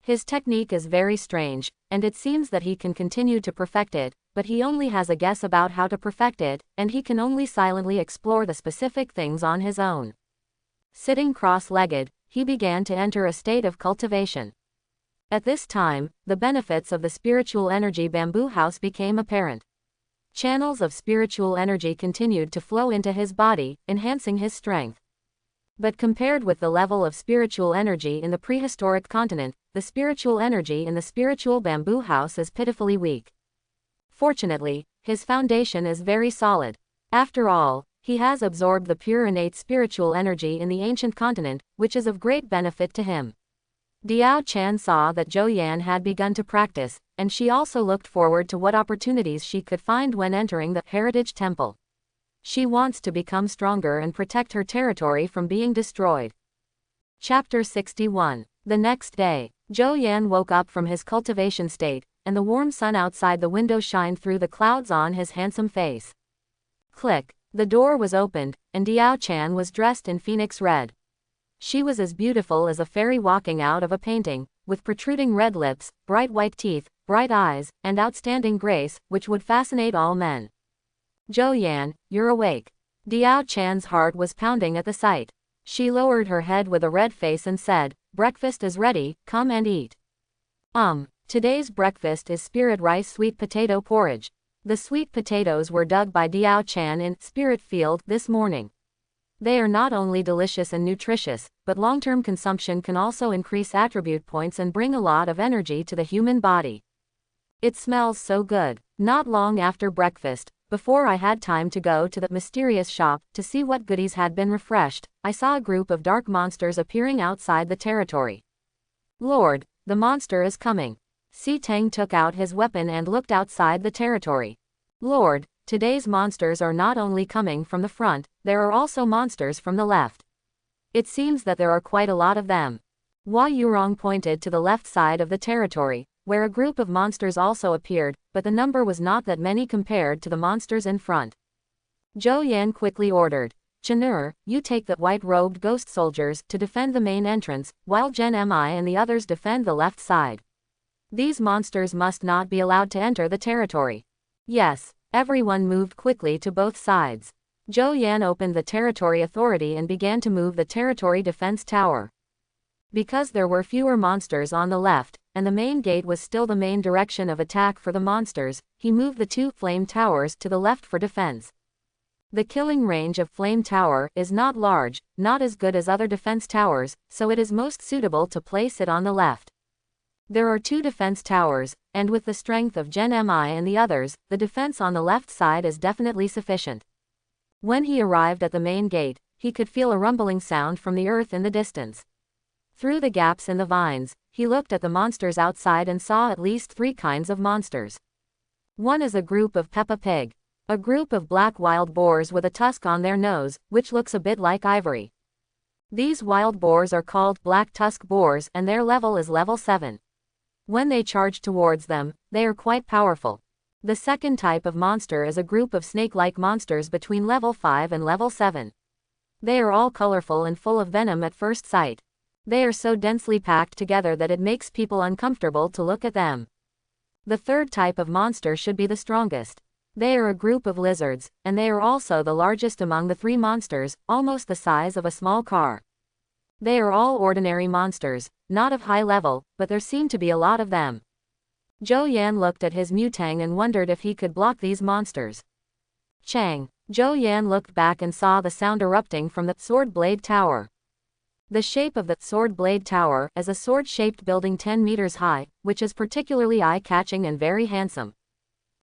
His technique is very strange, and it seems that he can continue to perfect it, but he only has a guess about how to perfect it, and he can only silently explore the specific things on his own. Sitting cross-legged, he began to enter a state of cultivation. At this time, the benefits of the spiritual energy bamboo house became apparent. Channels of spiritual energy continued to flow into his body, enhancing his strength. But compared with the level of spiritual energy in the prehistoric continent, the spiritual energy in the spiritual bamboo house is pitifully weak. Fortunately, his foundation is very solid. After all, he has absorbed the pure innate spiritual energy in the ancient continent, which is of great benefit to him. Diao Chan saw that Zhou Yan had begun to practice, and she also looked forward to what opportunities she could find when entering the Heritage Temple. She wants to become stronger and protect her territory from being destroyed. Chapter 61. The next day, Zhou Yan woke up from his cultivation state, and the warm sun outside the window shined through the clouds on his handsome face. Click. The door was opened, and Diao Chan was dressed in phoenix red. She was as beautiful as a fairy walking out of a painting, with protruding red lips, bright white teeth, bright eyes, and outstanding grace, which would fascinate all men. "Zhou Yan, you're awake." Diao Chan's heart was pounding at the sight. She lowered her head with a red face and said, "Breakfast is ready, come and eat." Today's breakfast is spirit rice sweet potato porridge. The sweet potatoes were dug by Diao Chan in Spirit Field this morning. They are not only delicious and nutritious, but long-term consumption can also increase attribute points and bring a lot of energy to the human body. It smells so good. Not long after breakfast, before I had time to go to the mysterious shop to see what goodies had been refreshed, I saw a group of dark monsters appearing outside the territory. "Lord, the monster is coming." Si Teng took out his weapon and looked outside the territory. "Lord, today's monsters are not only coming from the front, there are also monsters from the left. It seems that there are quite a lot of them." Hua Yurong pointed to the left side of the territory, where a group of monsters also appeared, but the number was not that many compared to the monsters in front. Zhou Yan quickly ordered, "Chanur, you take the white-robed ghost soldiers to defend the main entrance, while Gen Mi and the others defend the left side. These monsters must not be allowed to enter the territory." "Yes." Everyone moved quickly to both sides. Zhou Yan opened the territory authority and began to move the territory defense tower. Because there were fewer monsters on the left, and the main gate was still the main direction of attack for the monsters, he moved the two flame towers to the left for defense. The killing range of Flame Tower is not large, not as good as other defense towers, so it is most suitable to place it on the left. There are two defense towers, and with the strength of Gen Mi and the others, the defense on the left side is definitely sufficient. When he arrived at the main gate, he could feel a rumbling sound from the earth in the distance. Through the gaps in the vines, he looked at the monsters outside and saw at least 3 kinds of monsters. One is a group of Peppa Pig. A group of black wild boars with a tusk on their nose, which looks a bit like ivory. These wild boars are called black tusk boars and their level is level 7. When they charge towards them, they are quite powerful. The second type of monster is a group of snake-like monsters between level 5 and level 7. They are all colorful and full of venom at first sight. They are so densely packed together that it makes people uncomfortable to look at them. The third type of monster should be the strongest. They are a group of lizards, and they are also the largest among the 3 monsters, almost the size of a small car. They are all ordinary monsters, not of high level, but there seem to be a lot of them. Zhou Yan looked at his Mutang and wondered if he could block these monsters. Chang. Zhou Yan looked back and saw the sound erupting from the sword blade tower. The shape of the sword blade tower is a sword-shaped building 10 meters high, which is particularly eye-catching and very handsome.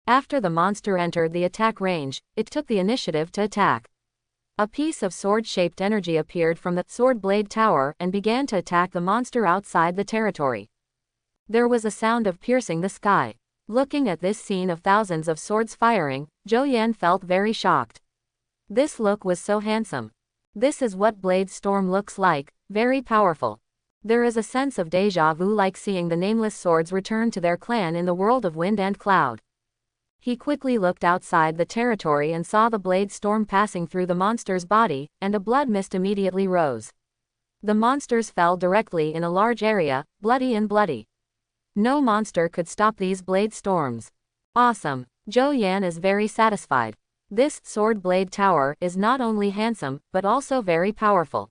After the monster entered the attack range, it took the initiative to attack. A piece of sword-shaped energy appeared from the sword blade tower and began to attack the monster outside the territory. There was a sound of piercing the sky. Looking at this scene of thousands of swords firing, Zhou Yan felt very shocked. This look was so handsome. This is what Blade Storm looks like, very powerful. There is a sense of déjà vu like seeing the nameless swords return to their clan in the world of wind and cloud. He quickly looked outside the territory and saw the blade storm passing through the monster's body, and a blood mist immediately rose. The monsters fell directly in a large area, bloody. No monster could stop these blade storms. Awesome. Zhou Yan is very satisfied. This sword blade tower is not only handsome, but also very powerful.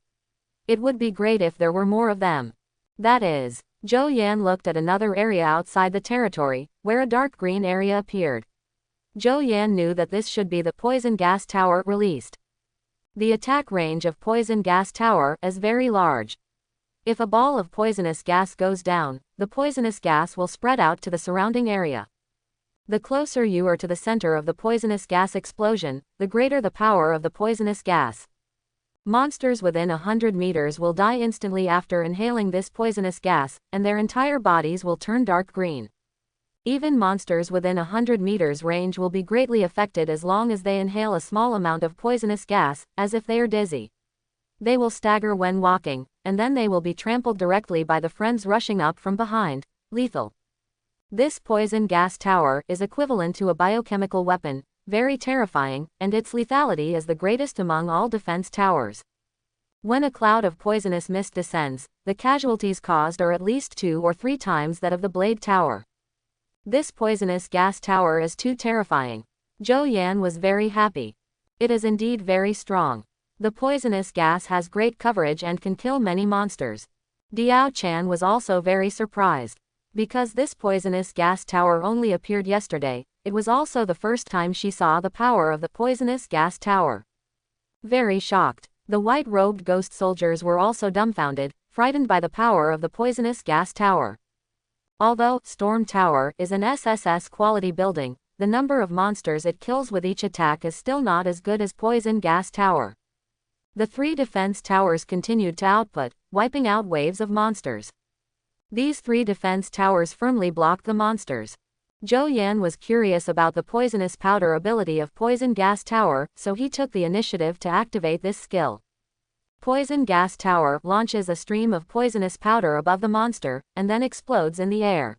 It would be great if there were more of them. That is. Zhou Yan looked at another area outside the territory, where a dark green area appeared. Zhou Yan knew that this should be the poison gas tower released. The attack range of poison gas tower is very large. If a ball of poisonous gas goes down, the poisonous gas will spread out to the surrounding area. The closer you are to the center of the poisonous gas explosion, the greater the power of the poisonous gas. Monsters within 100 meters will die instantly after inhaling this poisonous gas, and their entire bodies will turn dark green. Even monsters within 100 meters range will be greatly affected as long as they inhale a small amount of poisonous gas, as if they are dizzy. They will stagger when walking, and then they will be trampled directly by the friends rushing up from behind. Lethal. This poison gas tower is equivalent to a biochemical weapon, very terrifying, and its lethality is the greatest among all defense towers. When a cloud of poisonous mist descends, the casualties caused are at least 2 or 3 times that of the blade tower. This poisonous gas tower is too terrifying. Zhou Yan was very happy. It is indeed very strong. The poisonous gas has great coverage and can kill many monsters. Diao Chan was also very surprised. Because this poisonous gas tower only appeared yesterday, it was also the first time she saw the power of the poisonous gas tower. Very shocked. The white-robed ghost soldiers were also dumbfounded, frightened by the power of the poisonous gas tower. Although Storm Tower is an SSS quality building, the number of monsters it kills with each attack is still not as good as Poison Gas Tower. The 3 defense towers continued to output, wiping out waves of monsters. These 3 defense towers firmly blocked the monsters. Zhou Yan was curious about the poisonous powder ability of Poison Gas Tower, so he took the initiative to activate this skill. Poison Gas Tower launches a stream of poisonous powder above the monster, and then explodes in the air.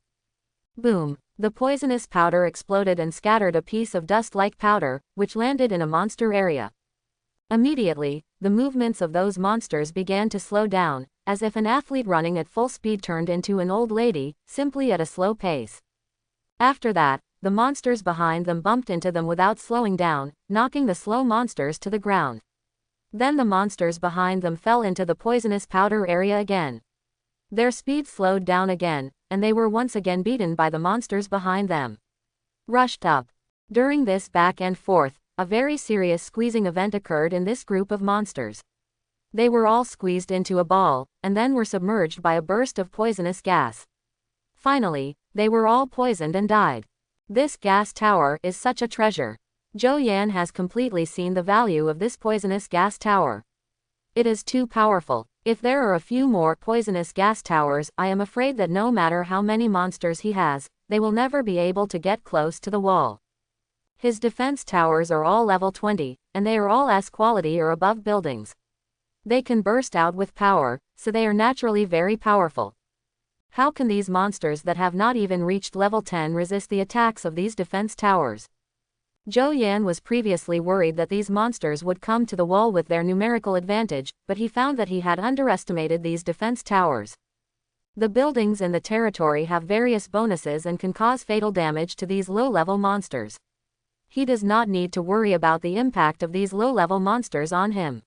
Boom! The poisonous powder exploded and scattered a piece of dust-like powder, which landed in a monster area. Immediately, the movements of those monsters began to slow down, as if an athlete running at full speed turned into an old lady, simply at a slow pace. After that, the monsters behind them bumped into them without slowing down, knocking the slow monsters to the ground. Then the monsters behind them fell into the poisonous powder area again. Their speed slowed down again, and they were once again beaten by the monsters behind them. Rushed up. During this back and forth, a very serious squeezing event occurred in this group of monsters. They were all squeezed into a ball, and then were submerged by a burst of poisonous gas. Finally, they were all poisoned and died. This gas tower is such a treasure. Zhou Yan has completely seen the value of this poisonous gas tower. It is too powerful. If there are a few more poisonous gas towers, I am afraid that no matter how many monsters he has, they will never be able to get close to the wall. His defense towers are all level 20, and they are all S quality or above buildings. They can burst out with power, so they are naturally very powerful. How can these monsters that have not even reached level 10 resist the attacks of these defense towers? Zhou Yan was previously worried that these monsters would come to the wall with their numerical advantage, but he found that he had underestimated these defense towers. The buildings in the territory have various bonuses and can cause fatal damage to these low-level monsters. He does not need to worry about the impact of these low-level monsters on him.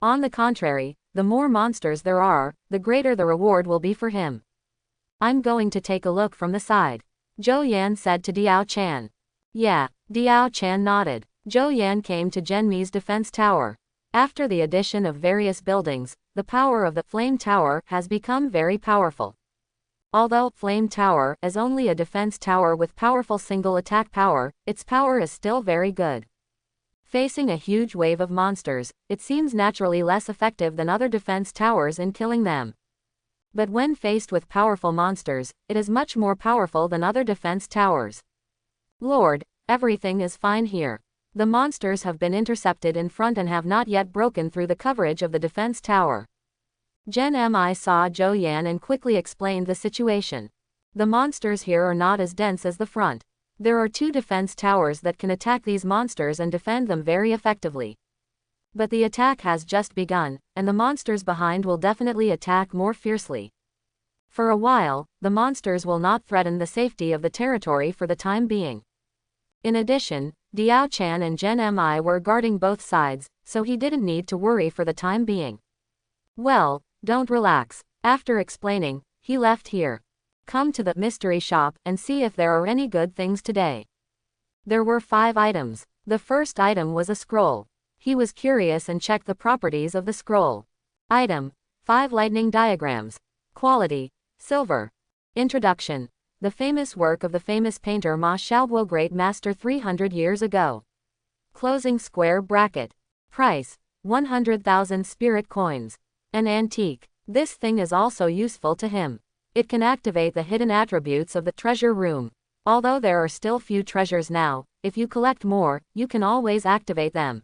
On the contrary, the more monsters there are, the greater the reward will be for him. I'm going to take a look from the side, Zhou Yan said to Diao Chan. Yeah, Diao Chan nodded. Zhou Yan came to Zhenmi's defense tower. After the addition of various buildings, the power of the Flame Tower has become very powerful. Although Flame Tower is only a defense tower with powerful single attack power, its power is still very good. Facing a huge wave of monsters, it seems naturally less effective than other defense towers in killing them. But when faced with powerful monsters, it is much more powerful than other defense towers. Lord, everything is fine here. The monsters have been intercepted in front and have not yet broken through the coverage of the defense tower. Gen Mi saw Zhou Yan and quickly explained the situation. The monsters here are not as dense as the front. There are 2 defense towers that can attack these monsters and defend them very effectively. But the attack has just begun, and the monsters behind will definitely attack more fiercely. For a while, the monsters will not threaten the safety of the territory for the time being. In addition, Diao Chan and Gen Mi were guarding both sides, so he didn't need to worry for the time being. Well, don't relax. After explaining, he left here. Come to the mystery shop and see if there are any good things today. There were 5 items. The first item was a scroll. He was curious and checked the properties of the scroll. Item: 5 lightning diagrams. Quality: silver. Introduction: the famous work of the famous painter Ma Xiaobo, great master 300 years ago. Closing square bracket. Price: 100,000 spirit coins. An antique. This thing is also useful to him. It can activate the hidden attributes of the treasure room. Although there are still few treasures now, if you collect more, you can always activate them.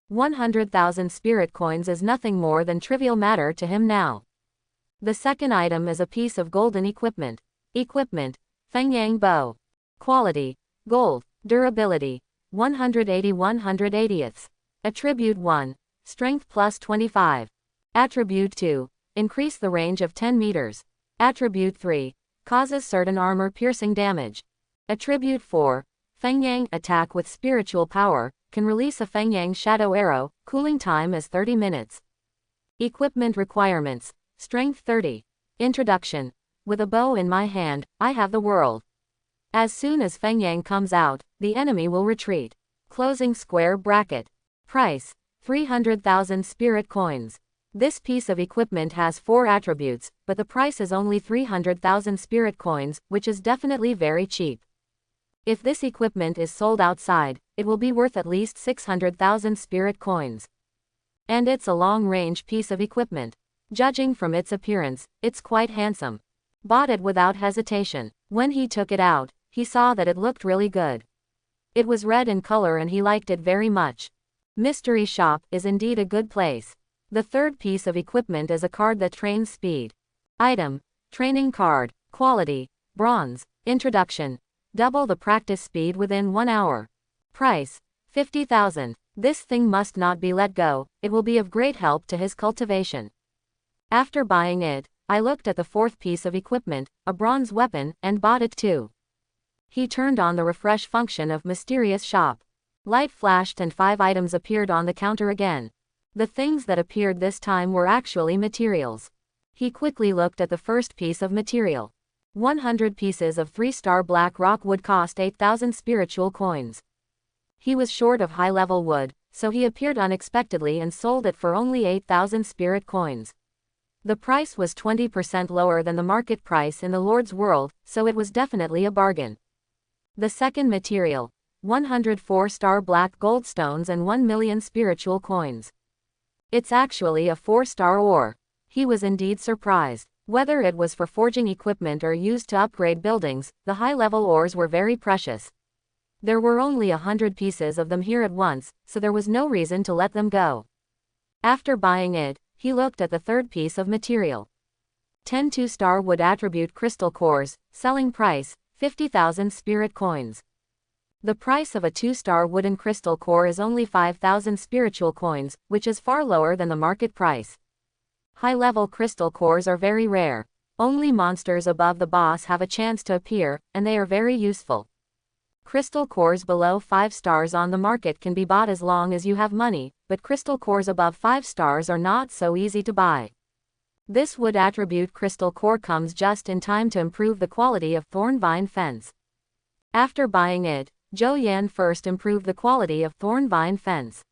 100,000 spirit coins is nothing more than trivial matter to him now. The second item is a piece of golden equipment. Equipment: Fengyang Bow. Quality: gold. Durability: 180 180ths. Attribute 1: strength plus 25. Attribute 2: increase the range of 10 meters. Attribute 3: causes certain armor-piercing damage. Attribute 4: Fengyang attack with spiritual power, can release a Fengyang shadow arrow, cooling time is 30 minutes. Equipment requirements: strength 30. Introduction: with a bow in my hand, I have the world. As soon as Fengyang comes out, the enemy will retreat. Closing square bracket. Price: 300,000 spirit coins. This piece of equipment has 4 attributes, but the price is only 300,000 spirit coins, which is definitely very cheap. If this equipment is sold outside, it will be worth at least 600,000 spirit coins. And it's a long-range piece of equipment. Judging from its appearance, it's quite handsome. Bought it without hesitation. When he took it out, he saw that it looked really good. It was red in color and he liked it very much. Mystery shop is indeed a good place. The third piece of equipment is a card that trains speed. Item: training card. Quality: bronze. Introduction: double the practice speed within 1 hour. Price: 50,000. This thing must not be let go, it will be of great help to his cultivation. After buying it, I looked at the fourth piece of equipment, a bronze weapon, and bought it too. He turned on the refresh function of Mysterious Shop. Light flashed and 5 items appeared on the counter again. The things that appeared this time were actually materials. He quickly looked at the first piece of material. 100 pieces of 3-star black rock would cost 8,000 spiritual coins. He was short of high-level wood, so he appeared unexpectedly and sold it for only 8,000 spirit coins. The price was 20% lower than the market price in the Lord's world, so it was definitely a bargain. The second material: 100 4-star black gold stones and 1 million spiritual coins. It's actually a 4-star ore. He was indeed surprised. Whether it was for forging equipment or used to upgrade buildings, the high-level ores were very precious. There were only 100 pieces of them here at once, so there was no reason to let them go. After buying it, he looked at the third piece of material. 10 2-star wood attribute crystal cores, selling price: 50,000 spirit coins. The price of a 2-star wooden crystal core is only 5,000 spiritual coins, which is far lower than the market price. High-level crystal cores are very rare. Only monsters above the boss have a chance to appear, and they are very useful. Crystal cores below 5 stars on the market can be bought as long as you have money, but crystal cores above 5 stars are not so easy to buy. This wood attribute crystal core comes just in time to improve the quality of Thornvine Fence. After buying it, Zhou Yan first improved the quality of Thornvine Fence.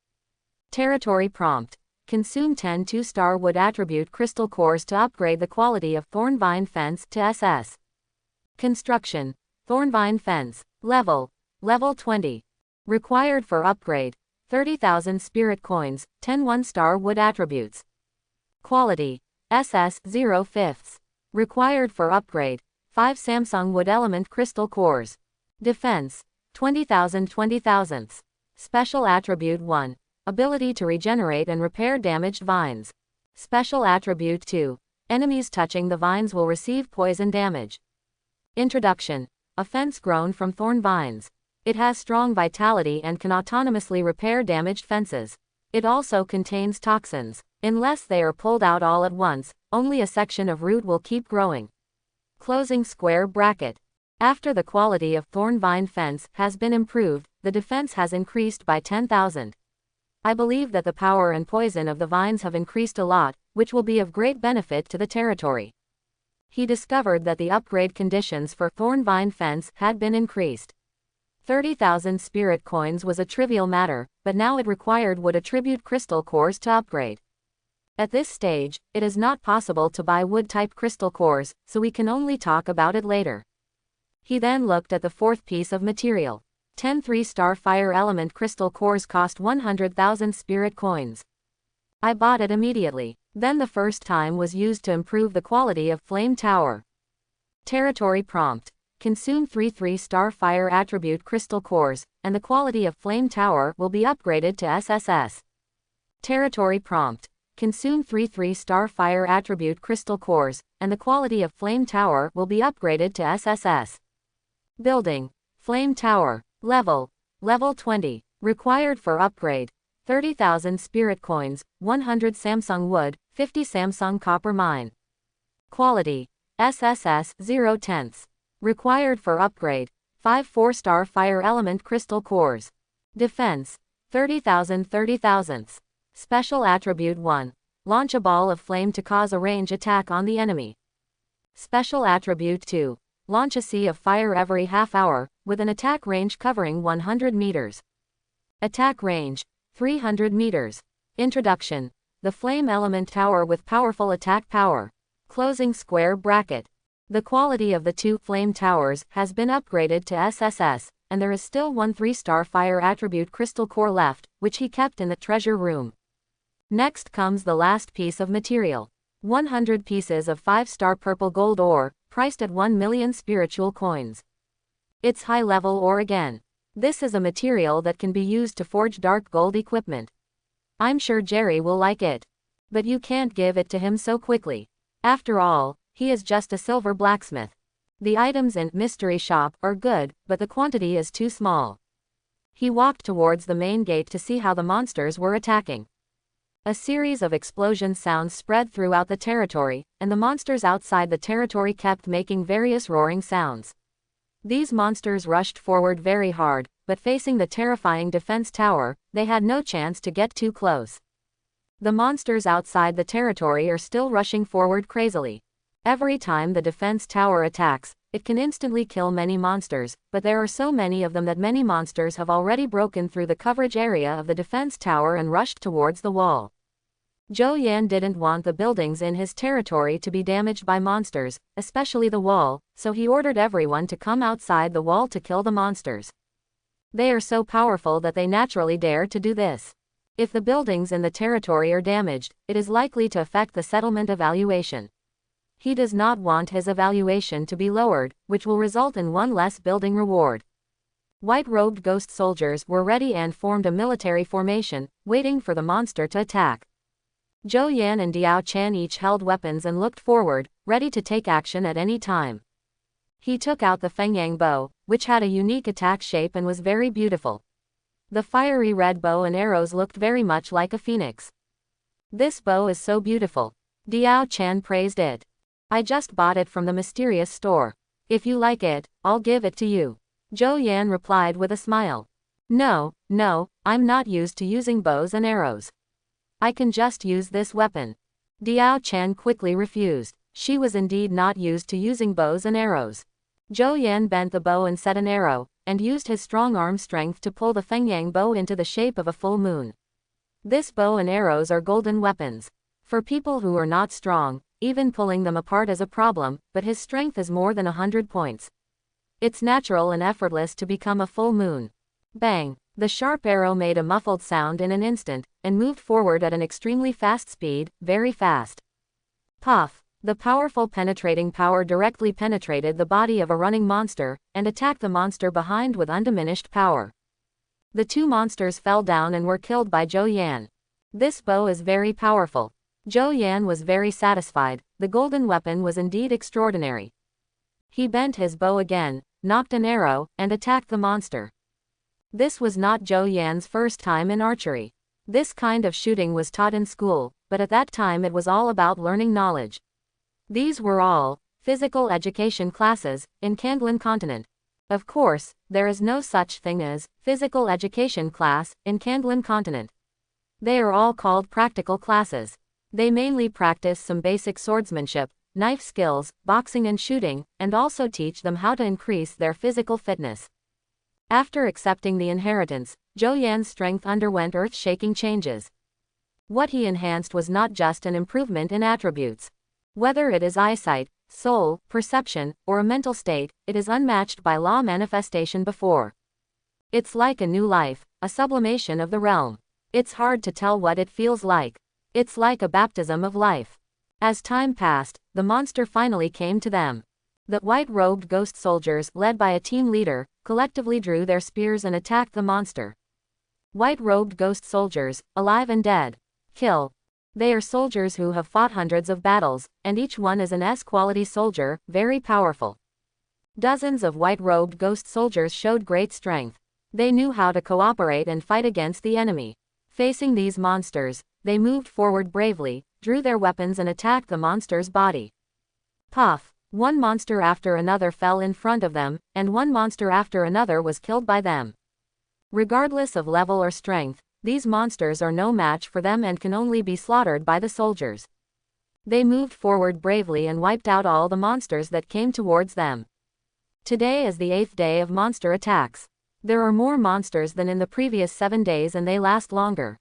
Territory prompt. Consume 10 2-star wood attribute crystal cores to upgrade the quality of Thornvine Fence to SS. Construction. Thornvine Fence. Level 20. Required for upgrade. 30,000 spirit coins, 10 1-star wood attributes. Quality. SS 0/5. Required for upgrade. 5 Samsung wood element crystal cores. Defense. 20,000. Special attribute 1. Ability to regenerate and repair damaged vines. Special attribute 2. Enemies touching the vines will receive poison damage. Introduction. A fence grown from thorn vines. It has strong vitality and can autonomously repair damaged fences. It also contains toxins. Unless they are pulled out all at once, only a section of root will keep growing. Closing square bracket. After the quality of thorn vine fence has been improved, the defense has increased by 10,000. I believe that the power and poison of the vines have increased a lot, which will be of great benefit to the territory. He discovered that the upgrade conditions for thorn vine fence had been increased. 30,000 spirit coins was a trivial matter, but now it required wood attribute crystal cores to upgrade. At this stage, it is not possible to buy wood-type crystal cores, so we can only talk about it later. He then looked at the fourth piece of material. 10 3-star fire element crystal cores cost 100,000 spirit coins. I bought it immediately. Then the first time was used to improve the quality of flame tower. Territory prompt. Consume 3 3-star fire attribute crystal cores, and the quality of flame tower will be upgraded to SSS. Territory prompt. Consume 3 3-star fire attribute crystal cores, and the quality of flame tower will be upgraded to SSS. Building. Flame tower. Level 20. Required for upgrade. 30,000 spirit coins, 100 Samsung wood, 50 Samsung copper mine. Quality. SSS 0/10. Required for upgrade. 5 4-star fire element crystal cores. Defense. 30,000. Special attribute 1. Launch a ball of flame to cause a range attack on the enemy. Special attribute 2. Launch a sea of fire every half hour, with an attack range covering 100 meters. Attack range. 300 meters. Introduction. The flame element tower with powerful attack power. Closing square bracket. The quality of the two flame towers has been upgraded to SSS, and there is still one 3-star fire attribute crystal core left, which he kept in the treasure room. Next comes the last piece of material. 100 pieces of 5-star purple gold ore, priced at 1 million spiritual coins. It's high-level ore again. This is a material that can be used to forge dark gold equipment. I'm sure Jerry will like it. But you can't give it to him so quickly. After all, he is just a silver blacksmith. The items in mystery shop are good, but the quantity is too small. He walked towards the main gate to see how the monsters were attacking. A series of explosion sounds spread throughout the territory, and the monsters outside the territory kept making various roaring sounds. These monsters rushed forward very hard, but facing the terrifying defense tower, they had no chance to get too close. The monsters outside the territory are still rushing forward crazily. Every time the defense tower attacks, it can instantly kill many monsters, but there are so many of them that many monsters have already broken through the coverage area of the defense tower and rushed towards the wall. Zhou Yan didn't want the buildings in his territory to be damaged by monsters, especially the wall, so he ordered everyone to come outside the wall to kill the monsters. They are so powerful that they naturally dare to do this. If the buildings in the territory are damaged, it is likely to affect the settlement evaluation. He does not want his evaluation to be lowered, which will result in one less building reward. White-robed ghost soldiers were ready and formed a military formation, waiting for the monster to attack. Zhou Yan and Diao Chan each held weapons and looked forward, ready to take action at any time. He took out the Fengyang bow, which had a unique attack shape and was very beautiful. The fiery red bow and arrows looked very much like a phoenix. This bow is so beautiful. Diao Chan praised it. I just bought it from the mysterious store. If you like it, I'll give it to you. Zhou Yan replied with a smile. No, I'm not used to using bows and arrows. I can just use this weapon. Diao Chan quickly refused. She was indeed not used to using bows and arrows. Zhou Yan bent the bow and set an arrow, and used his strong arm strength to pull the Fengyang bow into the shape of a full moon. This bow and arrows are golden weapons. For people who are not strong, even pulling them apart is a problem, but his strength is more than 100 points. It's natural and effortless to become a full moon. Bang! The sharp arrow made a muffled sound in an instant, and moved forward at an extremely fast speed, very fast. Puff! The powerful penetrating power directly penetrated the body of a running monster, and attacked the monster behind with undiminished power. The two monsters fell down and were killed by Zhou Yan. This bow is very powerful. Zhou Yan was very satisfied. The golden weapon was indeed extraordinary. He bent his bow again, knocked an arrow, and attacked the monster. This was not Zhou Yan's first time in archery. This kind of shooting was taught in school, but at that time it was all about learning knowledge. These were all physical education classes in Kandlan continent. Of course, there is no such thing as physical education class in Kandlan continent. They are all called practical classes. They mainly practice some basic swordsmanship, knife skills, boxing and shooting, and also teach them how to increase their physical fitness. After accepting the inheritance, Zhou Yan's strength underwent earth-shaking changes. What he enhanced was not just an improvement in attributes. Whether it is eyesight, soul, perception, or a mental state, it is unmatched by law manifestation before. It's like a new life, a sublimation of the realm. It's hard to tell what it feels like. It's like a baptism of life. As time passed, the monster finally came to them. The white-robed ghost soldiers, led by a team leader, collectively drew their spears and attacked the monster. White-robed ghost soldiers, alive and dead. Kill. They are soldiers who have fought hundreds of battles, and each one is an S-quality soldier, very powerful. Dozens of white-robed ghost soldiers showed great strength. They knew how to cooperate and fight against the enemy. Facing these monsters, they moved forward bravely, drew their weapons and attacked the monster's body. Puff! One monster after another fell in front of them, and one monster after another was killed by them. Regardless of level or strength, these monsters are no match for them and can only be slaughtered by the soldiers. They moved forward bravely and wiped out all the monsters that came towards them. Today is the 8th day of monster attacks. There are more monsters than in the previous 7 days and they last longer.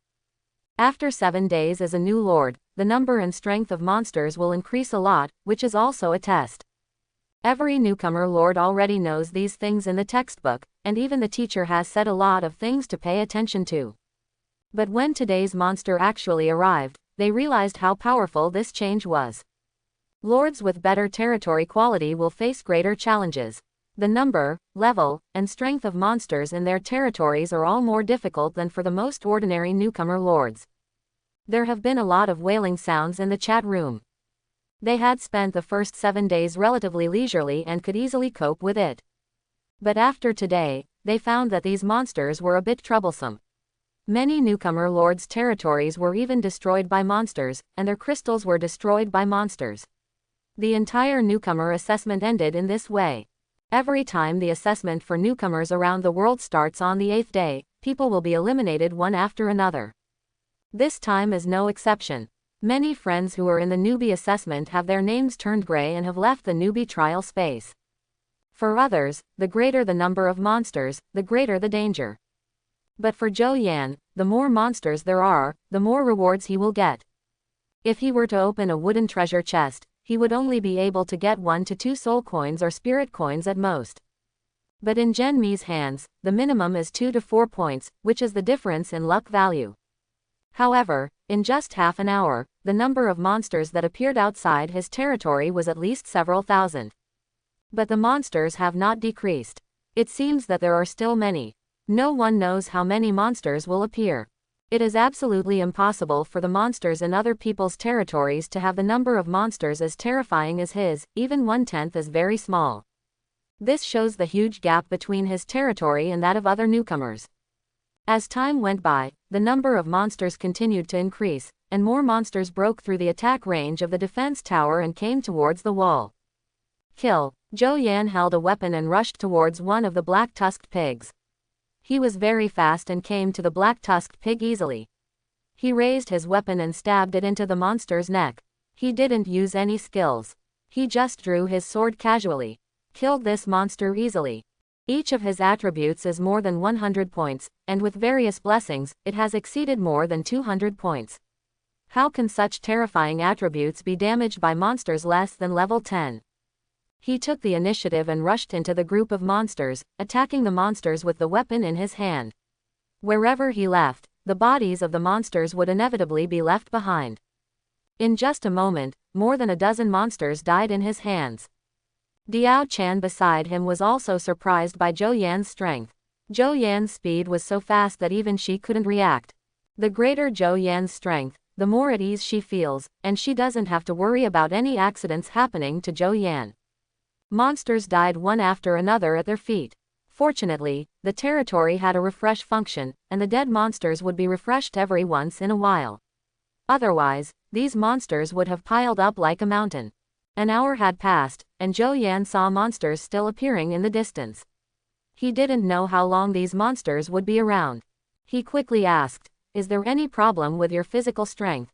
After 7 days as a new lord, the number and strength of monsters will increase a lot, which is also a test. Every newcomer lord already knows these things in the textbook, and even the teacher has said a lot of things to pay attention to. But when today's monster actually arrived, they realized how powerful this change was. Lords with better territory quality will face greater challenges. The number, level, and strength of monsters in their territories are all more difficult than for the most ordinary newcomer lords. There have been a lot of wailing sounds in the chat room. They had spent the first 7 days relatively leisurely and could easily cope with it. But after today, they found that these monsters were a bit troublesome. Many newcomer lords' territories were even destroyed by monsters, and their crystals were destroyed by monsters. The entire newcomer assessment ended in this way. Every time the assessment for newcomers around the world starts on the 8th day, people will be eliminated one after another. This time is no exception. Many friends who are in the newbie assessment have their names turned gray and have left the newbie trial space. For others, the greater the number of monsters, the greater the danger. But for Zhou Yan, the more monsters there are, the more rewards he will get. If he were to open a wooden treasure chest, he would only be able to get 1 to 2 soul coins or spirit coins at most. But in Zhen Mi's hands, the minimum is 2 to 4 points, which is the difference in luck value. However, in just half an hour, the number of monsters that appeared outside his territory was at least several thousand. But the monsters have not decreased. It seems that there are still many. No one knows how many monsters will appear. It is absolutely impossible for the monsters in other people's territories to have the number of monsters as terrifying as his, even 1/10 is very small. This shows the huge gap between his territory and that of other newcomers. As time went by, the number of monsters continued to increase, and more monsters broke through the attack range of the defense tower and came towards the wall. Kill. Zhou Yan held a weapon and rushed towards one of the black-tusked pigs. He was very fast and came to the black-tusked pig easily. He raised his weapon and stabbed it into the monster's neck. He didn't use any skills. He just drew his sword casually. Killed this monster easily. Each of his attributes is more than 100 points, and with various blessings, it has exceeded more than 200 points. How can such terrifying attributes be damaged by monsters less than level 10? He took the initiative and rushed into the group of monsters, attacking the monsters with the weapon in his hand. Wherever he left, the bodies of the monsters would inevitably be left behind. In just a moment, more than a dozen monsters died in his hands. Diao Chan beside him was also surprised by Zhou Yan's strength. Zhou Yan's speed was so fast that even she couldn't react. The greater Zhou Yan's strength, the more at ease she feels, and she doesn't have to worry about any accidents happening to Zhou Yan. Monsters died one after another at their feet. Fortunately, the territory had a refresh function, and the dead monsters would be refreshed every once in a while. Otherwise, these monsters would have piled up like a mountain. An hour had passed, and Zhou Yan saw monsters still appearing in the distance. He didn't know how long these monsters would be around. He quickly asked, "Is there any problem with your physical strength?"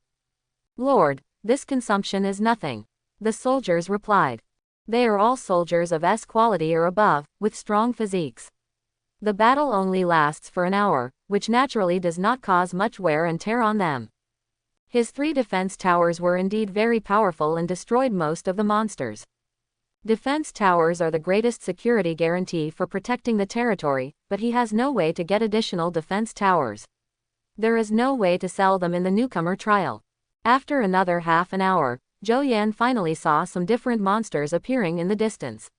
"Lord, this consumption is nothing," the soldiers replied. They are all soldiers of S quality or above, with strong physiques. The battle only lasts for an hour, which naturally does not cause much wear and tear on them. His 3 defense towers were indeed very powerful and destroyed most of the monsters. Defense towers are the greatest security guarantee for protecting the territory, but he has no way to get additional defense towers. There is no way to sell them in the newcomer trial. After another half an hour, Zhou Yan finally saw some different monsters appearing in the distance.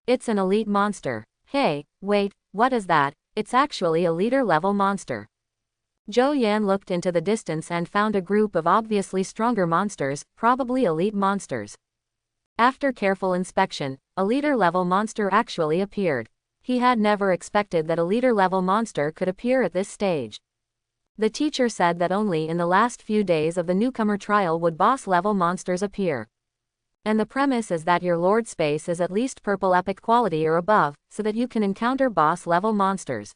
It's an elite monster. Hey, wait, what is that? It's actually a leader-level monster. Zhou Yan looked into the distance and found a group of obviously stronger monsters, probably elite monsters. After careful inspection, a leader-level monster actually appeared. He had never expected that a leader-level monster could appear at this stage. The teacher said that only in the last few days of the newcomer trial would boss-level monsters appear. And the premise is that your Lord Space is at least purple epic quality or above, so that you can encounter boss-level monsters.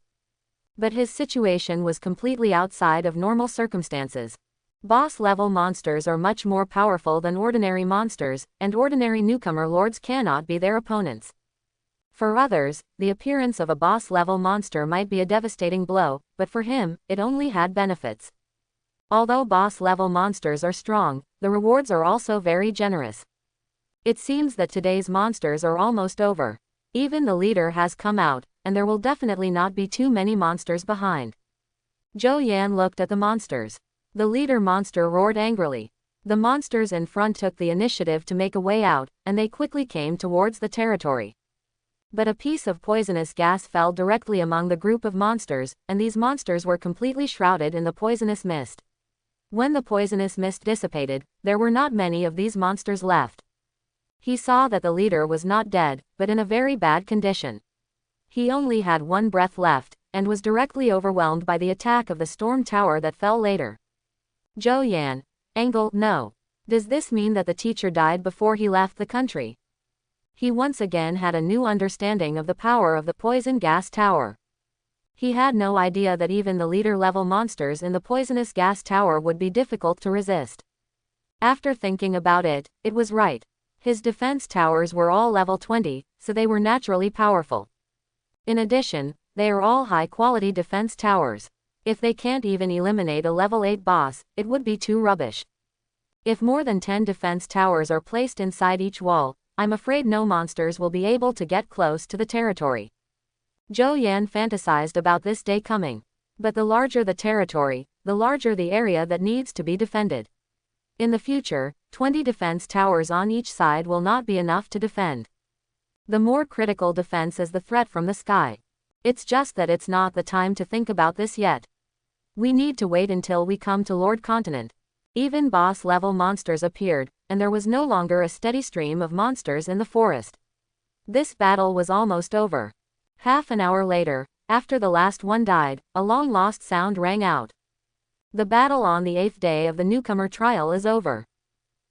But his situation was completely outside of normal circumstances. Boss-level monsters are much more powerful than ordinary monsters, and ordinary newcomer lords cannot be their opponents. For others, the appearance of a boss-level monster might be a devastating blow, but for him, it only had benefits. Although boss-level monsters are strong, the rewards are also very generous. It seems that today's monsters are almost over. Even the leader has come out, and there will definitely not be too many monsters behind. Zhou Yan looked at the monsters. The leader monster roared angrily. The monsters in front took the initiative to make a way out, and they quickly came towards the territory. But a piece of poisonous gas fell directly among the group of monsters, and these monsters were completely shrouded in the poisonous mist. When the poisonous mist dissipated, there were not many of these monsters left. He saw that the leader was not dead, but in a very bad condition. He only had one breath left, and was directly overwhelmed by the attack of the storm tower that fell later. Zhou Yan. Angle, no. Does this mean that the teacher died before he left the country? He once again had a new understanding of the power of the poison gas tower. He had no idea that even the leader-level monsters in the poisonous gas tower would be difficult to resist. After thinking about it, it was right. His defense towers were all level 20, so they were naturally powerful. In addition, they are all high-quality defense towers. If they can't even eliminate a level 8 boss, it would be too rubbish. If more than 10 defense towers are placed inside each wall, I'm afraid no monsters will be able to get close to the territory. Zhou Yan fantasized about this day coming. But the larger the territory, the larger the area that needs to be defended. In the future, 20 defense towers on each side will not be enough to defend. The more critical defense is the threat from the sky. It's just that it's not the time to think about this yet. We need to wait until we come to Lord Continent. Even boss-level monsters appeared, and there was no longer a steady stream of monsters in the forest. This battle was almost over. Half an hour later, after the last one died, a long-lost sound rang out. The battle on the 8th day of the newcomer trial is over.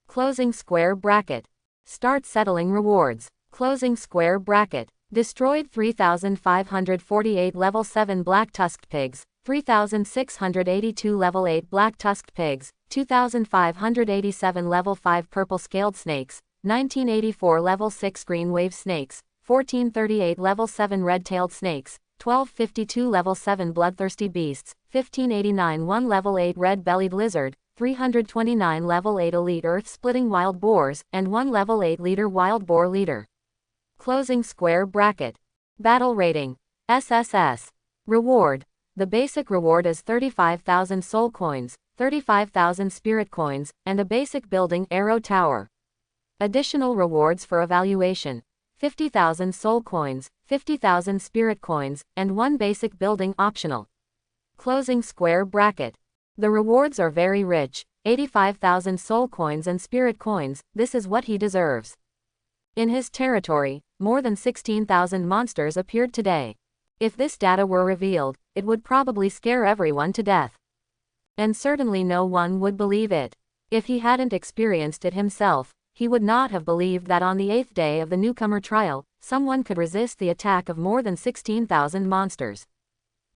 Closing square bracket. Start settling rewards. Closing square bracket. Destroyed 3,548 level 7 black-tusked pigs, 3,682 level 8 black-tusked pigs, 2,587 level 5 purple-scaled snakes, 1984 level 6 green wave snakes, 1438 level 7 red-tailed snakes, 1252 level 7 bloodthirsty beasts, 1589 1 level 8 red-bellied lizard, 329 level 8 elite earth-splitting wild boars, and 1 level 8 leader wild boar leader. Closing square bracket. Battle rating. SSS. Reward. The basic reward is 35,000 soul coins, 35,000 spirit coins, and a basic building arrow tower. Additional rewards for evaluation. 50,000 soul coins, 50,000 spirit coins, and 1 basic building optional. Closing square bracket. The rewards are very rich, 85,000 soul coins and spirit coins, this is what he deserves. In his territory, more than 16,000 monsters appeared today. If this data were revealed, it would probably scare everyone to death. And certainly no one would believe it. If he hadn't experienced it himself, he would not have believed that on the 8th day of the newcomer trial, someone could resist the attack of more than 16,000 monsters.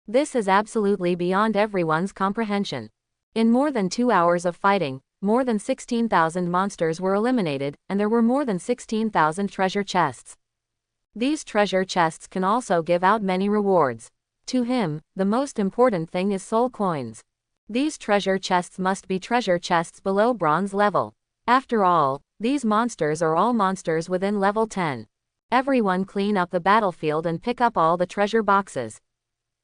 This is absolutely beyond everyone's comprehension. In more than 2 hours of fighting, more than 16,000 monsters were eliminated, and there were more than 16,000 treasure chests. These treasure chests can also give out many rewards. To him, the most important thing is soul coins. These treasure chests must be treasure chests below bronze level. After all, these monsters are all monsters within level 10. Everyone clean up the battlefield and pick up all the treasure boxes.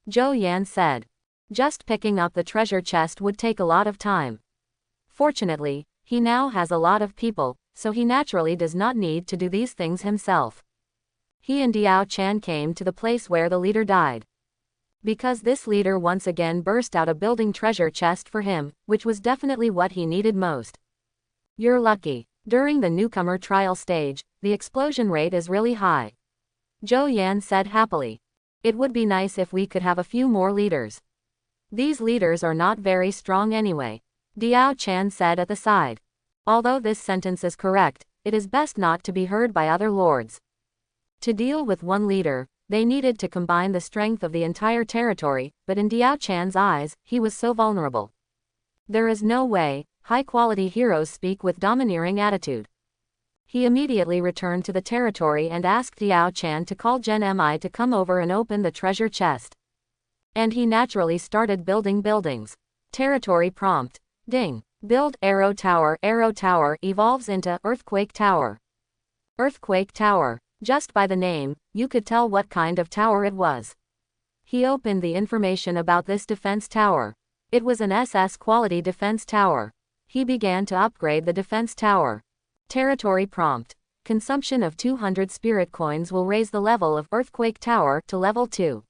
Zhou Yan said. Just picking up the treasure chest would take a lot of time. Fortunately, he now has a lot of people, so he naturally does not need to do these things himself. He and Diao Chan came to the place where the leader died. Because this leader once again burst out a building treasure chest for him, which was definitely what he needed most. You're lucky. During the newcomer trial stage, the explosion rate is really high. Zhou Yan said happily. It would be nice if we could have a few more leaders. These leaders are not very strong anyway, Diao Chan said at the side. Although this sentence is correct, it is best not to be heard by other lords. To deal with one leader, they needed to combine the strength of the entire territory, but in Diao Chan's eyes, he was so vulnerable. There is no way high-quality heroes speak with domineering attitude. He immediately returned to the territory and asked Diao Chan to call Gen Mi to come over and open the treasure chest. And he naturally started building buildings. Territory prompt. Ding. Build arrow tower evolves into earthquake tower. Earthquake tower. Just by the name, you could tell what kind of tower it was. He opened the information about this defense tower. It was an SS quality defense tower. He began to upgrade the defense tower. Territory prompt. Consumption of 200 spirit coins will raise the level of earthquake tower to level 2.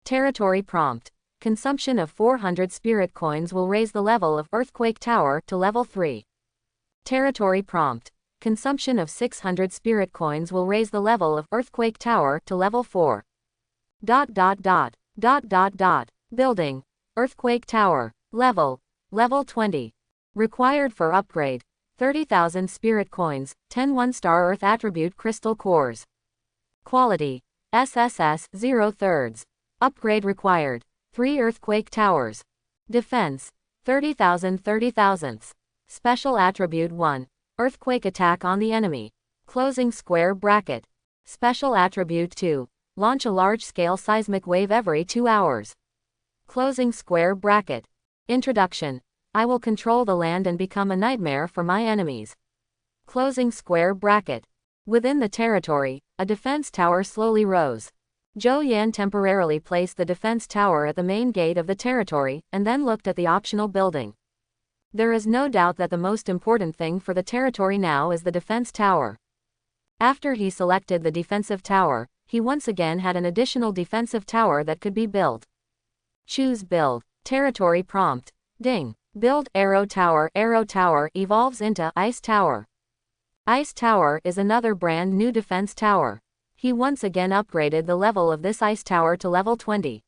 Territory prompt. Consumption of 400 spirit coins will raise the level of earthquake tower to level 3. Territory prompt. Consumption of 600 spirit coins will raise the level of earthquake tower to level 4. Building. Earthquake tower. Level 20. Required for upgrade. 30,000 spirit coins, 10 1-star earth attribute crystal cores. Quality. SSS 0/3. Upgrade required. 3 earthquake towers. Defense. 30,000. Special attribute 1. Earthquake attack on the enemy. Closing square bracket. Special attribute 2. Launch a large-scale seismic wave every 2 hours. Closing square bracket. Introduction. I will control the land and become a nightmare for my enemies. Closing square bracket. Within the territory, a defense tower slowly rose. Zhou Yan temporarily placed the defense tower at the main gate of the territory, and then looked at the optional building. There is no doubt that the most important thing for the territory now is the defense tower. After he selected the defensive tower, he once again had an additional defensive tower that could be built. Choose build. Territory prompt. Ding. Build arrow tower evolves into ice tower. Ice tower is another brand new defense tower. He once again upgraded the level of this ice tower to level 20.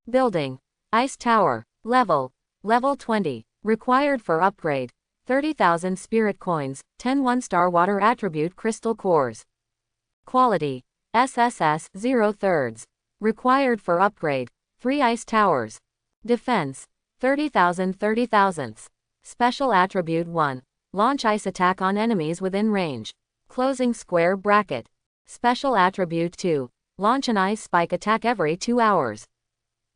Building. Ice tower. Level 20. Required for upgrade. 30,000 spirit coins, 10 1-star water attribute crystal cores. Quality. SSS 0/3. Required for upgrade. 3 ice towers. Defense. 30,000. Special attribute 1. Launch ice attack on enemies within range. Closing square bracket. Special Attribute 2. Launch an ice spike attack every 2 hours.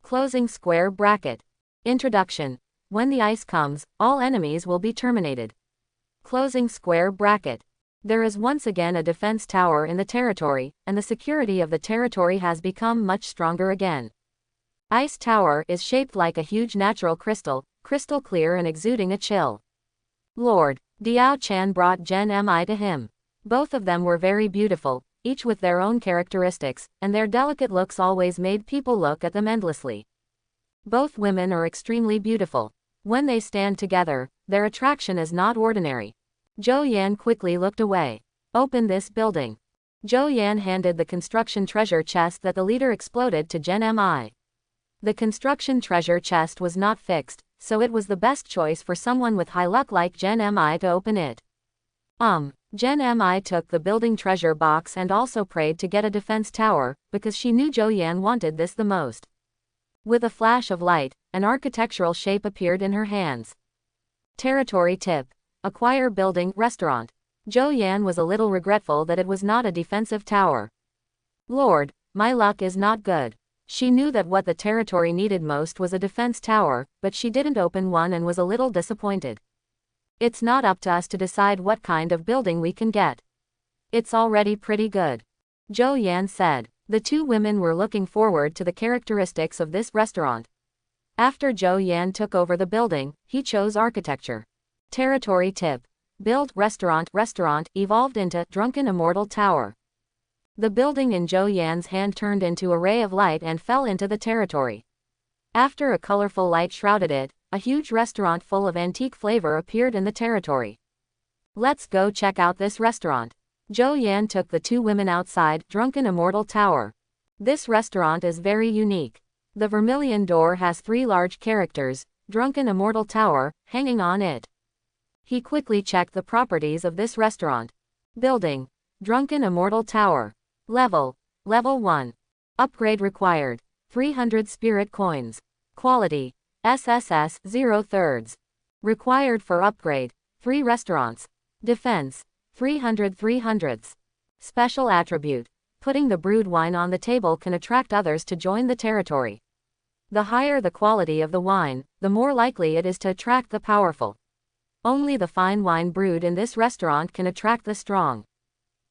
Closing square bracket. Introduction. When the ice comes, all enemies will be terminated. Closing square bracket. There is once again a defense tower in the territory, and the security of the territory has become much stronger again. Ice Tower is shaped like a huge natural crystal clear and exuding a chill. Lord Diao Chan brought Gen Mi to him. Both of them were very beautiful, each with their own characteristics, and their delicate looks always made people look at them endlessly. Both women are extremely beautiful. When they stand together, their attraction is not ordinary. Zhou Yan quickly looked away. Open this building. Zhou Yan handed the construction treasure chest that the leader exploded to Gen Mi. The construction treasure chest was not fixed, so it was the best choice for someone with high luck like Gen Mi to open it. Gen Mi took the building treasure box and also prayed to get a defense tower, because she knew Zhou Yan wanted this the most. With a flash of light, an architectural shape appeared in her hands. Territory tip. Acquire building, restaurant. Zhou Yan was a little regretful that it was not a defensive tower. Lord, my luck is not good. She knew that what the territory needed most was a defense tower, but she didn't open one and was a little disappointed. It's not up to us to decide what kind of building we can get. It's already pretty good. Zhou Yan said. The two women were looking forward to the characteristics of this restaurant. After Zhou Yan took over the building, he chose architecture. Territory tip. Build restaurant evolved into Drunken Immortal Tower. The building in Zhou Yan's hand turned into a ray of light and fell into the territory. After a colorful light shrouded it, a huge restaurant full of antique flavor appeared in the territory. Let's go check out this restaurant. Zhou Yan took the two women outside Drunken Immortal Tower. This restaurant is very unique. The vermilion door has 3 large characters, Drunken Immortal Tower, hanging on it. He quickly checked the properties of this restaurant. Building. Drunken Immortal Tower. Level 1. Upgrade required. 300 spirit coins. Quality. SSS 0/3. Required for upgrade. 3 restaurants. Defense. 300. Special attribute. Putting the brewed wine on the table can attract others to join the territory. The higher the quality of the wine, the more likely it is to attract the powerful. Only the fine wine brewed in this restaurant can attract the strong.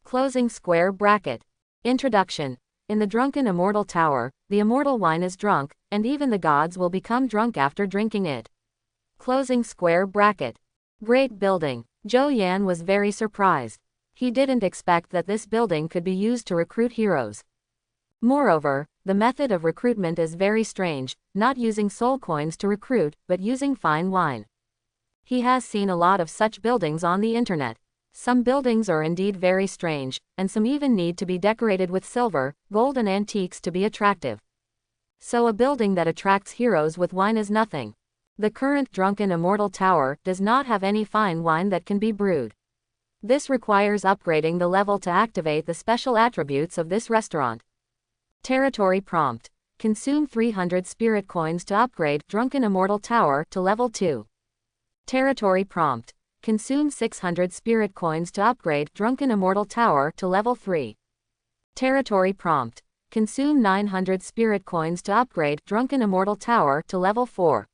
Closing square bracket. Introduction. In the Drunken Immortal Tower, the immortal wine is drunk, and even the gods will become drunk after drinking it. Closing square bracket. Great building. Zhou Yan was very surprised. He didn't expect that this building could be used to recruit heroes. Moreover, the method of recruitment is very strange, not using soul coins to recruit, but using fine wine. He has seen a lot of such buildings on the internet. Some buildings are indeed very strange, and some even need to be decorated with silver, gold and antiques to be attractive. So a building that attracts heroes with wine is nothing. The current Drunken Immortal Tower does not have any fine wine that can be brewed. This requires upgrading the level to activate the special attributes of this restaurant. Territory prompt. Consume 300 spirit coins to upgrade Drunken Immortal Tower to level 2. Territory prompt. Consume 600 spirit coins to upgrade Drunken Immortal Tower to level 3. Territory prompt. Consume 900 spirit coins to upgrade Drunken Immortal Tower to level 4.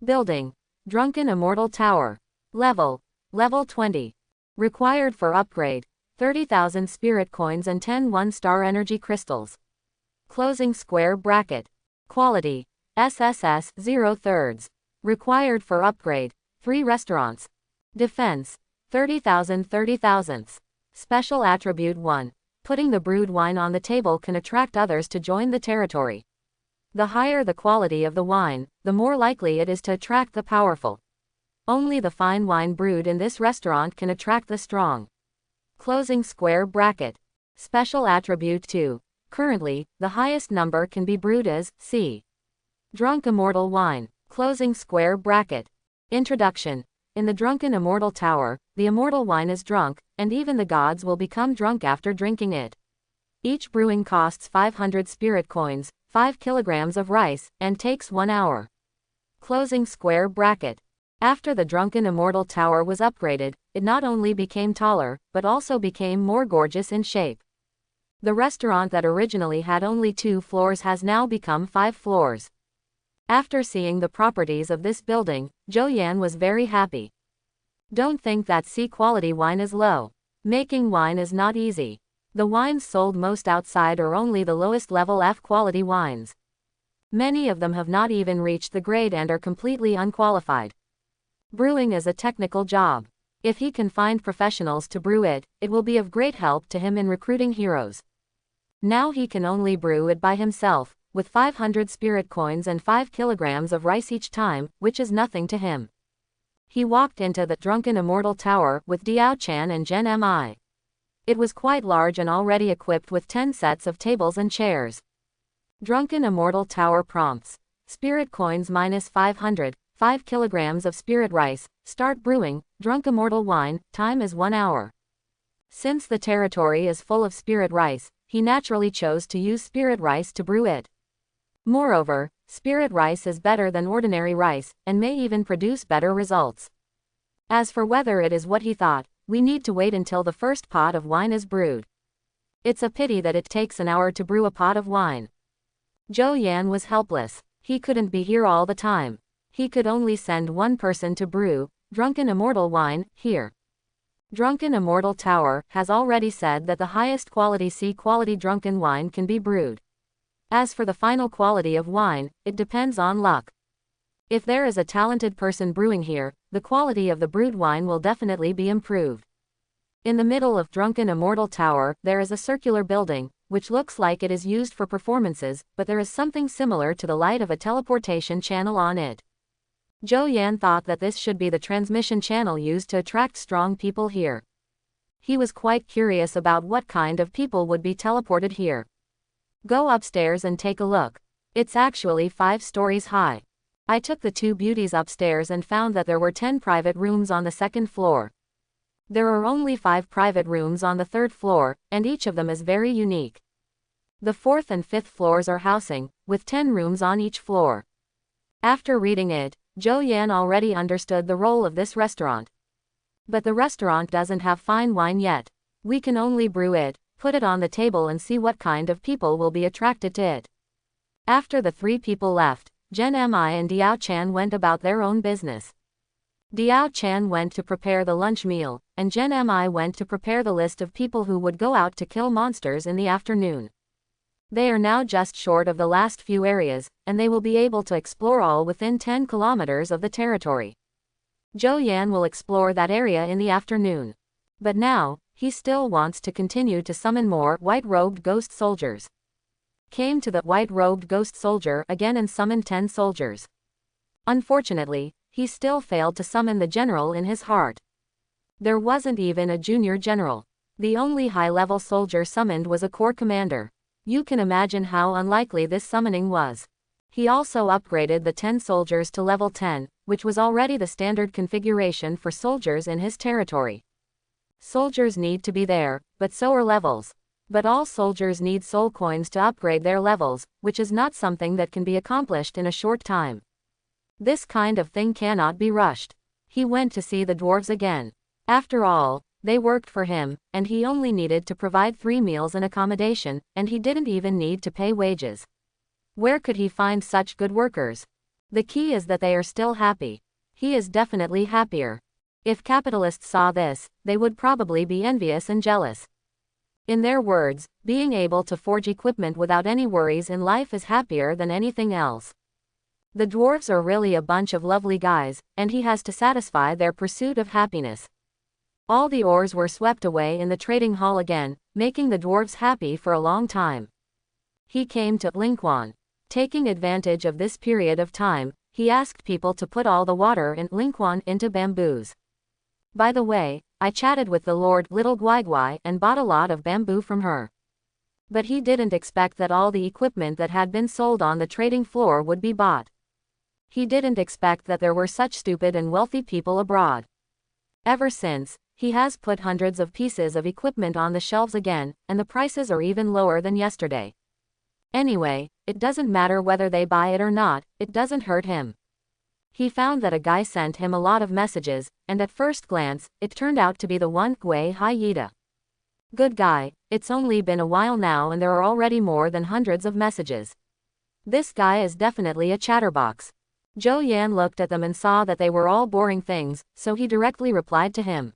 Building. Drunken Immortal Tower. Level 20. Required for upgrade. 30,000 spirit coins and 10 1-star energy crystals. Closing square bracket. Quality. SSS 0/3. Required for upgrade. 3 restaurants. Defense. 30,000. Special attribute 1. Putting the brewed wine on the table can attract others to join the territory. The higher the quality of the wine, the more likely it is to attract the powerful. Only the fine wine brewed in this restaurant can attract the strong. Closing square bracket. Special attribute 2. Currently, the highest number can be brewed as C. Drunk Immortal Wine. Closing square bracket. Introduction. In the Drunken Immortal Tower, the immortal wine is drunk, and even the gods will become drunk after drinking it. Each brewing costs 500 spirit coins, 5 kilograms of rice, and takes 1 hour. Closing square bracket. After the Drunken Immortal Tower was upgraded, it not only became taller, but also became more gorgeous in shape. The restaurant that originally had only 2 floors has now become 5 floors. After seeing the properties of this building, Zhou Yan was very happy. Don't think that C-quality wine is low. Making wine is not easy. The wines sold most outside are only the lowest level F-quality wines. Many of them have not even reached the grade and are completely unqualified. Brewing is a technical job. If he can find professionals to brew it, it will be of great help to him in recruiting heroes. Now he can only brew it by himself, with 500 spirit coins and 5 kilograms of rice each time, which is nothing to him. He walked into the Drunken Immortal Tower with Diao Chan and Zhen Mi. It was quite large and already equipped with 10 sets of tables and chairs. Drunken Immortal Tower prompts. Spirit coins minus 500, 5 kilograms of spirit rice, start brewing, drunk immortal wine, time is 1 hour. Since the territory is full of spirit rice, he naturally chose to use spirit rice to brew it. Moreover, spirit rice is better than ordinary rice, and may even produce better results. As for whether it is what he thought, we need to wait until the first pot of wine is brewed. It's a pity that it takes an hour to brew a pot of wine. Zhou Yan was helpless. He couldn't be here all the time. He could only send one person to brew, Drunken Immortal Wine, here. Drunken Immortal Tower has already said that the highest quality C-quality drunken wine can be brewed. As for the final quality of wine, it depends on luck. If there is a talented person brewing here, the quality of the brewed wine will definitely be improved. In the middle of Drunken Immortal Tower, there is a circular building, which looks like it is used for performances, but there is something similar to the light of a teleportation channel on it. Zhou Yan thought that this should be the transmission channel used to attract strong people here. He was quite curious about what kind of people would be teleported here. Go upstairs and take a look. It's actually 5 stories high. I took the 2 beauties upstairs and found that there were 10 private rooms on the 2nd floor. There are only 5 private rooms on the 3rd floor, and each of them is very unique. The 4th and 5th floors are housing, with 10 rooms on each floor. After reading it, Zhou Yan already understood the role of this restaurant. But the restaurant doesn't have fine wine yet. We can only brew it, put it on the table and see what kind of people will be attracted to it. After the 3 people left, Zhen Mi and Diao Chan went about their own business. Diao Chan went to prepare the lunch meal, and Zhen Mi went to prepare the list of people who would go out to kill monsters in the afternoon. They are now just short of the last few areas, and they will be able to explore all within 10 kilometers of the territory. Zhou Yan will explore that area in the afternoon. But now, he still wants to continue to summon more white-robed ghost soldiers. Came to the white-robed ghost soldier again and summoned 10 soldiers. Unfortunately, he still failed to summon the general in his heart. There wasn't even a junior general. The only high-level soldier summoned was a corps commander. You can imagine how unlikely this summoning was. He also upgraded the 10 soldiers to level 10, which was already the standard configuration for soldiers in his territory. Soldiers need to be there, but so are levels. But all soldiers need soul coins to upgrade their levels, which is not something that can be accomplished in a short time. This kind of thing cannot be rushed. He went to see the dwarves again. After all, they worked for him, and he only needed to provide 3 meals and accommodation, and he didn't even need to pay wages. Where could he find such good workers? The key is that they are still happy. He is definitely happier. If capitalists saw this, they would probably be envious and jealous. In their words, being able to forge equipment without any worries in life is happier than anything else. The dwarves are really a bunch of lovely guys, and he has to satisfy their pursuit of happiness. All the ores were swept away in the trading hall again, making the dwarves happy for a long time. He came to Lingquan. Taking advantage of this period of time, he asked people to put all the water in Lingquan into bamboos. By the way, I chatted with the Lord Little Guai and bought a lot of bamboo from her. But he didn't expect that all the equipment that had been sold on the trading floor would be bought. He didn't expect that there were such stupid and wealthy people abroad. Ever since, he has put hundreds of pieces of equipment on the shelves again, and the prices are even lower than yesterday. Anyway, it doesn't matter whether they buy it or not, it doesn't hurt him. He found that a guy sent him a lot of messages, and at first glance, it turned out to be the one Gui Hai Yida. Good guy, it's only been a while now and there are already more than hundreds of messages. This guy is definitely a chatterbox. Zhou Yan looked at them and saw that they were all boring things, so he directly replied to him.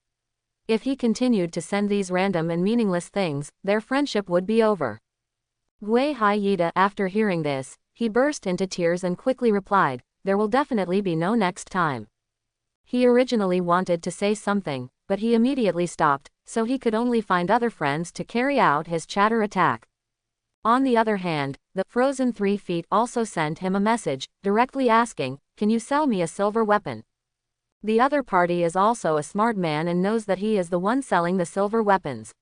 If he continued to send these random and meaningless things, their friendship would be over. Gui Haiyita, after hearing this, he burst into tears and quickly replied, there will definitely be no next time. He originally wanted to say something, but he immediately stopped, so he could only find other friends to carry out his chatter attack. On the other hand, the Frozen 3 Feet also sent him a message, directly asking, can you sell me a silver weapon? The other party is also a smart man and knows that he is the one selling the silver weapons.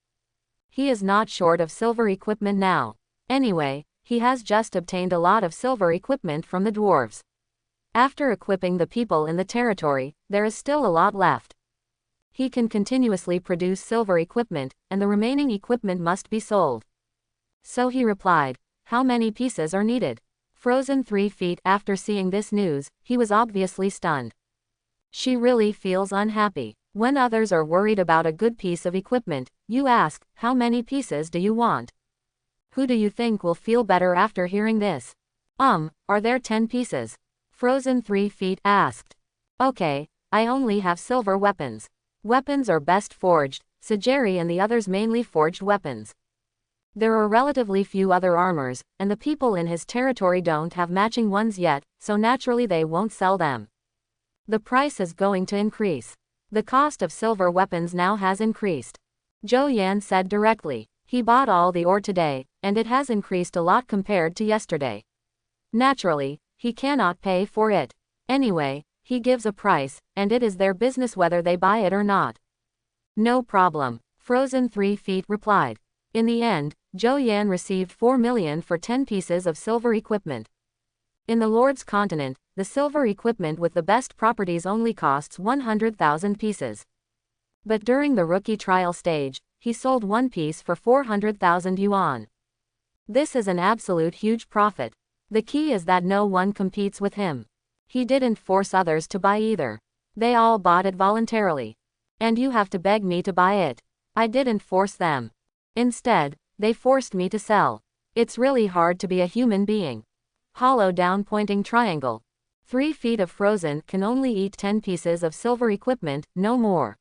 He is not short of silver equipment now. Anyway, he has just obtained a lot of silver equipment from the dwarves. After equipping the people in the territory, there is still a lot left. He can continuously produce silver equipment, and the remaining equipment must be sold. So he replied, how many pieces are needed? Frozen 3 Feet, after seeing this news, he was obviously stunned. She really feels unhappy. When others are worried about a good piece of equipment, you ask, how many pieces do you want? Who do you think will feel better after hearing this? Are there 10 pieces? Frozen 3 Feet asked. Okay, I only have silver weapons. Weapons are best forged, Sajeri and the others mainly forged weapons. There are relatively few other armors, and the people in his territory don't have matching ones yet, so naturally they won't sell them. The price is going to increase. The cost of silver weapons now has increased. Zhou Yan said directly. He bought all the ore today, and it has increased a lot compared to yesterday. Naturally, he cannot pay for it. Anyway, he gives a price, and it is their business whether they buy it or not. No problem, Frozen 3 Feet replied. In the end, Zhou Yan received 4 million for 10 pieces of silver equipment. In the Lord's continent, the silver equipment with the best properties only costs 100,000 pieces. But during the rookie trial stage, he sold one piece for 400,000 yuan. This is an absolute huge profit. The key is that no one competes with him. He didn't force others to buy either. They all bought it voluntarily. And you have to beg me to buy it. I didn't force them. Instead, they forced me to sell. It's really hard to be a human being. Hollow down pointing triangle. 3 feet of frozen can only eat 10 pieces of silver equipment, no more.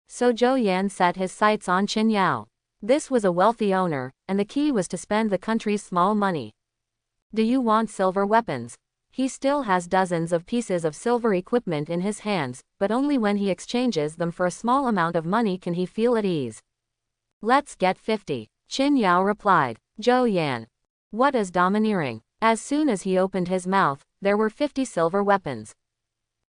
So Zhou Yan set his sights on Qin Yao. This was a wealthy owner, and the key was to spend the country's small money. Do you want silver weapons? He still has dozens of pieces of silver equipment in his hands, but only when he exchanges them for a small amount of money can he feel at ease. Let's get 50. Qin Yao replied. Zhou Yan. What is domineering? As soon as he opened his mouth, there were 50 silver weapons.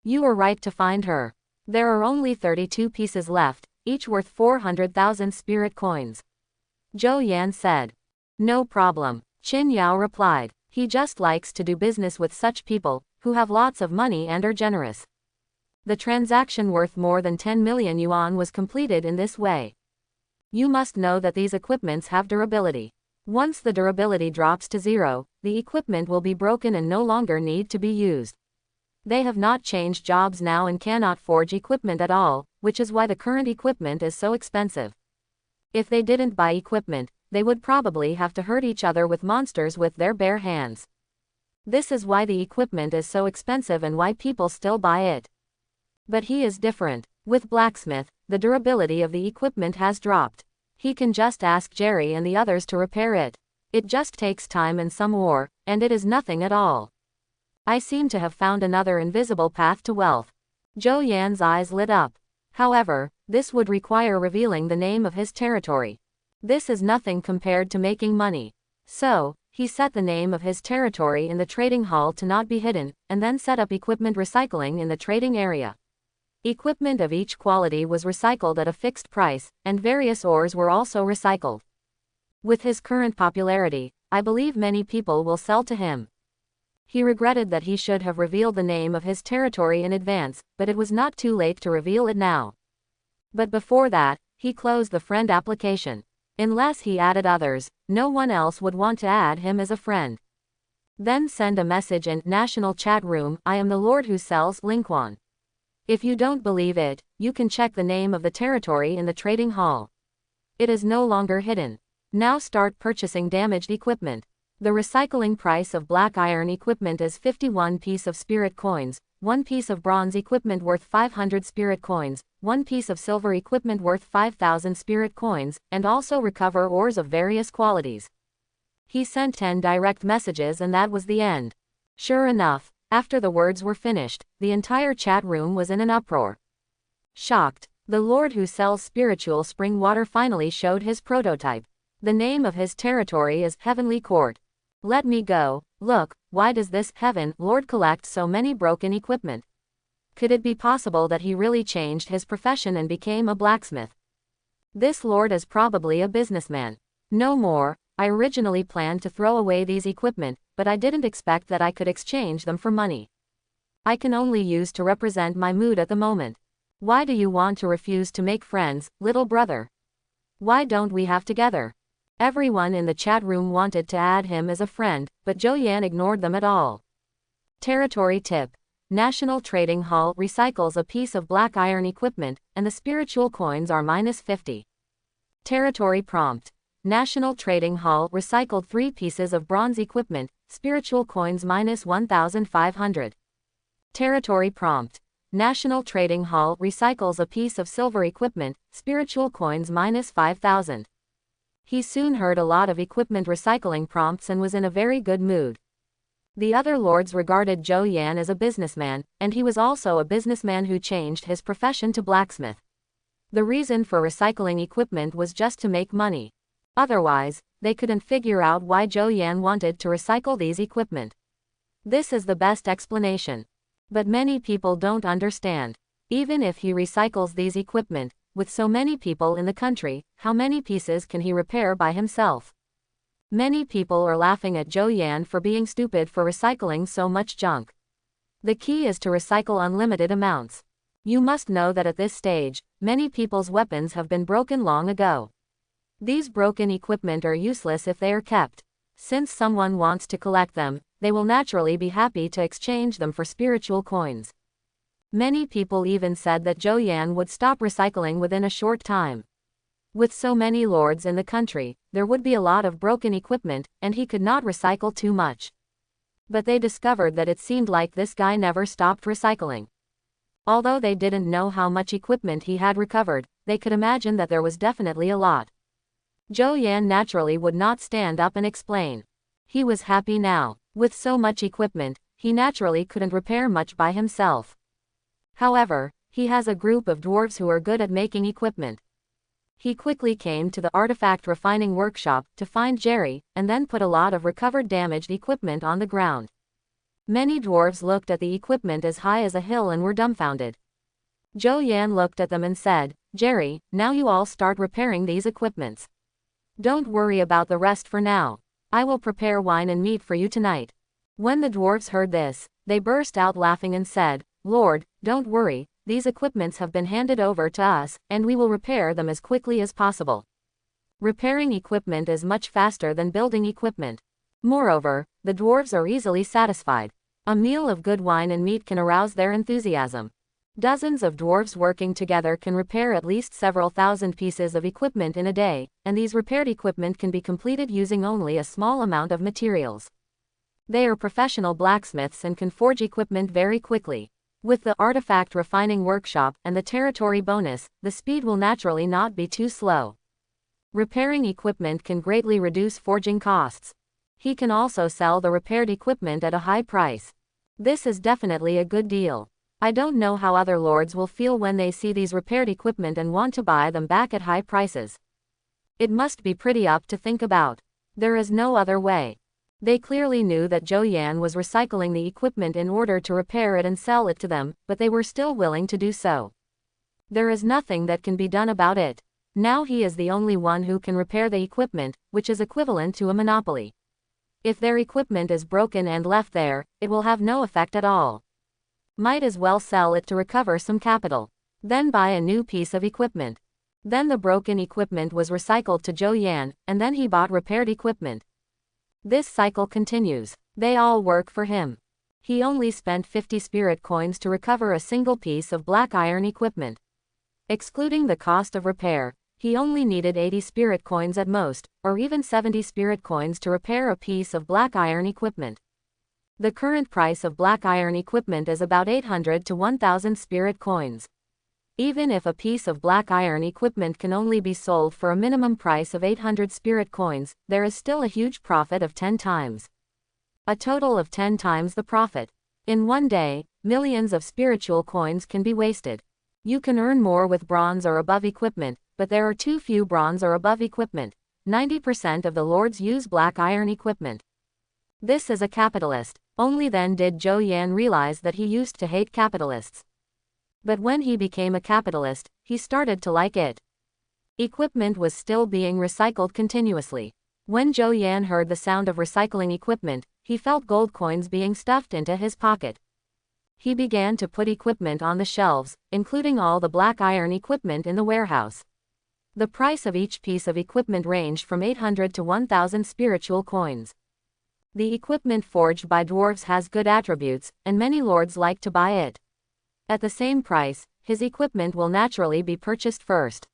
You were right to find her. There are only 32 pieces left, each worth 400,000 spirit coins. Zhou Yan said. No problem, Qin Yao replied. He just likes to do business with such people, who have lots of money and are generous. The transaction worth more than 10 million yuan was completed in this way. You must know that these equipments have durability. Once the durability drops to 0, the equipment will be broken and no longer need to be used. They have not changed jobs now and cannot forge equipment at all, which is why the current equipment is so expensive. If they didn't buy equipment, they would probably have to hurt each other with monsters with their bare hands. This is why the equipment is so expensive and why people still buy it. But he is different. With blacksmith, the durability of the equipment has dropped. He can just ask Jerry and the others to repair it. It just takes time and some ore, and it is nothing at all. I seem to have found another invisible path to wealth. Zhou Yan's eyes lit up. However, this would require revealing the name of his territory. This is nothing compared to making money. So, he set the name of his territory in the trading hall to not be hidden, and then set up equipment recycling in the trading area. Equipment of each quality was recycled at a fixed price, and various ores were also recycled. With his current popularity, I believe many people will sell to him. He regretted that he should have revealed the name of his territory in advance, but it was not too late to reveal it now. But before that, he closed the friend application. Unless he added others, no one else would want to add him as a friend. Then send a message in National Chat Room, I am the Lord who sells Lingquan. If you don't believe it, you can check the name of the territory in the trading hall. It is no longer hidden. Now start purchasing damaged equipment. The recycling price of black iron equipment is 51 piece of spirit coins, 1 piece of bronze equipment worth 500 spirit coins, 1 piece of silver equipment worth 5,000 spirit coins, and also recover ores of various qualities. He sent 10 direct messages and that was the end. Sure enough, after the words were finished, the entire chat room was in an uproar. Shocked, the lord who sells spiritual spring water finally showed his prototype. The name of his territory is Heavenly Court. Let me go. Look, why does this heaven lord collect so many broken equipment? Could it be possible that he really changed his profession and became a blacksmith? This lord is probably a businessman. No more. I originally planned to throw away these equipment, but I didn't expect that I could exchange them for money. I can only use to represent my mood at the moment. Why do you want to refuse to make friends, little brother? Why don't we have together? Everyone in the chat room wanted to add him as a friend, but Zhou Yan ignored them at all. Territory tip. National Trading Hall recycles a piece of black iron equipment, and the spiritual coins are -50. Territory prompt. National Trading Hall recycled 3 pieces of bronze equipment, spiritual coins -1,500. Territory prompt. National Trading Hall recycles a piece of silver equipment, spiritual coins -5,000. He soon heard a lot of equipment recycling prompts and was in a very good mood. The other lords regarded Zhou Yan as a businessman, and he was also a businessman who changed his profession to blacksmith. The reason for recycling equipment was just to make money. Otherwise, they couldn't figure out why Zhou Yan wanted to recycle these equipment. This is the best explanation. But many people don't understand. Even if he recycles these equipment, with so many people in the country, how many pieces can he repair by himself? Many people are laughing at Zhou Yan for being stupid for recycling so much junk. The key is to recycle unlimited amounts. You must know that at this stage, many people's weapons have been broken long ago. These broken equipment are useless if they are kept. Since someone wants to collect them, they will naturally be happy to exchange them for spiritual coins. Many people even said that Zhou Yan would stop recycling within a short time. With so many lords in the country, there would be a lot of broken equipment, and he could not recycle too much. But they discovered that it seemed like this guy never stopped recycling. Although they didn't know how much equipment he had recovered, they could imagine that there was definitely a lot. Zhou Yan naturally would not stand up and explain. He was happy now. With so much equipment, he naturally couldn't repair much by himself. However, he has a group of dwarves who are good at making equipment. He quickly came to the artifact refining workshop to find Jerry, and then put a lot of recovered damaged equipment on the ground. Many dwarves looked at the equipment as high as a hill and were dumbfounded. Zhou Yan looked at them and said, "Jerry, now you all start repairing these equipments. Don't worry about the rest for now. I will prepare wine and meat for you tonight." When the dwarves heard this, they burst out laughing and said, "Lord, don't worry, these equipments have been handed over to us, and we will repair them as quickly as possible." Repairing equipment is much faster than building equipment. Moreover, the dwarves are easily satisfied. A meal of good wine and meat can arouse their enthusiasm. Dozens of dwarves working together can repair at least several thousand pieces of equipment in a day, and these repaired equipment can be completed using only a small amount of materials. They are professional blacksmiths and can forge equipment very quickly. With the artifact refining workshop and the territory bonus, the speed will naturally not be too slow. Repairing equipment can greatly reduce forging costs. He can also sell the repaired equipment at a high price. This is definitely a good deal. I don't know how other lords will feel when they see these repaired equipment and want to buy them back at high prices. It must be pretty up to think about. There is no other way. They clearly knew that Zhou Yan was recycling the equipment in order to repair it and sell it to them, but they were still willing to do so. There is nothing that can be done about it. Now he is the only one who can repair the equipment, which is equivalent to a monopoly. If their equipment is broken and left there, it will have no effect at all. Might as well sell it to recover some capital. Then buy a new piece of equipment. Then the broken equipment was recycled to Zhou Yan, and then he bought repaired equipment. This cycle continues. They all work for him. He only spent 50 spirit coins to recover a single piece of black iron equipment. Excluding the cost of repair, He only needed 80 spirit coins at most, or even 70 spirit coins to repair a piece of black iron equipment. The current price of black iron equipment is about 800 to 1000 spirit coins. Even if a piece of black iron equipment can only be sold for a minimum price of 800 spirit coins, there is still a huge profit of 10 times. A total of 10 times the profit. In one day, millions of spiritual coins can be wasted. You can earn more with bronze or above equipment, but there are too few bronze or above equipment. 90% of the lords use black iron equipment. This is a capitalist. Only then did Zhou Yan realize that he used to hate capitalists. But when he became a capitalist, he started to like it. Equipment was still being recycled continuously. When Zhou Yan heard the sound of recycling equipment, he felt gold coins being stuffed into his pocket. He began to put equipment on the shelves, including all the black iron equipment in the warehouse. The price of each piece of equipment ranged from 800 to 1000 spiritual coins. The equipment forged by dwarves has good attributes, and many lords like to buy it. At the same price, his equipment will naturally be purchased first.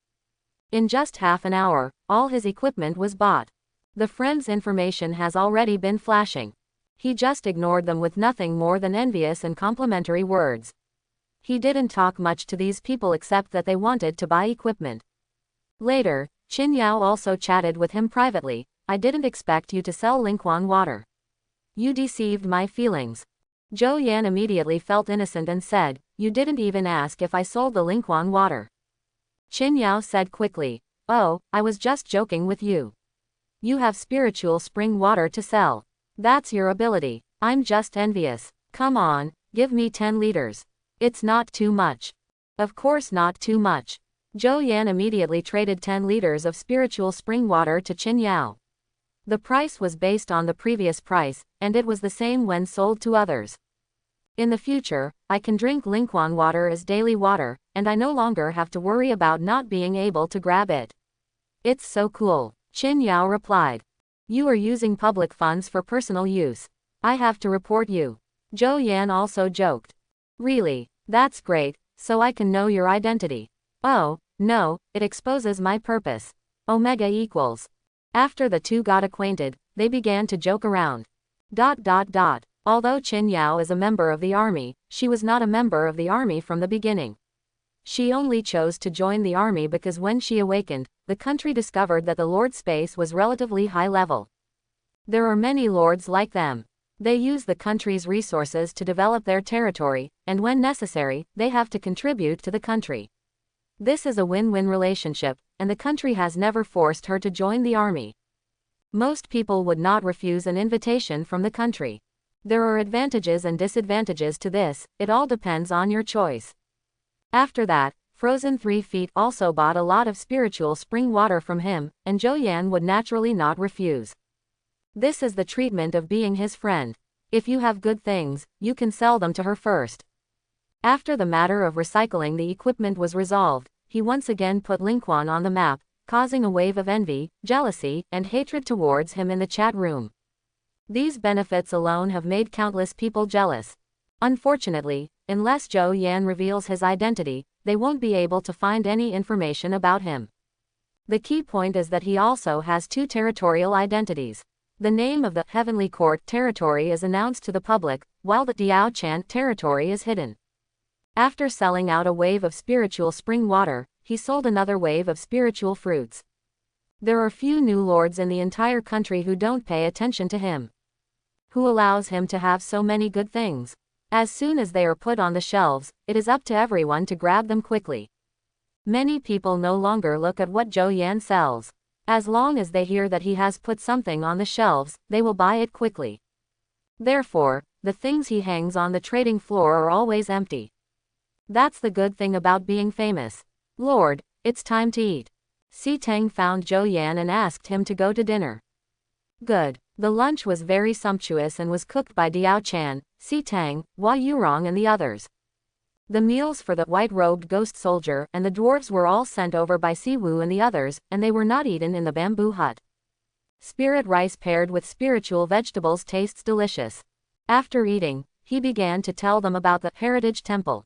In just half an hour, all his equipment was bought. The friend's information has already been flashing. He just ignored them with nothing more than envious and complimentary words. He didn't talk much to these people except that they wanted to buy equipment. Later, Qin Yao also chatted with him privately. I didn't expect you to sell Lingquan water. You deceived my feelings. Zhou Yan immediately felt innocent and said, you didn't even ask if I sold the Lingquan water. Qin Yao said quickly, oh, I was just joking with you. You have spiritual spring water to sell. That's your ability. I'm just envious. Come on, give me 10 liters. It's not too much. Of course not too much. Zhou Yan immediately traded 10 liters of spiritual spring water to Qin Yao. The price was based on the previous price, and it was the same when sold to others. In the future, I can drink Lingquan water as daily water, and I no longer have to worry about not being able to grab it. It's so cool. Qin Yao replied. You are using public funds for personal use. I have to report you. Zhou Yan also joked. Really? That's great, so I can know your identity. Oh, no, it exposes my purpose. Omega equals. After the two got acquainted, they began to joke around. Although Qin Yao is a member of the army, she was not a member of the army from the beginning. She only chose to join the army because when she awakened, the country discovered that the lord space was relatively high level. There are many lords like them. They use the country's resources to develop their territory, and when necessary, they have to contribute to the country. This is a win-win relationship, and the country has never forced her to join the army. Most people would not refuse an invitation from the country. There are advantages and disadvantages to this, it all depends on your choice. After that, Frozen 3 Feet also bought a lot of spiritual spring water from him, and Zhou Yan would naturally not refuse. This is the treatment of being his friend. If you have good things, you can sell them to her first. After the matter of recycling the equipment was resolved, he once again put Lingquan on the map, causing a wave of envy, jealousy, and hatred towards him in the chat room. These benefits alone have made countless people jealous. Unfortunately, unless Zhou Yan reveals his identity, they won't be able to find any information about him. The key point is that he also has two territorial identities. The name of the Heavenly Court territory is announced to the public, while the Diaochan territory is hidden. After selling out a wave of spiritual spring water, he sold another wave of spiritual fruits. There are few new lords in the entire country who don't pay attention to him. Who allows him to have so many good things? As soon as they are put on the shelves, it is up to everyone to grab them quickly. Many people no longer look at what Zhou Yan sells. As long as they hear that he has put something on the shelves, they will buy it quickly. Therefore, the things he hangs on the trading floor are always empty. That's the good thing about being famous. Lord, it's time to eat. Si Teng found Zhou Yan and asked him to go to dinner. Good. The lunch was very sumptuous and was cooked by Diao Chan, Si Teng, Hua Yurong and the others. The meals for the white-robed ghost soldier and the dwarves were all sent over by Si Wu and the others, and they were not eaten in the bamboo hut. Spirit rice paired with spiritual vegetables tastes delicious. After eating, he began to tell them about the Heritage Temple.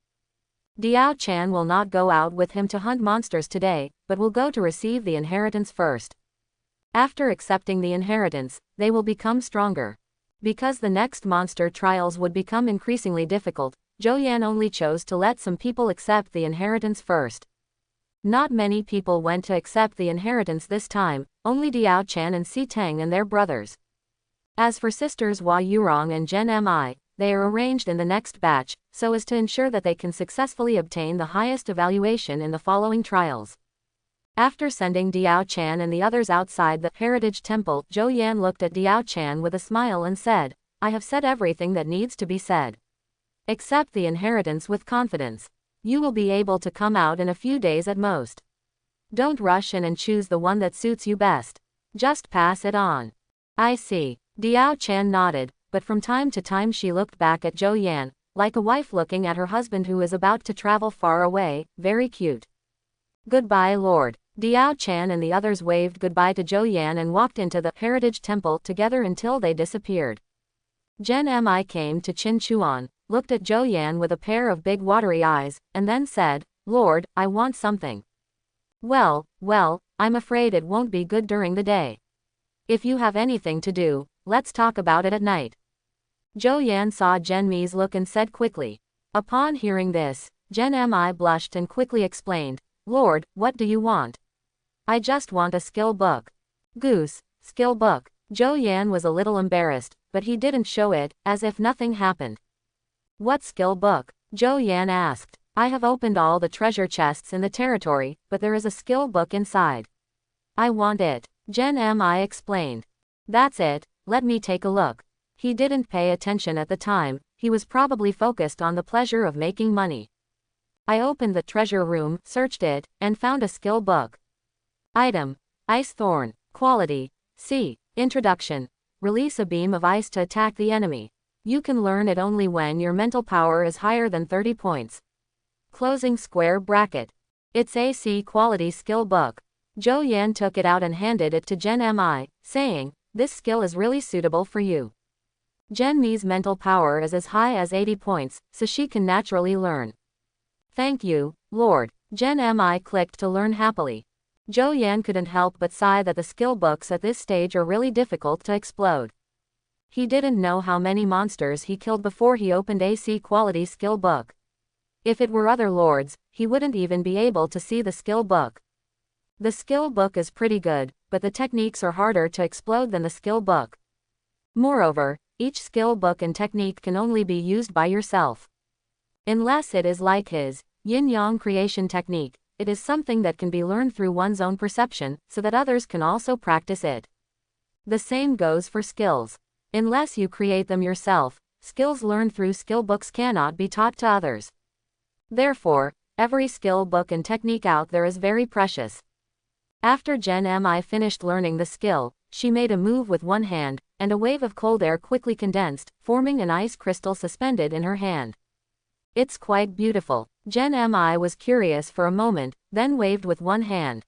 Diao Chan will not go out with him to hunt monsters today, but will go to receive the inheritance first. After accepting the inheritance, they will become stronger. Because the next monster trials would become increasingly difficult, Zhou Yan only chose to let some people accept the inheritance first. Not many people went to accept the inheritance this time, only Diao Chan and Si Teng and their brothers. As for sisters Hua Yurong and Zhen Mi, they are arranged in the next batch, so as to ensure that they can successfully obtain the highest evaluation in the following trials. After sending Diao Chan and the others outside the Heritage Temple, Zhou Yan looked at Diao Chan with a smile and said, I have said everything that needs to be said. Accept the inheritance with confidence. You will be able to come out in a few days at most. Don't rush in and choose the one that suits you best. Just pass it on. I see. Diao Chan nodded, but from time to time she looked back at Zhou Yan, like a wife looking at her husband who is about to travel far away, very cute. Goodbye, Lord. Diao Chan and the others waved goodbye to Zhou Yan and walked into the Heritage Temple together until they disappeared. Zhen Mi came to Qin Chuan, looked at Zhou Yan with a pair of big watery eyes, and then said, Lord, I want something. Well, I'm afraid it won't be good during the day. If you have anything to do, let's talk about it at night. Zhou Yan saw Zhen Mi's look and said quickly. Upon hearing this, Zhen Mi blushed and quickly explained, Lord, what do you want? I just want a skill book. Goose, skill book. Zhou Yan was a little embarrassed, but he didn't show it, as if nothing happened. What skill book? Zhou Yan asked. I have opened all the treasure chests in the territory, but there is a skill book inside. I want it. Zhen Mi explained. That's it, let me take a look. He didn't pay attention at the time, he was probably focused on the pleasure of making money. I opened the treasure room, searched it, and found a skill book. Item. Ice Thorn. Quality. C. Introduction. Release a beam of ice to attack the enemy. You can learn it only when your mental power is higher than 30 points. Closing square bracket. It's a C quality skill book. Zhou Yan took it out and handed it to Zhen Mi, saying, this skill is really suitable for you. Zhen Mi's mental power is as high as 80 points, so she can naturally learn. Thank you, Lord. Zhen Mi clicked to learn happily. Zhou Yan couldn't help but sigh that the skill books at this stage are really difficult to explode. He didn't know how many monsters he killed before he opened a C quality skill book. If it were other lords, he wouldn't even be able to see the skill book. The skill book is pretty good, but the techniques are harder to explode than the skill book. Moreover, each skill book and technique can only be used by yourself. Unless it is like his yin-yang creation technique, it is something that can be learned through one's own perception, so that others can also practice it. The same goes for skills. Unless you create them yourself, skills learned through skill books cannot be taught to others. Therefore, every skill book and technique out there is very precious. After Zhen Mi finished learning the skill, she made a move with one hand, and a wave of cold air quickly condensed, forming an ice crystal suspended in her hand. It's quite beautiful. Zhen Mi was curious for a moment, then waved with one hand.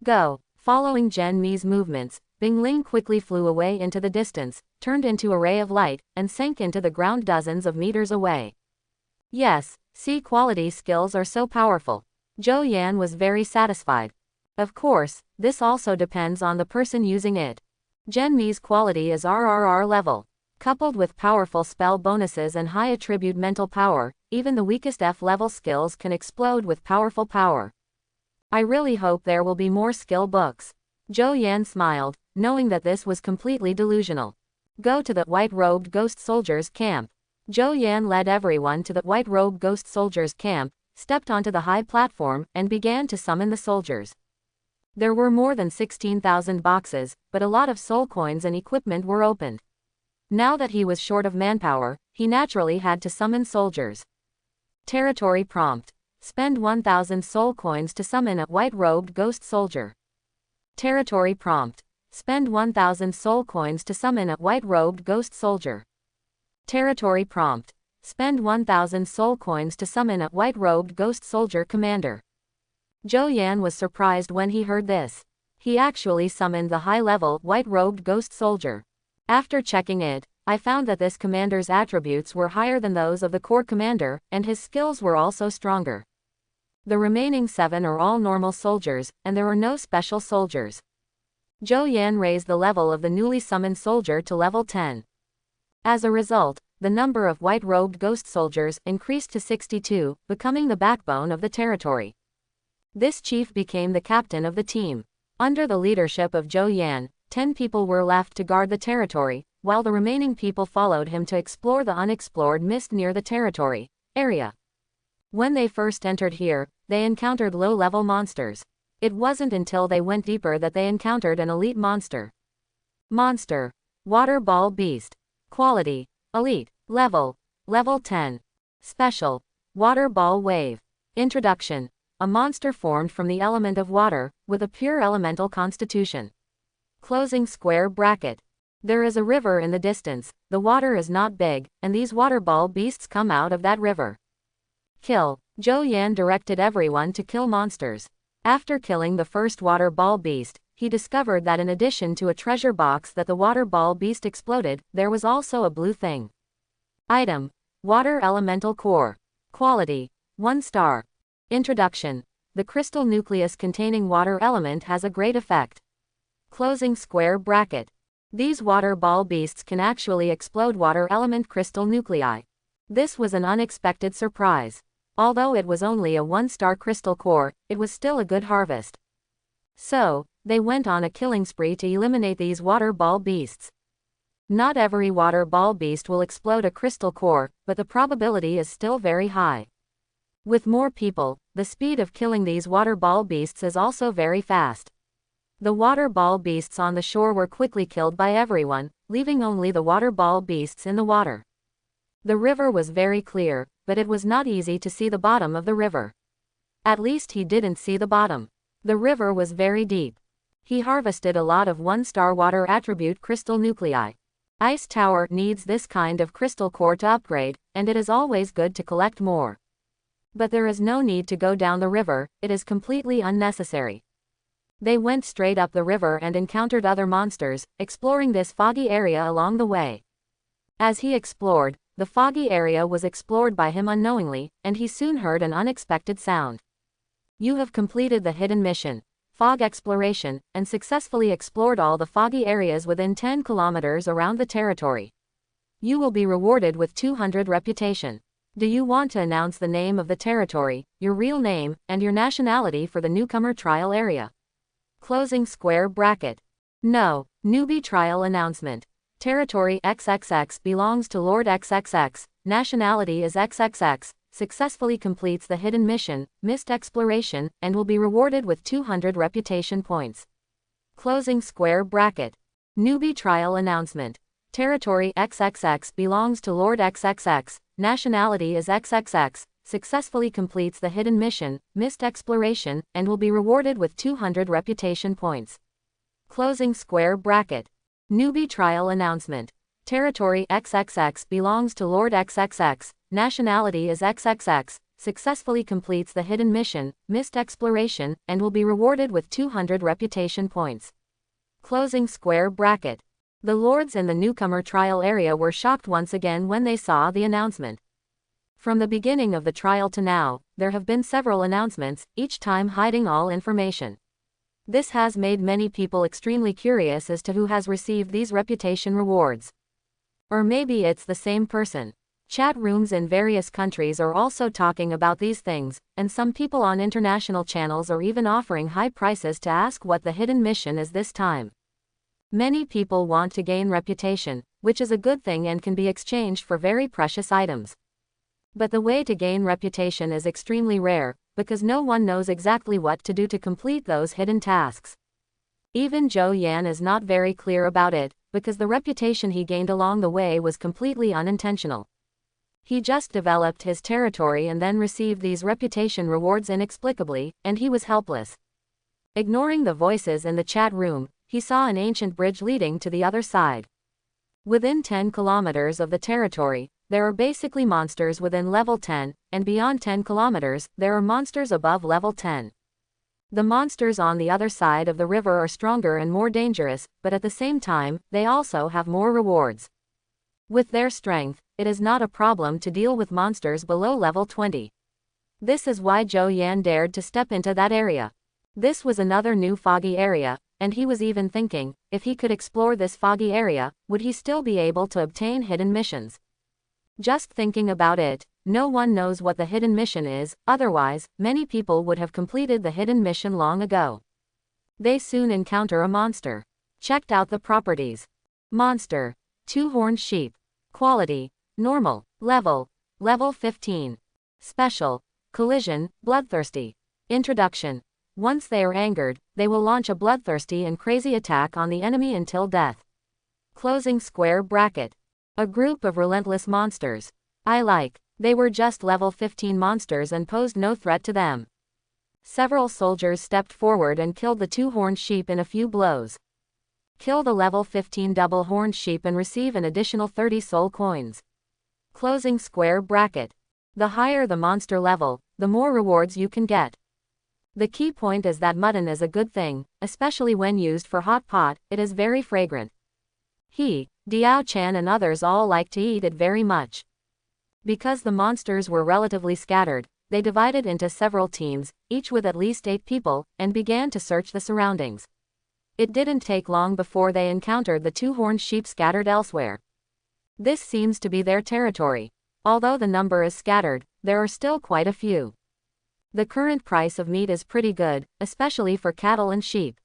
Go. Following Zhen Mi's movements, Bing Ling quickly flew away into the distance, turned into a ray of light, and sank into the ground dozens of meters away. Yes, C-quality skills are so powerful. Zhou Yan was very satisfied. Of course, this also depends on the person using it. Zhen Mi's quality is RRR level. Coupled with powerful spell bonuses and high attribute mental power, even the weakest F-level skills can explode with powerful power. I really hope there will be more skill books. Zhou Yan smiled, knowing that this was completely delusional. Go to the white-robed ghost soldiers' camp. Zhou Yan led everyone to the white-robed ghost soldiers' camp, stepped onto the high platform, and began to summon the soldiers. There were more than 16,000 boxes, but a lot of soul coins and equipment were opened. Now that he was short of manpower, he naturally had to summon soldiers. Territory prompt. Spend 1,000 soul coins to summon a white-robed ghost soldier. Territory prompt. Spend 1,000 soul coins to summon a white-robed ghost soldier. Territory prompt. Spend 1,000 soul coins to summon a white-robed ghost soldier commander. Zhou Yan was surprised when he heard this. He actually summoned the high-level white-robed ghost soldier. After checking it, I found that this commander's attributes were higher than those of the core commander, and his skills were also stronger. The remaining 7 are all normal soldiers, and there are no special soldiers. Zhou Yan raised the level of the newly summoned soldier to level 10. As a result, the number of white-robed ghost soldiers increased to 62, becoming the backbone of the territory. This chief became the captain of the team. Under the leadership of Zhou Yan, 10 people were left to guard the territory, while the remaining people followed him to explore the unexplored mist near the territory area. When they first entered here, they encountered low-level monsters. It wasn't until they went deeper that they encountered an elite monster. Monster. Water Ball Beast. Quality. Elite. Level. Level 10. Special. Water Ball Wave. Introduction. A monster formed from the element of water, with a pure elemental constitution. Closing square bracket. There is a river in the distance, the water is not big, and these water ball beasts come out of that river. Kill. Zhou Yan directed everyone to kill monsters. After killing the first water ball beast, he discovered that in addition to a treasure box that the water ball beast exploded, there was also a blue thing. Item. Water Elemental Core. Quality. 1 star. Introduction. The crystal nucleus containing water element has a great effect. Closing square bracket. These water ball beasts can actually explode water element crystal nuclei. This was an unexpected surprise. Although it was only a 1-star crystal core, it was still a good harvest. So, they went on a killing spree to eliminate these water ball beasts. Not every water ball beast will explode a crystal core, but the probability is still very high. With more people, the speed of killing these water ball beasts is also very fast. The water ball beasts on the shore were quickly killed by everyone, leaving only the water ball beasts in the water. The river was very clear, but it was not easy to see the bottom of the river. At least he didn't see the bottom. The river was very deep. He harvested a lot of 1-star water attribute crystal nuclei. Ice Tower needs this kind of crystal core to upgrade, and it is always good to collect more. But there is no need to go down the river, it is completely unnecessary. They went straight up the river and encountered other monsters, exploring this foggy area along the way. As he explored, the foggy area was explored by him unknowingly, and he soon heard an unexpected sound. You have completed the hidden mission, Fog Exploration, and successfully explored all the foggy areas within 10 kilometers around the territory. You will be rewarded with 200 reputation. Do you want to announce the name of the territory, your real name, and your nationality for the newcomer trial area? Closing square bracket. No. Newbie trial announcement. Territory XXX belongs to Lord XXX, nationality is XXX, successfully completes the hidden mission, Mist Exploration, and will be rewarded with 200 reputation points. Closing square bracket. Newbie trial announcement. Territory XXX belongs to Lord XXX, nationality is XXX, successfully completes the hidden mission, Mist Exploration, and will be rewarded with 200 reputation points. Closing square bracket. Newbie trial announcement. Territory XXX belongs to Lord XXX, nationality is XXX, successfully completes the hidden mission, Mist Exploration, and will be rewarded with 200 reputation points. Closing square bracket. The lords in the newcomer trial area were shocked once again when they saw the announcement. From the beginning of the trial to now, there have been several announcements, each time hiding all information. This has made many people extremely curious as to who has received these reputation rewards. Or maybe it's the same person. Chat rooms in various countries are also talking about these things, and some people on international channels are even offering high prices to ask what the hidden mission is this time. Many people want to gain reputation, which is a good thing and can be exchanged for very precious items. But the way to gain reputation is extremely rare, because no one knows exactly what to do to complete those hidden tasks. Even Zhou Yan is not very clear about it, because the reputation he gained along the way was completely unintentional. He just developed his territory and then received these reputation rewards inexplicably, and he was helpless. Ignoring the voices in the chat room, he saw an ancient bridge leading to the other side. Within 10 kilometers of the territory, there are basically monsters within level 10, and beyond 10 kilometers, there are monsters above level 10. The monsters on the other side of the river are stronger and more dangerous, but at the same time, they also have more rewards. With their strength, it is not a problem to deal with monsters below level 20. This is why Zhou Yan dared to step into that area. This was another new foggy area, and he was even thinking, if he could explore this foggy area, would he still be able to obtain hidden missions? Just thinking about it, no one knows what the hidden mission is, otherwise, many people would have completed the hidden mission long ago. They soon encounter a monster. Checked out the properties. Monster. Two-horned sheep. Quality. Normal. Level. Level 15. Special. Collision. Bloodthirsty. Introduction. Once they are angered, they will launch a bloodthirsty and crazy attack on the enemy until death. Closing square bracket. A group of relentless monsters. I like. They were just level 15 monsters and posed no threat to them. Several soldiers stepped forward and killed the two-horned sheep in a few blows. Kill the level 15 double-horned sheep and receive an additional 30 soul coins. Closing square bracket. The higher the monster level, the more rewards you can get. The key point is that mutton is a good thing, especially when used for hot pot, it is very fragrant. He, Diao Chan and others all like to eat it very much. Because the monsters were relatively scattered, they divided into several teams, each with at least 8 people, and began to search the surroundings. It didn't take long before they encountered the two-horned sheep scattered elsewhere. This seems to be their territory. Although the number is scattered, there are still quite a few. The current price of meat is pretty good, especially for cattle and sheep.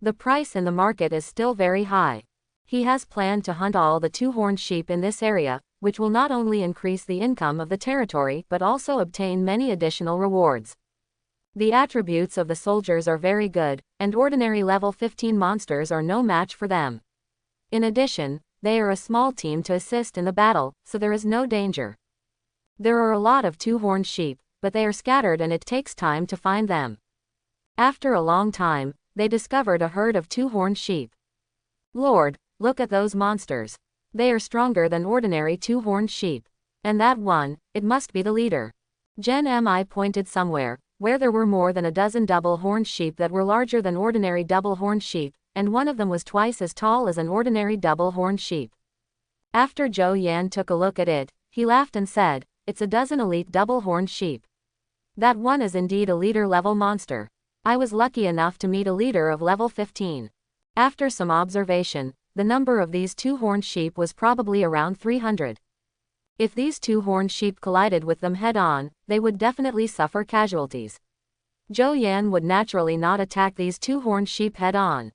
The price in the market is still very high. He has planned to hunt all the two-horned sheep in this area, which will not only increase the income of the territory but also obtain many additional rewards. The attributes of the soldiers are very good, and ordinary level 15 monsters are no match for them. In addition, they are a small team to assist in the battle, so there is no danger. There are a lot of two-horned sheep, but they are scattered and it takes time to find them. After a long time, they discovered a herd of two-horned sheep. Lord, look at those monsters. They are stronger than ordinary two-horned sheep. And that one, it must be the leader. Gen Mi pointed somewhere, where there were more than a dozen double-horned sheep that were larger than ordinary double-horned sheep, and one of them was twice as tall as an ordinary double-horned sheep. After Zhou Yan took a look at it, he laughed and said, "It's a dozen elite double-horned sheep. That one is indeed a leader-level monster. I was lucky enough to meet a leader of level 15. After some observation, the number of these two-horned sheep was probably around 300. If these two-horned sheep collided with them head-on, they would definitely suffer casualties. Zhou Yan would naturally not attack these two-horned sheep head-on.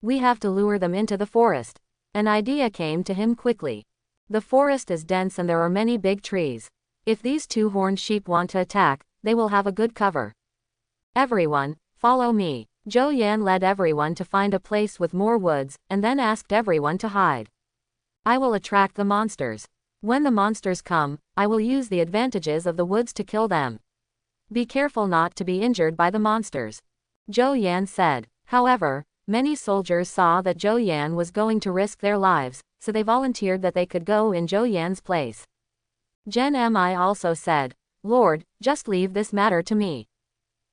We have to lure them into the forest." An idea came to him quickly. The forest is dense and there are many big trees. If these two-horned sheep want to attack, they will have a good cover. "Everyone, follow me." Zhou Yan led everyone to find a place with more woods, and then asked everyone to hide. "I will attract the monsters. When the monsters come, I will use the advantages of the woods to kill them. Be careful not to be injured by the monsters," Zhou Yan said. However, many soldiers saw that Zhou Yan was going to risk their lives, so they volunteered that they could go in Zhou Yan's place. Gen Mi also said, "Lord, just leave this matter to me.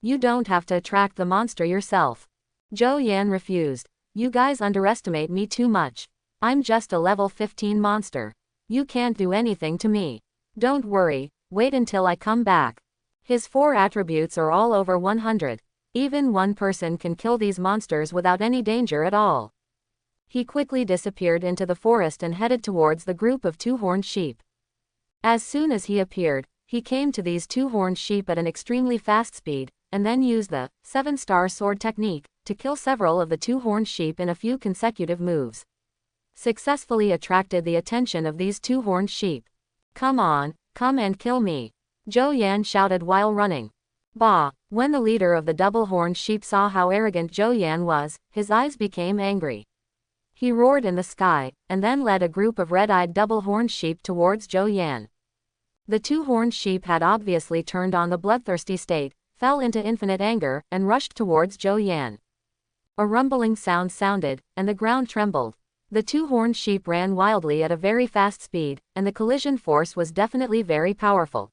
You don't have to attract the monster yourself." Zhou Yan refused. "You guys underestimate me too much. I'm just a level 15 monster. You can't do anything to me. Don't worry, wait until I come back." His 4 attributes are all over 100. Even one person can kill these monsters without any danger at all. He quickly disappeared into the forest and headed towards the group of two-horned sheep. As soon as he appeared, he came to these two-horned sheep at an extremely fast speed, and then used the 7-star sword technique to kill several of the two-horned sheep in a few consecutive moves. Successfully attracted the attention of these two-horned sheep. "Come on, come and kill me," Zhou Yan shouted while running. Bah! When the leader of the double-horned sheep saw how arrogant Zhou Yan was, his eyes became angry. He roared in the sky, and then led a group of red-eyed double-horned sheep towards Zhou Yan. The two-horned sheep had obviously turned on the bloodthirsty state, fell into infinite anger, and rushed towards Zhou Yan. A rumbling sound sounded, and the ground trembled. The two-horned sheep ran wildly at a very fast speed, and the collision force was definitely very powerful.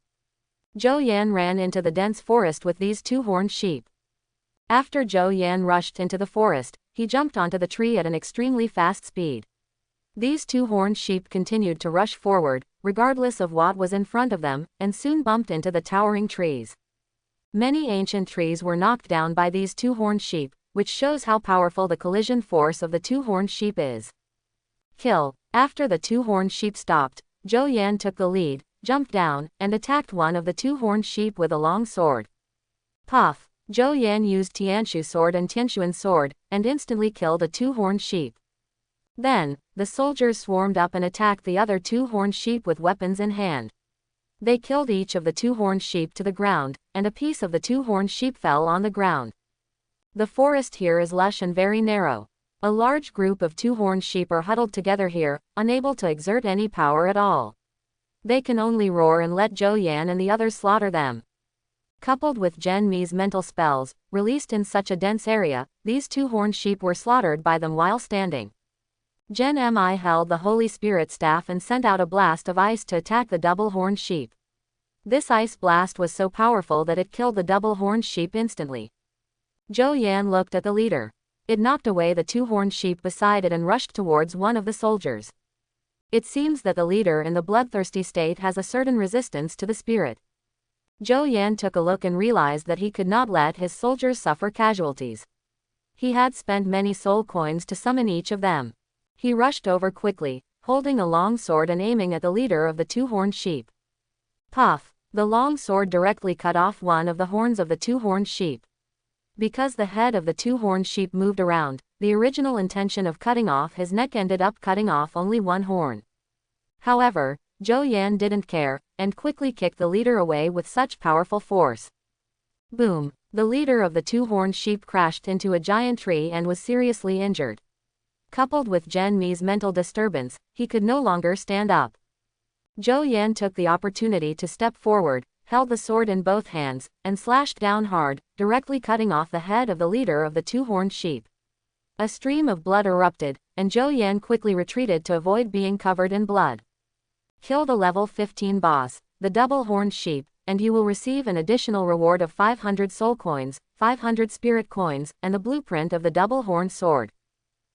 Zhou Yan ran into the dense forest with these two-horned sheep. After Zhou Yan rushed into the forest, he jumped onto the tree at an extremely fast speed. These two horned sheep continued to rush forward, regardless of what was in front of them, and soon bumped into the towering trees. Many ancient trees were knocked down by these two horned sheep, which shows how powerful the collision force of the two horned sheep is. Kill. After the two horned sheep stopped, Zhou Yan took the lead, jumped down, and attacked one of the two horned sheep with a long sword. Puff. Zhou Yan used Tianshu sword and Tianshuan sword, and instantly killed a two-horned sheep. Then, the soldiers swarmed up and attacked the other two horned sheep with weapons in hand. They killed each of the two horned sheep to the ground, and a piece of the two horned sheep fell on the ground. The forest here is lush and very narrow. A large group of two horned sheep are huddled together here, unable to exert any power at all. They can only roar and let Zhou Yan and the others slaughter them. Coupled with Zhen Mi's mental spells, released in such a dense area, these two horned sheep were slaughtered by them while standing. Zhen Mi held the Holy Spirit staff and sent out a blast of ice to attack the double-horned sheep. This ice blast was so powerful that it killed the double-horned sheep instantly. Zhou Yan looked at the leader. It knocked away the two-horned sheep beside it and rushed towards one of the soldiers. It seems that the leader in the bloodthirsty state has a certain resistance to the spirit. Zhou Yan took a look and realized that he could not let his soldiers suffer casualties. He had spent many soul coins to summon each of them. He rushed over quickly, holding a long sword and aiming at the leader of the two horned sheep. Puff! The long sword directly cut off one of the horns of the two horned sheep. Because the head of the two horned sheep moved around, the original intention of cutting off his neck ended up cutting off only one horn. However, Zhou Yan didn't care, and quickly kicked the leader away with such powerful force. Boom! The leader of the two horned sheep crashed into a giant tree and was seriously injured. Coupled with Zhen Mi's mental disturbance, he could no longer stand up. Zhou Yan took the opportunity to step forward, held the sword in both hands, and slashed down hard, directly cutting off the head of the leader of the two horned sheep. A stream of blood erupted, and Zhou Yan quickly retreated to avoid being covered in blood. Kill the level 15 boss, the double-horned sheep, and you will receive an additional reward of 500 soul coins, 500 spirit coins, and the blueprint of the double-horned sword.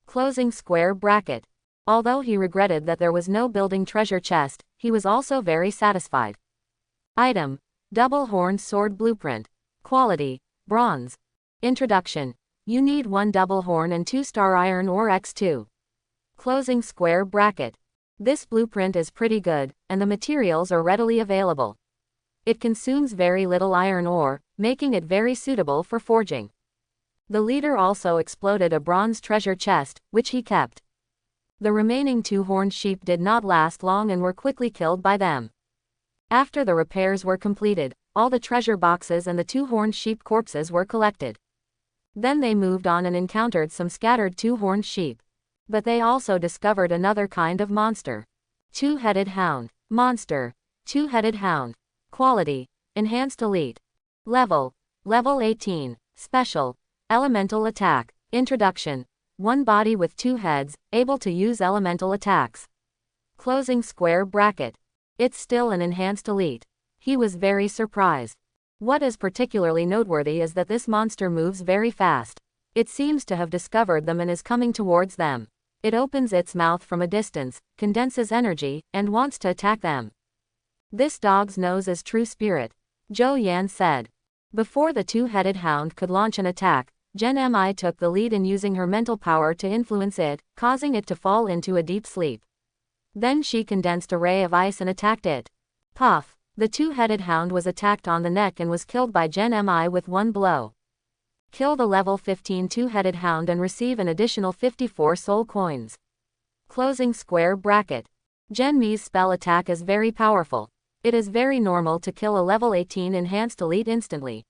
Closing square bracket. Although he regretted that there was no building treasure chest, he was also very satisfied. Item: double-horned sword blueprint. Quality: bronze. Introduction: you need 1 double horn and 2-star iron ore x2. Closing square bracket. This blueprint is pretty good, and the materials are readily available. It consumes very little iron ore, making it very suitable for forging. The leader also exploded a bronze treasure chest, which he kept. The remaining two horned sheep did not last long and were quickly killed by them. After the repairs were completed, all the treasure boxes and the two horned sheep corpses were collected. Then they moved on and encountered some scattered two horned sheep. But they also discovered another kind of monster. Two-headed hound. Monster. Two-headed hound. Quality: enhanced elite. Level: level 18. Special: elemental attack. Introduction: one body with two heads, able to use elemental attacks. Closing square bracket. It's still an enhanced elite. He was very surprised. What is particularly noteworthy is that this monster moves very fast. It seems to have discovered them and is coming towards them. It opens its mouth from a distance, condenses energy, and wants to attack them. This dog's nose is true spirit, Zhou Yan said. Before the two-headed hound could launch an attack, Zhen Mi took the lead in using her mental power to influence it, causing it to fall into a deep sleep. Then she condensed a ray of ice and attacked it. Puff! The two-headed hound was attacked on the neck and was killed by Zhen Mi with one blow. Kill the level 15 two-headed hound and receive an additional 54 soul coins. Closing square bracket. Zhen Mi's spell attack is very powerful. It is very normal to kill a level 18 enhanced elite instantly.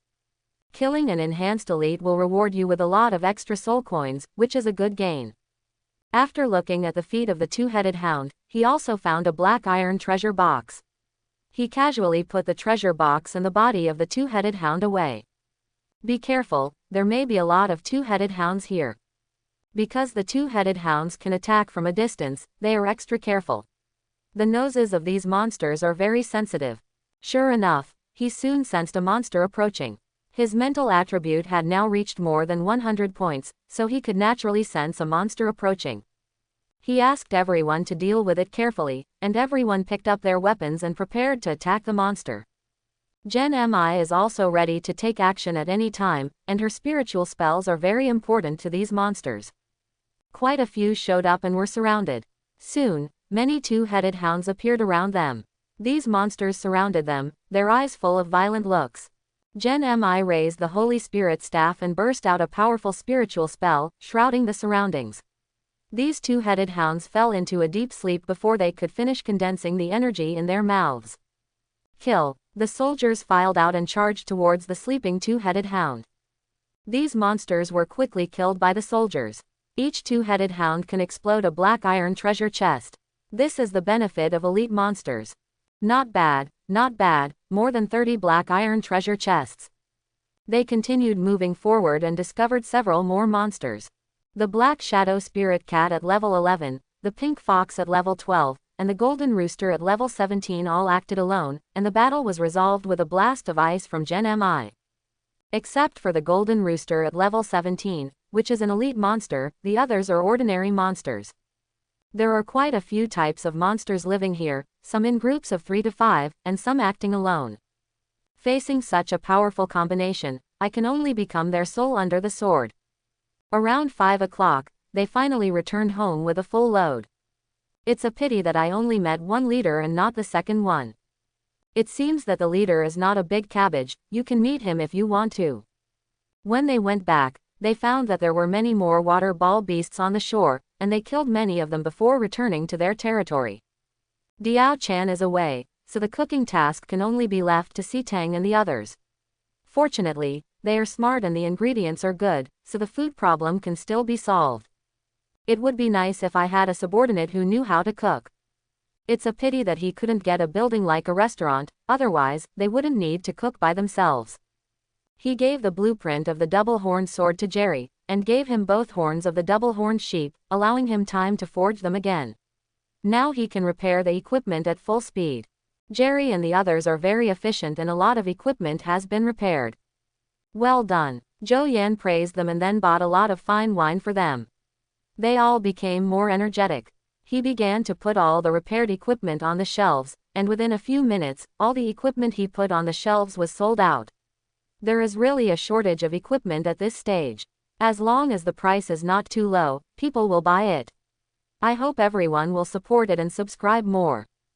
Killing an enhanced elite will reward you with a lot of extra soul coins, which is a good gain. After looking at the feet of the two-headed hound, he also found a black iron treasure box. He casually put the treasure box and the body of the two-headed hound away. Be careful, there may be a lot of two-headed hounds here. Because the two-headed hounds can attack from a distance, they are extra careful. The noses of these monsters are very sensitive. Sure enough, he soon sensed a monster approaching. His mental attribute had now reached more than 100 points, so he could naturally sense a monster approaching. He asked everyone to deal with it carefully, and everyone picked up their weapons and prepared to attack the monster. Gen Mi is also ready to take action at any time, and her spiritual spells are very important to these monsters. Quite a few showed up and were surrounded. Soon, many two-headed hounds appeared around them. These monsters surrounded them, their eyes full of violent looks. Gen Mi raised the Holy Spirit staff and burst out a powerful spiritual spell, shrouding the surroundings. These two-headed hounds fell into a deep sleep before they could finish condensing the energy in their mouths. Kill. The soldiers filed out and charged towards the sleeping two-headed hound. These monsters were quickly killed by the soldiers. Each two-headed hound can explode a black iron treasure chest. This is the benefit of elite monsters. Not bad, not bad, more than 30 black iron treasure chests. They continued moving forward and discovered several more monsters. The Black Shadow Spirit Cat at level 11, the Pink Fox at level 12, and the Golden Rooster at level 17 all acted alone, and the battle was resolved with a blast of ice from Gen Mi. Except for the Golden Rooster at level 17, which is an elite monster, the others are ordinary monsters. There are quite a few types of monsters living here, some in groups of 3 to 5, and some acting alone. Facing such a powerful combination, I can only become their soul under the sword. Around 5 o'clock, they finally returned home with a full load. It's a pity that I only met one leader and not the second one. It seems that the leader is not a big cabbage, you can meet him if you want to. When they went back, they found that there were many more water ball beasts on the shore, and they killed many of them before returning to their territory. Diao Chan is away, so the cooking task can only be left to Si Tang and the others. Fortunately, they are smart and the ingredients are good, so the food problem can still be solved. It would be nice if I had a subordinate who knew how to cook. It's a pity that he couldn't get a building like a restaurant, otherwise, they wouldn't need to cook by themselves. He gave the blueprint of the double-horned sword to Jerry, and gave him both horns of the double-horned sheep, allowing him time to forge them again. Now he can repair the equipment at full speed. Jerry and the others are very efficient and a lot of equipment has been repaired. Well done. Zhou Yan praised them and then bought a lot of fine wine for them. They all became more energetic. He began to put all the repaired equipment on the shelves, and within a few minutes, all the equipment he put on the shelves was sold out. There is really a shortage of equipment at this stage. As long as the price is not too low, people will buy it. I hope everyone will support it and subscribe more.